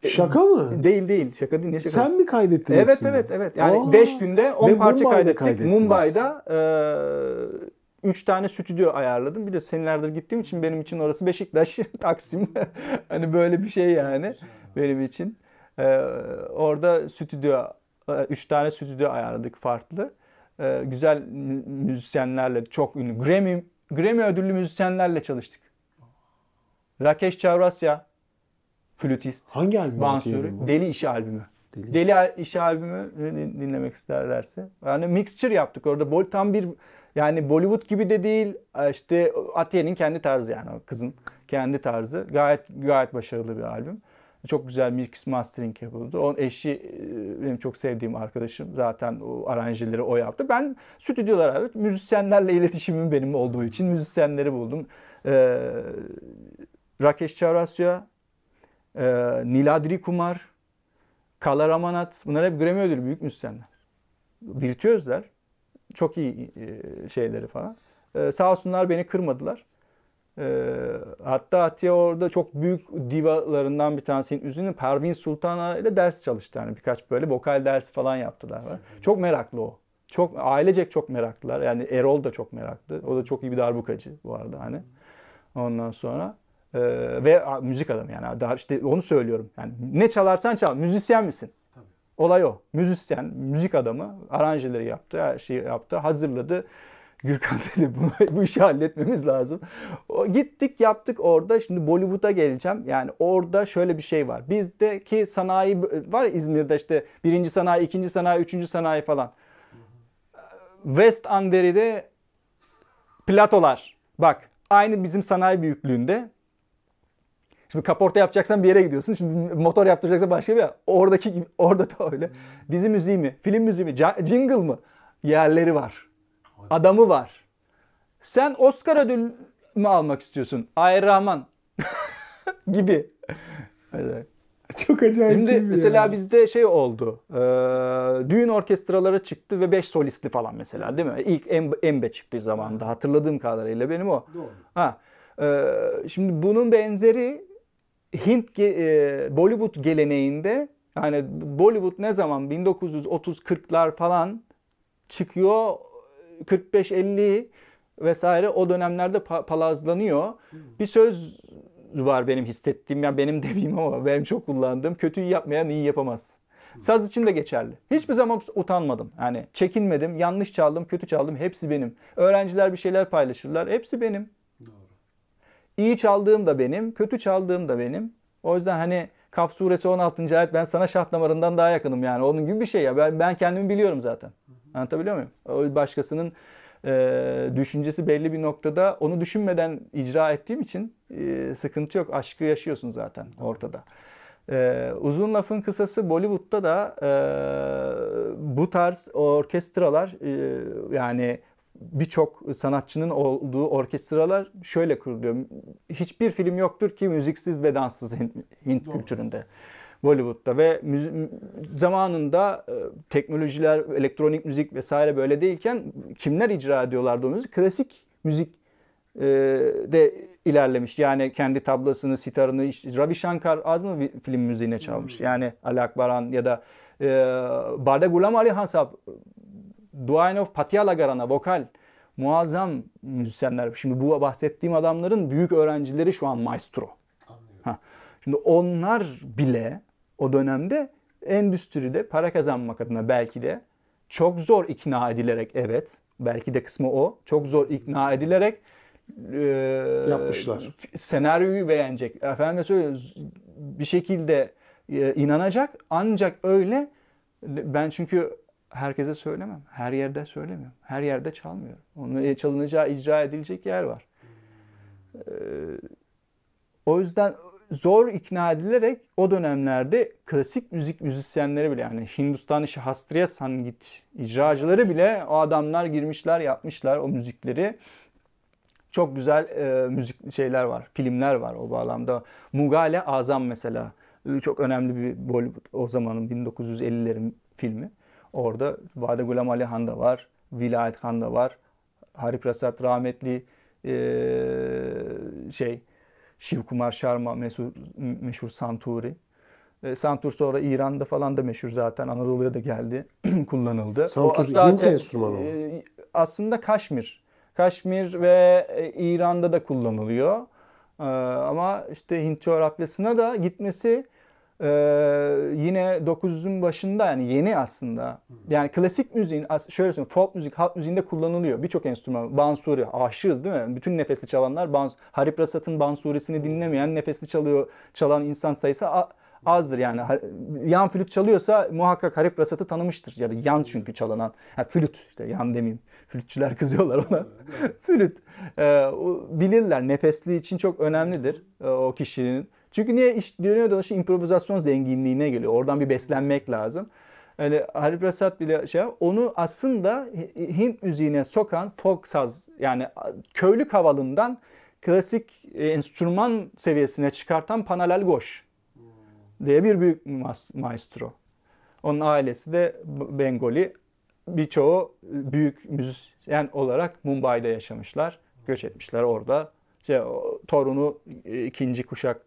Şaka mı? Değil. Şaka değil. Ne şaka? Sen mi kaydettin Evet. hepsini? Yani 5 günde 10 ve parça Mumbai'de kaydettik. kaydettiniz. Mumbai'da 3 tane stüdyo ayarladım. Bir de senelerdir gittiğim için benim için orası Beşiktaş, Taksim. Hani böyle bir şey yani benim için. Orada stüdyo 3 tane stüdyo ayarladık farklı. Güzel müzisyenlerle, çok ünlü Grammy ödüllü müzisyenlerle çalıştık. Rakesh Chavrasya flütist. Hangi albüm? Bansuri. Deli İşi albümü. Deli İşi albümü dinlemek isterlerse. Yani mixture yaptık orada. Tam bir yani Bollywood gibi de değil. İşte Atiye'nin kendi tarzı yani o kızın kendi tarzı. Gayet başarılı bir albüm. Çok güzel mix mastering yapıldı. Onun eşi benim çok sevdiğim arkadaşım. Zaten o aranjeleri o yaptı. Ben stüdyolara, müzisyenlerle iletişimim benim olduğu için müzisyenleri buldum. Rakesh Chavrasya, Niladri Kumar, Kala Ramanat, bunlar hep Grammy ödüllü büyük müzisyenler. Virtüözler. Çok iyi şeyleri falan. Sağ olsunlar beni kırmadılar. Hatta Atiye orada çok büyük divalarından bir tanesinin üzerine Pervin Sultan'a ile ders çalıştı. Yani birkaç böyle vokal dersi falan yaptılar. Çok meraklı o. Ailecek çok meraklılar. Yani Erol da çok meraklı. O da çok iyi bir darbukacı bu arada hani. Ondan sonra ve müzik adamı yani. Daha işte onu söylüyorum. Yani ne çalarsan çal. Müzisyen misin? Tabii. Olay o. Müzisyen, müzik adamı. Aranjeleri yaptı, her şeyi yaptı, hazırladı. Gürkan dedi bu işi halletmemiz lazım. Gittik yaptık orada. Şimdi Bollywood'a geleceğim. Yani orada şöyle bir şey var. Bizdeki sanayi var ya İzmir'de işte birinci sanayi, ikinci sanayi, üçüncü sanayi falan. West Andheri'de platolar. Bak aynı bizim sanayi büyüklüğünde. Şimdi kaporta yapacaksan bir yere gidiyorsun. Şimdi motor yaptıracaksan başka bir yer. Orada da öyle. Dizi müziği mi? Film müziği mi? Jingle mı? Yerleri var. Adamı var. Sen Oscar ödülü mü almak istiyorsun? Ay Rahman. gibi. Evet. Çok acayip Şimdi değil mi mesela ya? bizde şey oldu. Düğün orkestraları çıktı ve 5 solistli falan mesela, değil mi? İlk Embe çıktığı zamanda hatırladığım kadarıyla benim o. Doğru. Ha. Şimdi bunun benzeri Bollywood geleneğinde, yani Bollywood ne zaman 1930-40'lar falan çıkıyor, 45-50 vesaire o dönemlerde palazlanıyor. Bir söz var benim hissettiğim, ya benim demeyeyim ama benim çok kullandığım: kötüyü yapmayan iyi yapamaz. Saz için de geçerli. Hiçbir zaman utanmadım. Yani çekinmedim. Yanlış çaldım, kötü çaldım. Hepsi benim. Öğrenciler bir şeyler paylaşırlar. Hepsi benim. Doğru. İyi çaldığım da benim, kötü çaldığım da benim. O yüzden hani Kaf suresi 16. ayet, ben sana şah damarından daha yakınım yani. Onun gibi bir şey ya. Ben kendimi biliyorum zaten. Anlatabiliyor muyum? O başkasının düşüncesi belli bir noktada, onu düşünmeden icra ettiğim için sıkıntı yok. Aşkı yaşıyorsun zaten ortada. Uzun lafın kısası, Bollywood'da da bu tarz orkestralar, yani birçok sanatçının olduğu orkestralar şöyle kuruluyor. Hiçbir film yoktur ki müziksiz ve danssız Hint kültüründe. Bollywood'da ve zamanında teknolojiler, elektronik müzik vesaire böyle değilken kimler icra ediyorlardı o müzik? Klasik müzik de ilerlemiş. Yani kendi tablasını, sitarını, işte Ravi Shankar az mı film müziğine çalmış? Yani Ali Akbaran ya da Bade Gulam Ali Hansap, Duayen of Patiala Garana, vokal muazzam müzisyenler. Şimdi bu bahsettiğim adamların büyük öğrencileri şu an maestro. Şimdi onlar bile o dönemde endüstride para kazanmak adına belki de çok zor ikna edilerek, evet, belki de kısmı o, çok zor ikna edilerek yapmışlar. Senaryoyu beğenecek, efendim söyleyeyim, bir şekilde inanacak, ancak öyle. Ben çünkü herkese söylemem, her yerde söylemiyorum, her yerde çalmıyorum. Onun çalınacağı, icra edilecek yer var. O yüzden zor ikna edilerek o dönemlerde klasik müzik müzisyenleri bile, yani Hindustani Shastriya Sangit icracıları bile, o adamlar girmişler, yapmışlar o müzikleri. Çok güzel müzik şeyler var, filmler var o bağlamda. Mughal-e Azam mesela çok önemli bir Bollywood, o zamanın 1950'lerin filmi. Orada Bade Gulam Ali Han da var, Vilayet Khan da var, Hari Prasad rahmetli, Shiv Kumar Sharma, meşhur Santuri. Santur sonra İran'da falan da meşhur zaten. Anadolu'ya da geldi, kullanıldı. Santur zaten, Hint enstrümanı mı? Aslında Kaşmir ve İran'da da kullanılıyor. Ama işte Hint coğrafyasına da gitmesi yine 900'ün başında, yani yeni aslında. Yani klasik müziğin, şöyle söyleyeyim, folk müzik, halk müziğinde kullanılıyor. Birçok enstrüman. Bansuri, aşığız değil mi? Bütün nefesli çalanlar, Hari Prasad'ın Bansurisini dinlemeyen, nefesli çalan insan sayısı azdır yani. Yan flüt çalıyorsa muhakkak Hari Prasad'ı tanımıştır. Ya da yan çünkü çalanan. Flüt, işte yan demeyeyim. Flütçüler kızıyorlar ona. Flüt. Bilirler. Nefesli için çok önemlidir o kişinin. Çünkü niye iş dönüyor dolaşıyor, improvizasyon zenginliğine geliyor. Oradan bir beslenmek lazım. Yani Hari Prasad bile onu aslında Hint müziğine sokan folk saz, yani köylü kavalından klasik enstrüman seviyesine çıkartan Panalal Ghosh diye bir büyük maestro. Onun ailesi de Bengali. Birçoğu büyük müzisyen olarak Mumbai'de yaşamışlar. Göç etmişler orada. Torunu ikinci kuşak,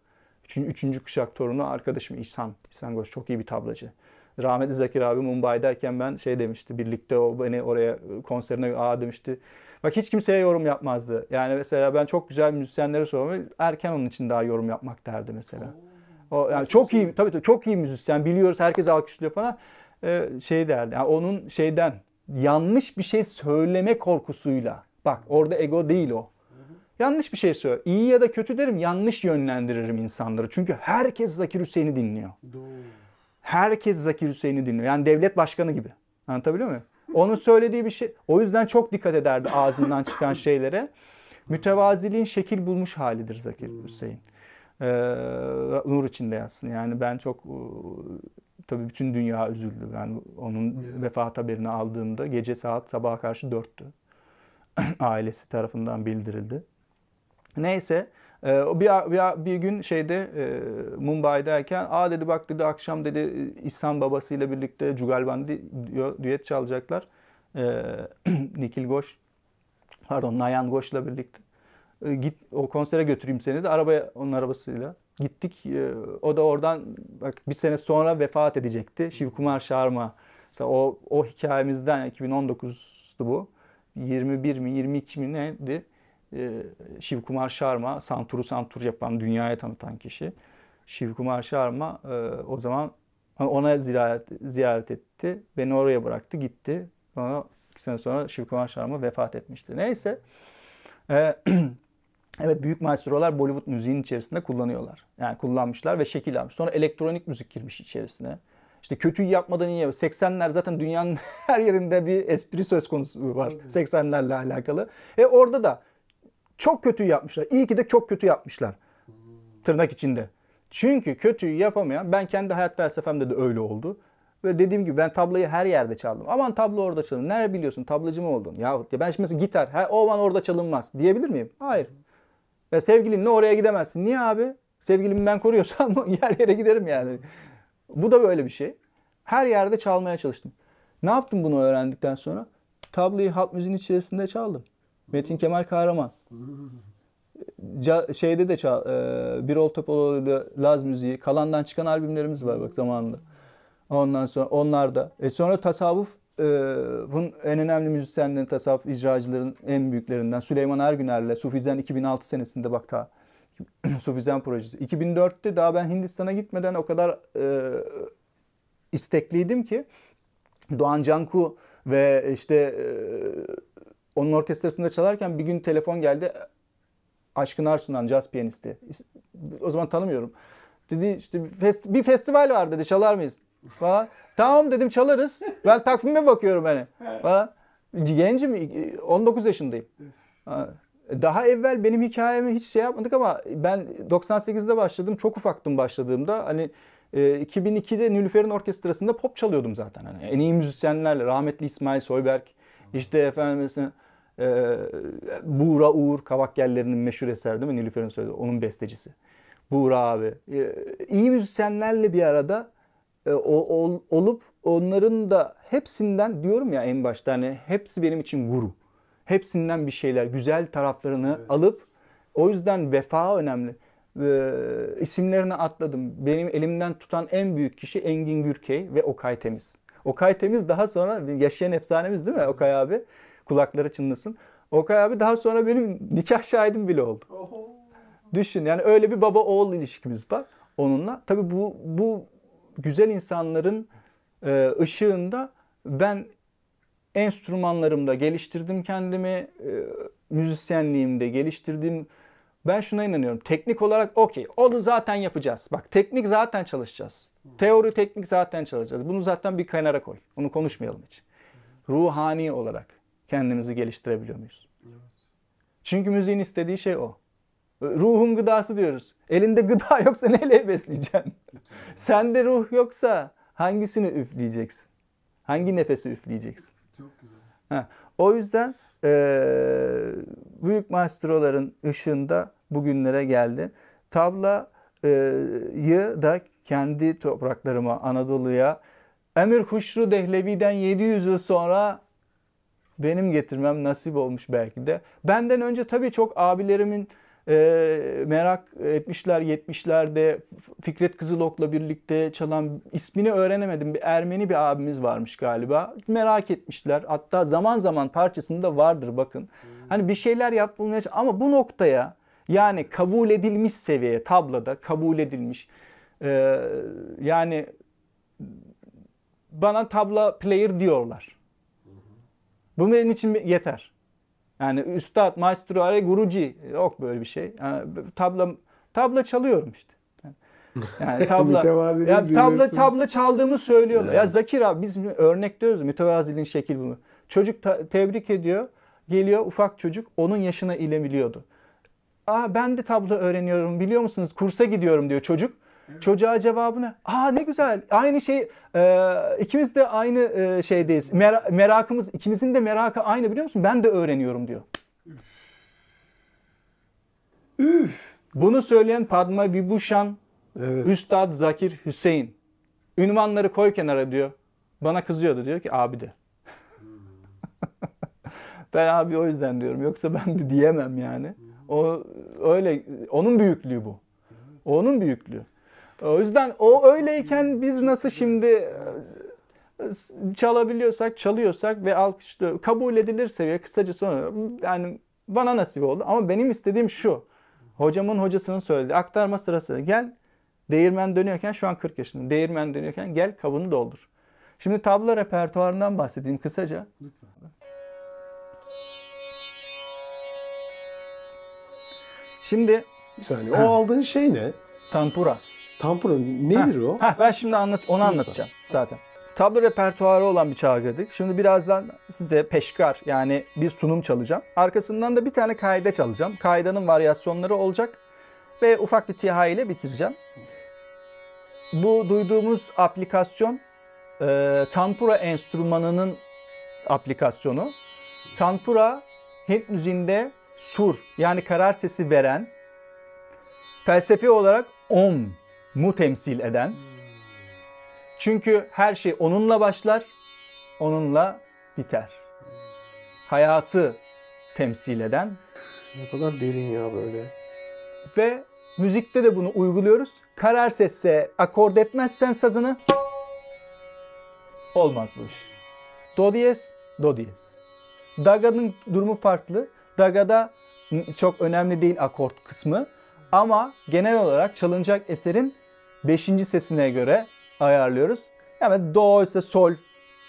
üçüncü kuşak torunu arkadaşım İhsan Ghosh çok iyi bir tablacı. Rahmetli Zakir abi Mumbai'deyken ben demişti, birlikte o beni oraya konserine demişti. Bak hiç kimseye yorum yapmazdı. Yani mesela ben çok güzel müzisyenlere soruyorum. Erken onun için daha yorum yapmak derdi mesela. O yani çok iyi, tabii çok iyi müzisyen, biliyoruz, herkes alkışlıyor falan. Derdi. Yani onun yanlış bir şey söyleme korkusuyla. Bak orada ego değil o. Yanlış bir şey söyle. İyi ya da kötü derim, yanlış yönlendiririm insanları. Çünkü herkes Zakir Hüseyin'i dinliyor. Herkes Zakir Hüseyin'i dinliyor. Yani devlet başkanı gibi. Anlatabiliyor muyum? Onun söylediği bir şey. O yüzden çok dikkat ederdi ağzından çıkan şeylere. Mütevaziliğin şekil bulmuş halidir Zakir Hüseyin. Nur içinde yatsın. Yani ben çok, tabii bütün dünya üzüldü. Ben onun vefat haberini aldığımda gece saat sabaha karşı 4'tü. Ailesi tarafından bildirildi. Neyse, Bir gün şeyde Mumbai'deyken dedi bak dedi akşam dedi İhsan babasıyla birlikte Jugalbandi diyor düet çalacaklar. Nikhil Ghosh Nayan Ghosh'la birlikte. Git o konsere götüreyim seni de onun arabasıyla. Gittik. O da oradan bak bir sene sonra vefat edecekti. Shiv Kumar Sharma. Mesela o hikayemizden 2019'du bu. 21 mi 22 mi neydi? Shiv Kumar Sharma, Santur yapan, dünyaya tanıtan kişi. Shiv Kumar Sharma o zaman ona ziyaret etti. Beni oraya bıraktı, gitti. Sonra 2 sene sonra Shiv Kumar Sharma vefat etmişti. Neyse. Evet, büyük maestrolar Bollywood müziğin içerisinde kullanıyorlar. Yani kullanmışlar ve şekil almış. Sonra elektronik müzik girmiş içerisine. İşte kötüyü yapmadan iyi yapıyor. 80'ler zaten dünyanın her yerinde bir espri söz konusu var. 80'lerle alakalı. Orada da çok kötüyü yapmışlar. İyi ki de çok kötü yapmışlar. Tırnak içinde. Çünkü kötüyü yapamayan, ben kendi hayat felsefemde de öyle oldu. Ve dediğim gibi ben tablayı her yerde çaldım. Aman tablo orada çalın. Nerede biliyorsun tablacı mı oldun? Ya ben şimdi mesela gitar, o aman orada çalınmaz diyebilir miyim? Hayır. Ve sevgilinle oraya gidemezsin. Niye abi? Sevgilimi ben koruyorsam yer yere giderim yani. Bu da böyle bir şey. Her yerde çalmaya çalıştım. Ne yaptım bunu öğrendikten sonra? Tablayı halk müziğin içerisinde çaldım. Metin Kemal Kahraman. Şeyde de Birol Topaloğlu'yla Laz müziği. Kalan'dan çıkan albümlerimiz var bak zamanında. Ondan sonra onlar da. Sonra tasavvufun en önemli müzisyenlerin, tasavvuf icracıların en büyüklerinden Süleyman Ergüner'le Sufizan 2006 senesinde bak ta Sufizan projesi. 2004'te daha ben Hindistan'a gitmeden o kadar istekliydim ki Doğan Canku ve işte onun orkestrasında çalarken bir gün telefon geldi. Aşkın Arsunan, caz piyanisti. O zaman tanımıyorum. Dedi işte bir festival var dedi, çalar mıyız? Falan. Tamam dedim, çalarız. Ben takvime bakıyorum hani. Falan. Gencim, 19 yaşındayım. Daha evvel benim hikayemi hiç yapmadık ama ben 98'de başladım. Çok ufaktım başladığımda. Hani 2002'de Nilüfer'in orkestrasında pop çalıyordum zaten. Hani en iyi müzisyenlerle. Rahmetli İsmail Soyberg. İşte efendim mesela Buğra Uğur, Kavak Yerleri'nin meşhur eseri değil mi? Nilüfer'in söylediği. Onun bestecisi. Buğra abi. İyi müzisyenlerle bir arada olup onların da hepsinden diyorum ya en başta hani hepsi benim için guru. Hepsinden bir şeyler, güzel taraflarını alıp o yüzden vefa önemli. İsimlerini atladım. Benim elimden tutan en büyük kişi Engin Gürkey ve Okay Temiz. Okay Temiz daha sonra yaşayan efsanemiz değil mi Okay abi? Kulakları çınlasın. Okay abi daha sonra benim nikah şahidim bile oldu. Düşün yani öyle bir baba oğul ilişkimiz var onunla. Tabii bu güzel insanların ışığında ben enstrümanlarımda geliştirdim kendimi, müzisyenliğimde geliştirdim. Ben şuna inanıyorum. Teknik olarak okey. Onu zaten yapacağız. Bak teknik zaten çalışacağız. Teori teknik zaten çalışacağız. Bunu zaten bir kenara koy. Onu konuşmayalım hiç. Ruhani olarak kendimizi geliştirebiliyor muyuz? Çünkü müziğin istediği şey o. Ruhun gıdası diyoruz. Elinde gıda yoksa neyle besleyeceksin? Sende ruh yoksa hangisini üfleyeceksin? Hangi nefesi üfleyeceksin? Çok güzel. O yüzden büyük maestroların ışığında bugünlere geldi. Tablayı da kendi topraklarıma, Anadolu'ya Emir Huşru Dehlevi'den 700 yıl sonra benim getirmem nasip olmuş belki de. Benden önce tabii çok abilerimin merak etmişler 70'lerde Fikret Kızılok'la birlikte çalan, ismini öğrenemedim, bir Ermeni bir abimiz varmış galiba. Merak etmişler. Hatta zaman zaman parçasında vardır bakın. Hani bir şeyler yapılmaya ama bu noktaya yani kabul edilmiş seviyeye, tablada kabul edilmiş. Yani bana tabla player diyorlar. Bu benim için yeter. Yani üstad, maestro, guruci yok böyle bir şey. Yani tabla çalıyorum işte. Yani tabla çaldığımı söylüyorlar. Evet. Ya Zakir abi biz örnek diyoruz. Mütevaziliğin şekil bunu. Çocuk tebrik ediyor. Geliyor ufak çocuk onun yaşına ilebiliyordu. Ben de tabla öğreniyorum biliyor musunuz? Kursa gidiyorum diyor çocuk. Evet. Çocuğa cevabını ne güzel aynı şey ikimiz de aynı şeydeyiz. Merakımız ikimizin de merakı aynı biliyor musun? Ben de öğreniyorum diyor. Üf. Bunu söyleyen Padma Vibhushan, Evet. Üstad Zakir Hüseyin. Ünvanları koy kenara diyor. Bana kızıyordu, diyor ki abi de. Ben abi o yüzden diyorum. Yoksa ben de diyemem yani. O öyle, onun büyüklüğü bu. Onun büyüklüğü. O yüzden o öyleyken biz nasıl şimdi çalabiliyorsak, çalıyorsak ve alkışlı kabul edilir seviye, kısaca sonra yani bana nasip oldu. Ama benim istediğim şu. Hocamın hocasının söylediği aktarma sırası. Gel değirmen dönüyorken, şu an 40 yaşındayım. Değirmen dönüyorken gel kabını doldur. Şimdi tabla repertuarından bahsedeyim kısaca. Lütfen. Şimdi Bir saniye. O aldığın şey ne? tampura. Tampura nedir o? Ben şimdi onu anlatacağım zaten. Tablo repertuarı olan bir çalgıdır. Şimdi birazdan size peşkar, yani bir sunum çalacağım. Arkasından da bir tane kaide çalacağım. Kaidanın varyasyonları olacak ve ufak bir tiha ile bitireceğim. Bu duyduğumuz aplikasyon tanpura enstrümanının aplikasyonu. Tanpura Hint müziğinde sur, yani karar sesi veren, felsefi olarak Om'u temsil eden. Çünkü her şey onunla başlar, onunla biter. Hayatı temsil eden Ne kadar derin ya böyle. ve müzikte de bunu uyguluyoruz. Karar sesse akord etmezsen sazını olmaz bu iş. Do diyez, do diyez. Daga'nın durumu farklı. Daga'da çok önemli değil akort kısmı. Ama genel olarak çalınacak eserin 5. sesine göre ayarlıyoruz. Yani do ise sol,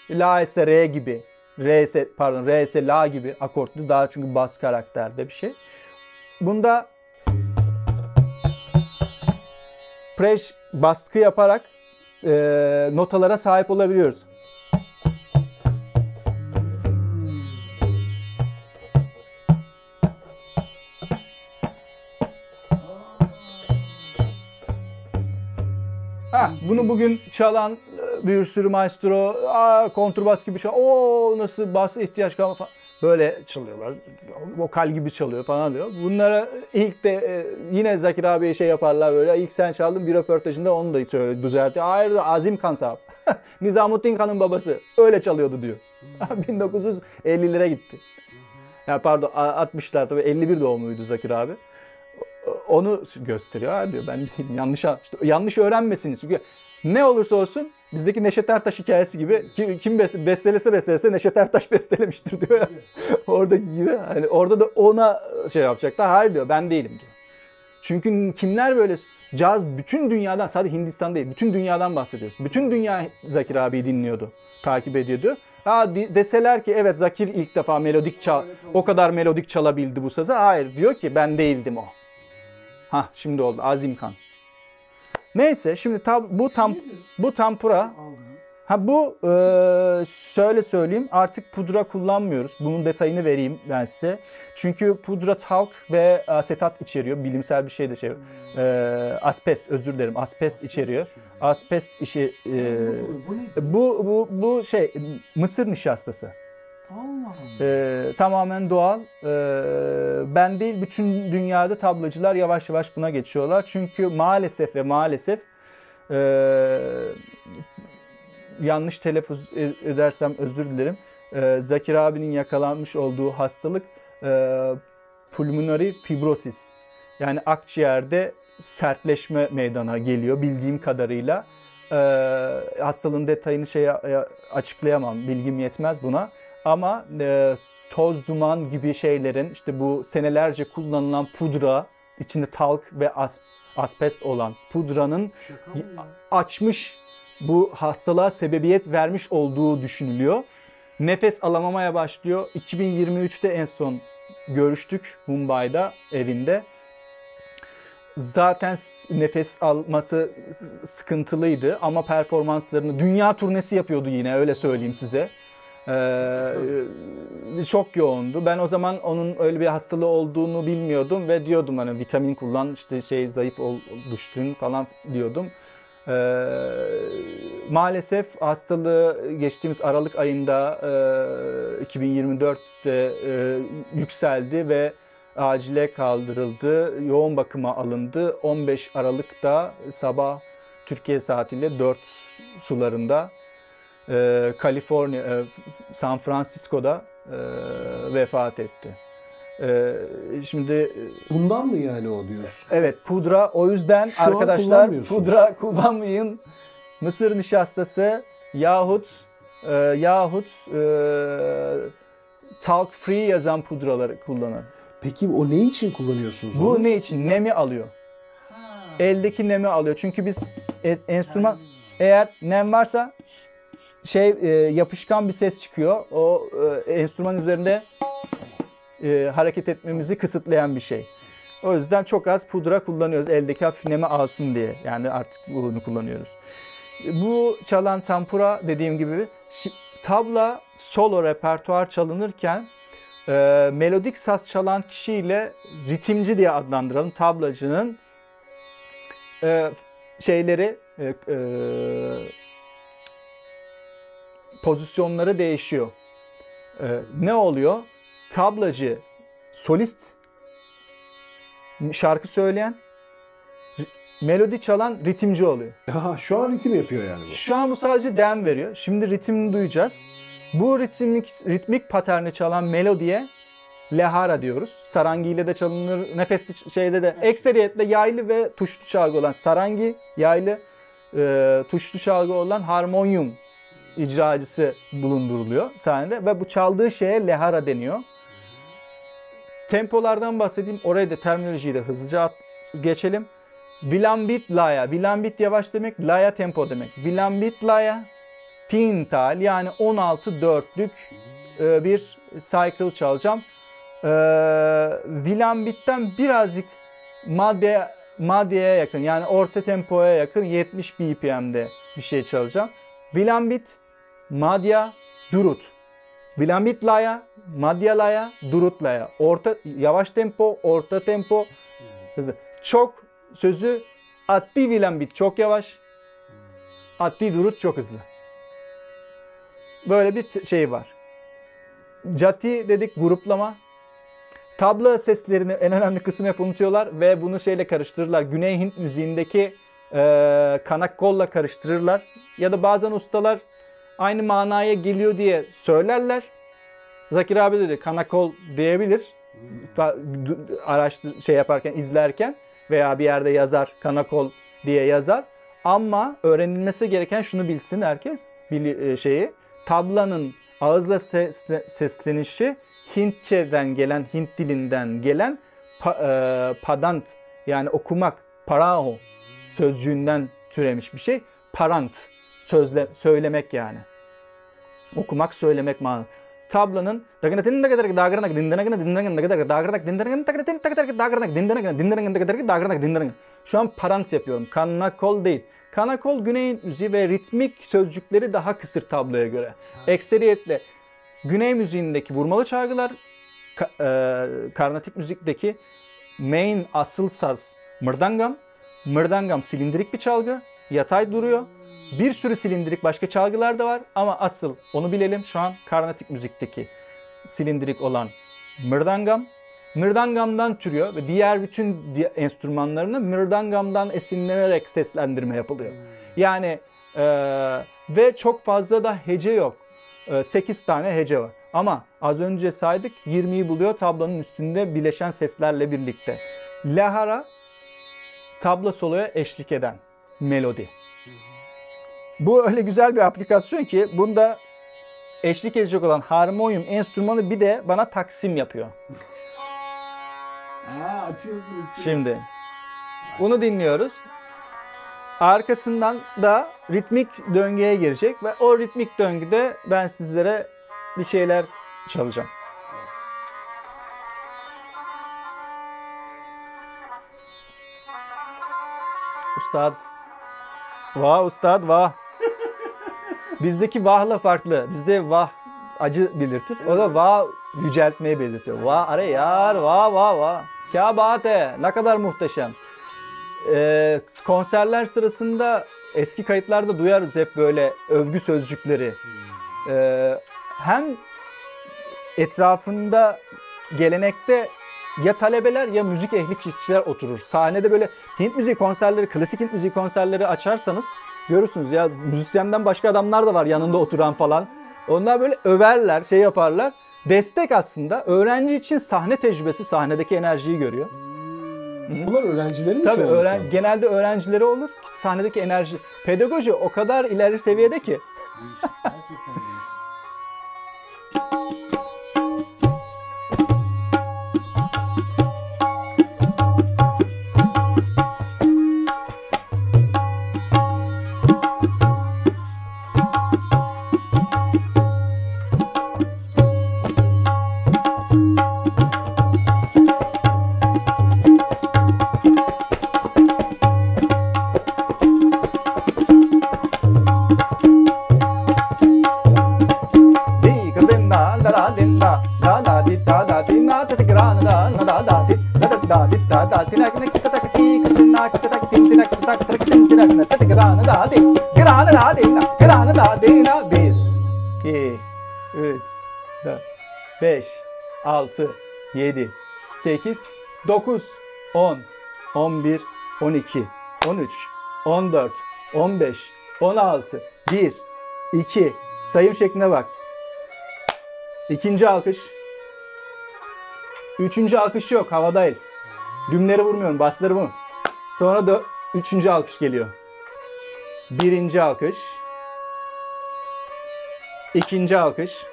la ise re gibi, re ise la gibi akortlu, daha çünkü bas karakterde bir şey. Bunda baskı yaparak notalara sahip olabiliyoruz. Bunu bugün çalan bir sürü maestro, kontrbas gibi çalıyor. O nasıl bas ihtiyaç kalma falan. Böyle çalıyorlar. Vokal gibi çalıyor falan diyor. Bunlara ilk de yine Zakir abiye şey yaparlar böyle. İlk sen çaldın, bir röportajında onu da söyledi, düzeltiyor. Hayır, Azim Kan sahip. Nizamuddin Kan'ın babası. Öyle çalıyordu diyor. 1950'lere gitti. Ya pardon 60'lar, tabii 51 doğumluydu Zakir abi. Onu gösteriyor. Ha diyor, ben değilim. Yanlış öğrenmesiniz. Çünkü ne olursa olsun bizdeki Neşet Ertaş hikayesi gibi kim bestelese Neşet Ertaş bestelemiştir diyor ya. Oradaki gibi. Hani orada da ona şey yapacaklar. Hayır diyor, ben değilim diyor. Çünkü kimler böyle caz bütün dünyadan, sadece Hindistan değil, bütün dünyadan bahsediyoruz. Bütün dünya Zakir abiyi dinliyordu, takip ediyordu. Deseler ki evet Zakir ilk defa o kadar melodik çalabildi bu sazı. Hayır diyor ki ben değildim o. Şimdi oldu Azim Kan. Neyse şimdi bu tampura. Bu şöyle söyleyeyim, artık pudra kullanmıyoruz. Bunun detayını vereyim ben size. Çünkü pudra talk ve asetat içeriyor. Bilimsel bir şey de asbest, özür dilerim. Asbest içeriyor. Asbest işi bu şey mısır nişastası. Tamamen doğal. Ben değil, bütün dünyada tablacılar yavaş yavaş buna geçiyorlar. Çünkü maalesef yanlış telaffuz edersem özür dilerim. Zakir abinin yakalanmış olduğu hastalık pulmonary fibrosis. Yani akciğerde sertleşme meydana geliyor bildiğim kadarıyla. Hastalığın detayını açıklayamam. Bilgim yetmez buna. Ama toz, duman gibi şeylerin, işte bu senelerce kullanılan pudra, içinde talk ve asbest olan pudranın açmış, bu hastalığa sebebiyet vermiş olduğu düşünülüyor. Nefes alamamaya başlıyor. 2023'te en son görüştük Mumbai'da, evinde. Zaten nefes alması sıkıntılıydı ama performanslarını, dünya turnesi yapıyordu yine, öyle söyleyeyim size. Çok yoğundu. Ben o zaman onun öyle bir hastalığı olduğunu bilmiyordum ve diyordum hani vitamin kullan, işte zayıf düştün falan diyordum. Maalesef hastalığı geçtiğimiz Aralık ayında 2024'te yükseldi ve acile kaldırıldı, yoğun bakıma alındı. 15 Aralık'ta sabah Türkiye saatiyle 4 sularında Kaliforniya, San Francisco'da vefat etti. Şimdi Bundan mı yani o diyorsun? evet, pudra, o yüzden Şu an arkadaşlar kullanmıyorsunuz. pudra kullanmayın. Mısır nişastası yahut talc free yazan pudraları kullanın. Peki o ne için kullanıyorsunuz Bu onu? ne için? Nemi alıyor. Eldeki nemi alıyor. Çünkü biz enstrüman, eğer nem varsa yapışkan bir ses çıkıyor. O enstrüman üzerinde hareket etmemizi kısıtlayan bir şey. O yüzden çok az pudra kullanıyoruz. Eldeki hafif nemi alsın diye. Yani artık bunu kullanıyoruz. Bu çalan tampura, dediğim gibi, tabla solo repertuar çalınırken melodik saz çalan kişiyle ritimci diye adlandıralım. Tablacının pozisyonları değişiyor. Ne oluyor? Tablacı, solist, şarkı söyleyen, melodi çalan ritimci oluyor. Ha, şu an ritim yapıyor yani bu. Şu an bu sadece dem veriyor. Şimdi ritimini duyacağız. Bu ritmik paterni çalan melodiye lehara diyoruz. Sarangi ile de çalınır. Nefesli şeyde de ekseriyetle yaylı ve tuşlu çalgı olan sarangi, yaylı tuşlu çalgı olan harmonyum icracısı bulunduruluyor sahnede ve bu çaldığı şeye lehara deniyor. Tempolardan bahsedeyim. Oraya da terminolojiyi de hızlıca geçelim. Vilambit laya. Vilambit yavaş demek, laya tempo demek. Vilambit laya tintal, yani 16 dörtlük bir cycle çalacağım. Vilambit'ten birazcık maddeye yakın, yani orta tempoya yakın 70 BPM'de bir şey çalacağım. Vilambit, madya, durut. Vilambit laya, madya laya, durut laya. Yavaş tempo, orta tempo, hızlı. Çok sözü atti vilambit çok yavaş, atti durut çok hızlı. Böyle bir şey var. Jati dedik, gruplama. Tabla seslerini en önemli kısmı hep unutuyorlar ve bunu şeyle karıştırırlar. Güney Hint müziğindeki kanakkolla karıştırırlar. Ya da bazen ustalar aynı manaya geliyor diye söylerler. Zakir abi dedi kanakol diyebilir. Yaparken, izlerken veya bir yerde yazar, kanakol diye yazar. Ama öğrenilmesi gereken, şunu bilsin herkes, tablanın ağızla seslenişi Hintçeden gelen, Hint dilinden gelen padant, yani okumak, paraho sözcüğünden türemiş bir şey. Parant, söylemek yani. Okumak, söylemek manası. Tablanın şu an parant yapıyorum. Kanakol değil. Kanakol Güney müziği ve ritmik sözcükleri daha kısır tabloya göre. Ekseriyetle Güney müziğindeki vurmalı çalgılar, Karnatik müzikteki main asıl saz mırdangam. Mırdangam silindirik bir çalgı, yatay duruyor. Bir sürü silindirik başka çalgılar da var ama asıl onu bilelim, şu an Karnatik müzikteki silindirik olan mırdangam. Mırdangamdan türüyor ve diğer bütün enstrümanlarını mırdangamdan esinlenerek seslendirme yapılıyor. Yani ve çok fazla da hece yok. 8 tane hece var. Ama az önce saydık, 20'yi buluyor tablanın üstünde bileşen seslerle birlikte. Lahara, tabla soloya eşlik eden melodi. Bu öyle güzel bir aplikasyon ki bunda eşlik edecek olan harmonyum enstrümanı bir de bana taksim yapıyor. Açıyorsun üstüne. Şimdi bunu dinliyoruz. Arkasından da ritmik döngüye girecek ve o ritmik döngüde ben sizlere bir şeyler çalacağım. Ustad. Vah ustad vah. Bizdeki vahla farklı. Bizde vah acı belirtir. O da vah yüceltmeyi belirtiyor. Vah are yar vah vah vah. Kya baat hai. Ne kadar muhteşem. Konserler sırasında eski kayıtlarda duyarız hep böyle övgü sözcükleri. Hem etrafında gelenekte ya talebeler ya müzik ehli kişiler oturur. Sahnede böyle Hint müziği konserleri, klasik Hint müziği konserleri açarsanız görürsünüz ya, müzisyenden başka adamlar da var yanında oturan falan. Onlar böyle överler, şey yaparlar. Destek aslında. Öğrenci için sahne tecrübesi, sahnedeki enerjiyi görüyor. Bunlar öğrencilerin mi Tabii çoğunlukla? genelde öğrencileri olur. Sahnedeki enerji. Pedagoji o kadar ileri seviyede ki. Değişik. Gerçekten değişik. Bir, 2, 3, 4, 5, 6, 7, 8, 9, 10, 11, 12, 13, 14, 15, 16, 1, 2, sayım şekline bak. İkinci alkış. Üçüncü alkış yok, havada el. Dümleri vurmuyorum, basları bu. Sonra da üçüncü alkış geliyor. Birinci alkış. İkinci alkış.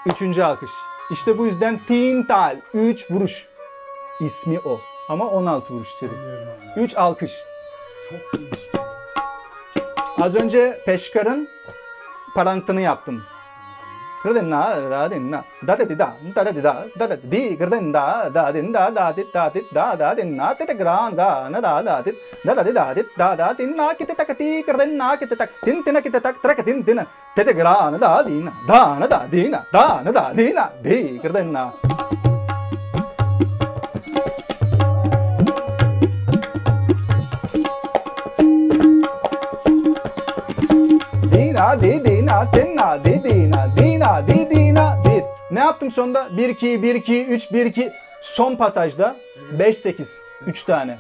Üçüncü alkış. İşte bu yüzden tintal, 3 vuruş. İsmi o. Ama 16 vuruş içeri. 3 alkış. Çok değişik. Az önce Peşkar'ın parantını yaptım. Kırdenna da denna da da da da da da di kırdenna da denna da da da denna te gran da na da da denna kite tak ti kırdenna kite tak tin tina kite tak trak tin tina te gran da dina da na da dina di kırdenna. Dina, tenna, dina, bir. Ne yaptım sonunda? 1-2, 1-2, 3-1-2. Son pasajda 5-8, 3 tane.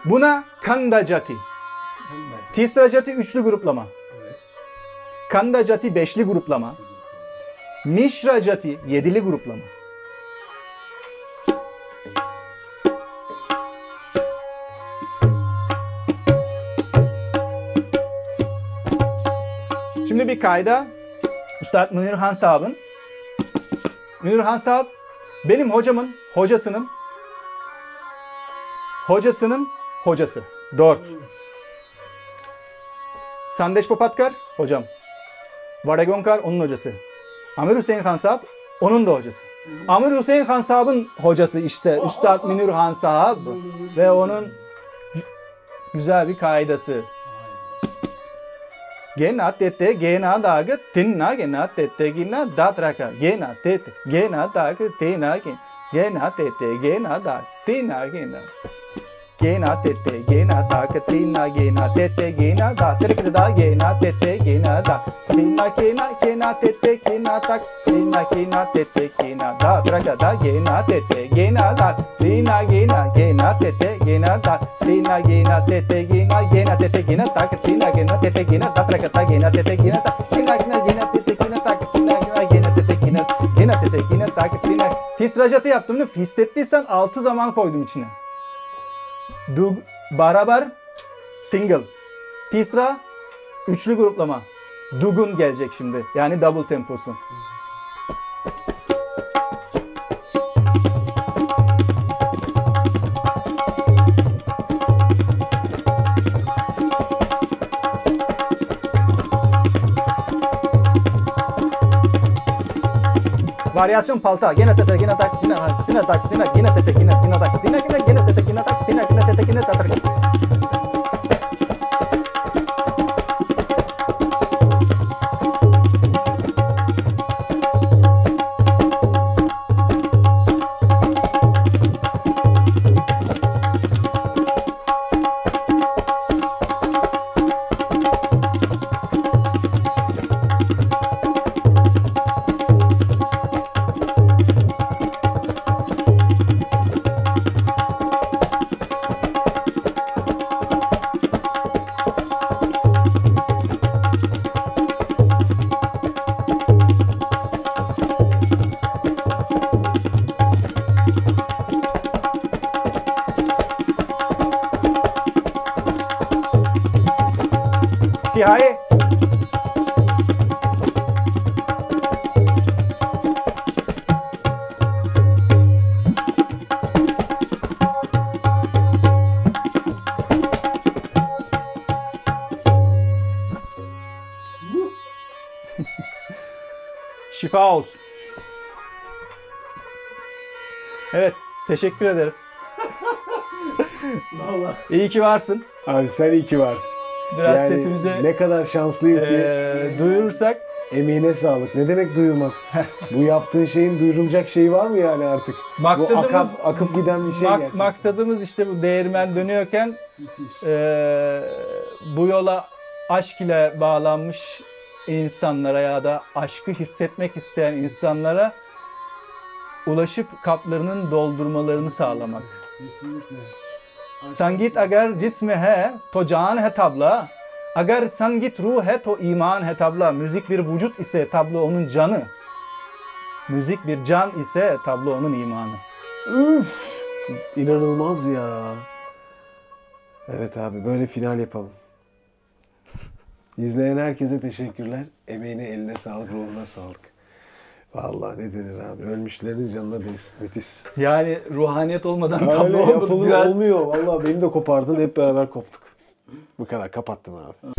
Buna Kandajati. Tisrajati üçlü gruplama. Kandajati beşli gruplama. Mishrajati yedili gruplama. Şimdi bir kayda Üstad Münir Han Sahib'in. Münir Han Sahib benim hocamın hocasının hocası. 4. Sandesh Popatkar hocam. Varagonkar onun hocası. Amir Hüseyin Han Sahib onun da hocası. Amir Hüseyin Han Sahib'in hocası işte Üstad Münir Han Sahib ve onun güzel bir kaidası. Gena tete gena dag tinna gena tete gena datraka gena tete gena dag tina gena tete gena dag tina gena tete gena dag tina gena tete gena dag trekte da gena tete gena dag tina gena tete gena tak tina tete gena datraka da gena tete gena dag tina gena tete gena dag tina gena tete gena tak tina gena tete gena datraka da gena tete gena tak tina gena tete gena tak tina gena tete gena tak tina. Tisrajatı yaptım değil mi? Hissettiysen 6 zaman koydum içine. Dug barabar single. Tisra üçlü gruplama. Dugun gelecek şimdi. Yani double temposu. Varyasyon palta. Gene tete gene tak gene tak gene tete gene tak gene tete gene tak gene tete gene tak. Nihai. Şifa olsun. Evet, teşekkür ederim. Vallahi. İyi ki varsın. Abi sen iyi ki varsın. Biraz Yani sesimizi ne kadar şanslıyım ki. duyurursak. Emeğine sağlık. Ne demek duyurmak? Bu yaptığın şeyin duyurulacak şeyi var mı yani artık? Maksadımız, Bu akıp giden bir şey gerçekten. maksadımız işte bu değirmen dönüyorken bu yola aşk ile bağlanmış insanlara ya da aşkı hissetmek isteyen insanlara ulaşıp kaplarının doldurmalarını sağlamak. Kesinlikle. Sangit agar cisme hai to can hai tabla. Agar sangit ruh hai to iman hai tabla. Müzik bir vücut ise tablo onun canı. Müzik bir can ise tablo onun imanı. Üf! İnanılmaz ya. Evet abi böyle final yapalım. İzleyen herkese teşekkürler. Emeğine, eline sağlık, ruhuna sağlık. Vallahi ne denir abi. Ölmüşlerin canına değsin. Müthiş. Yani ruhaniyet olmadan Öyle tablo yapılır biraz olmuyor. Vallahi beni de kopardın. Hep beraber koptuk. Bu kadar. Kapattım abi.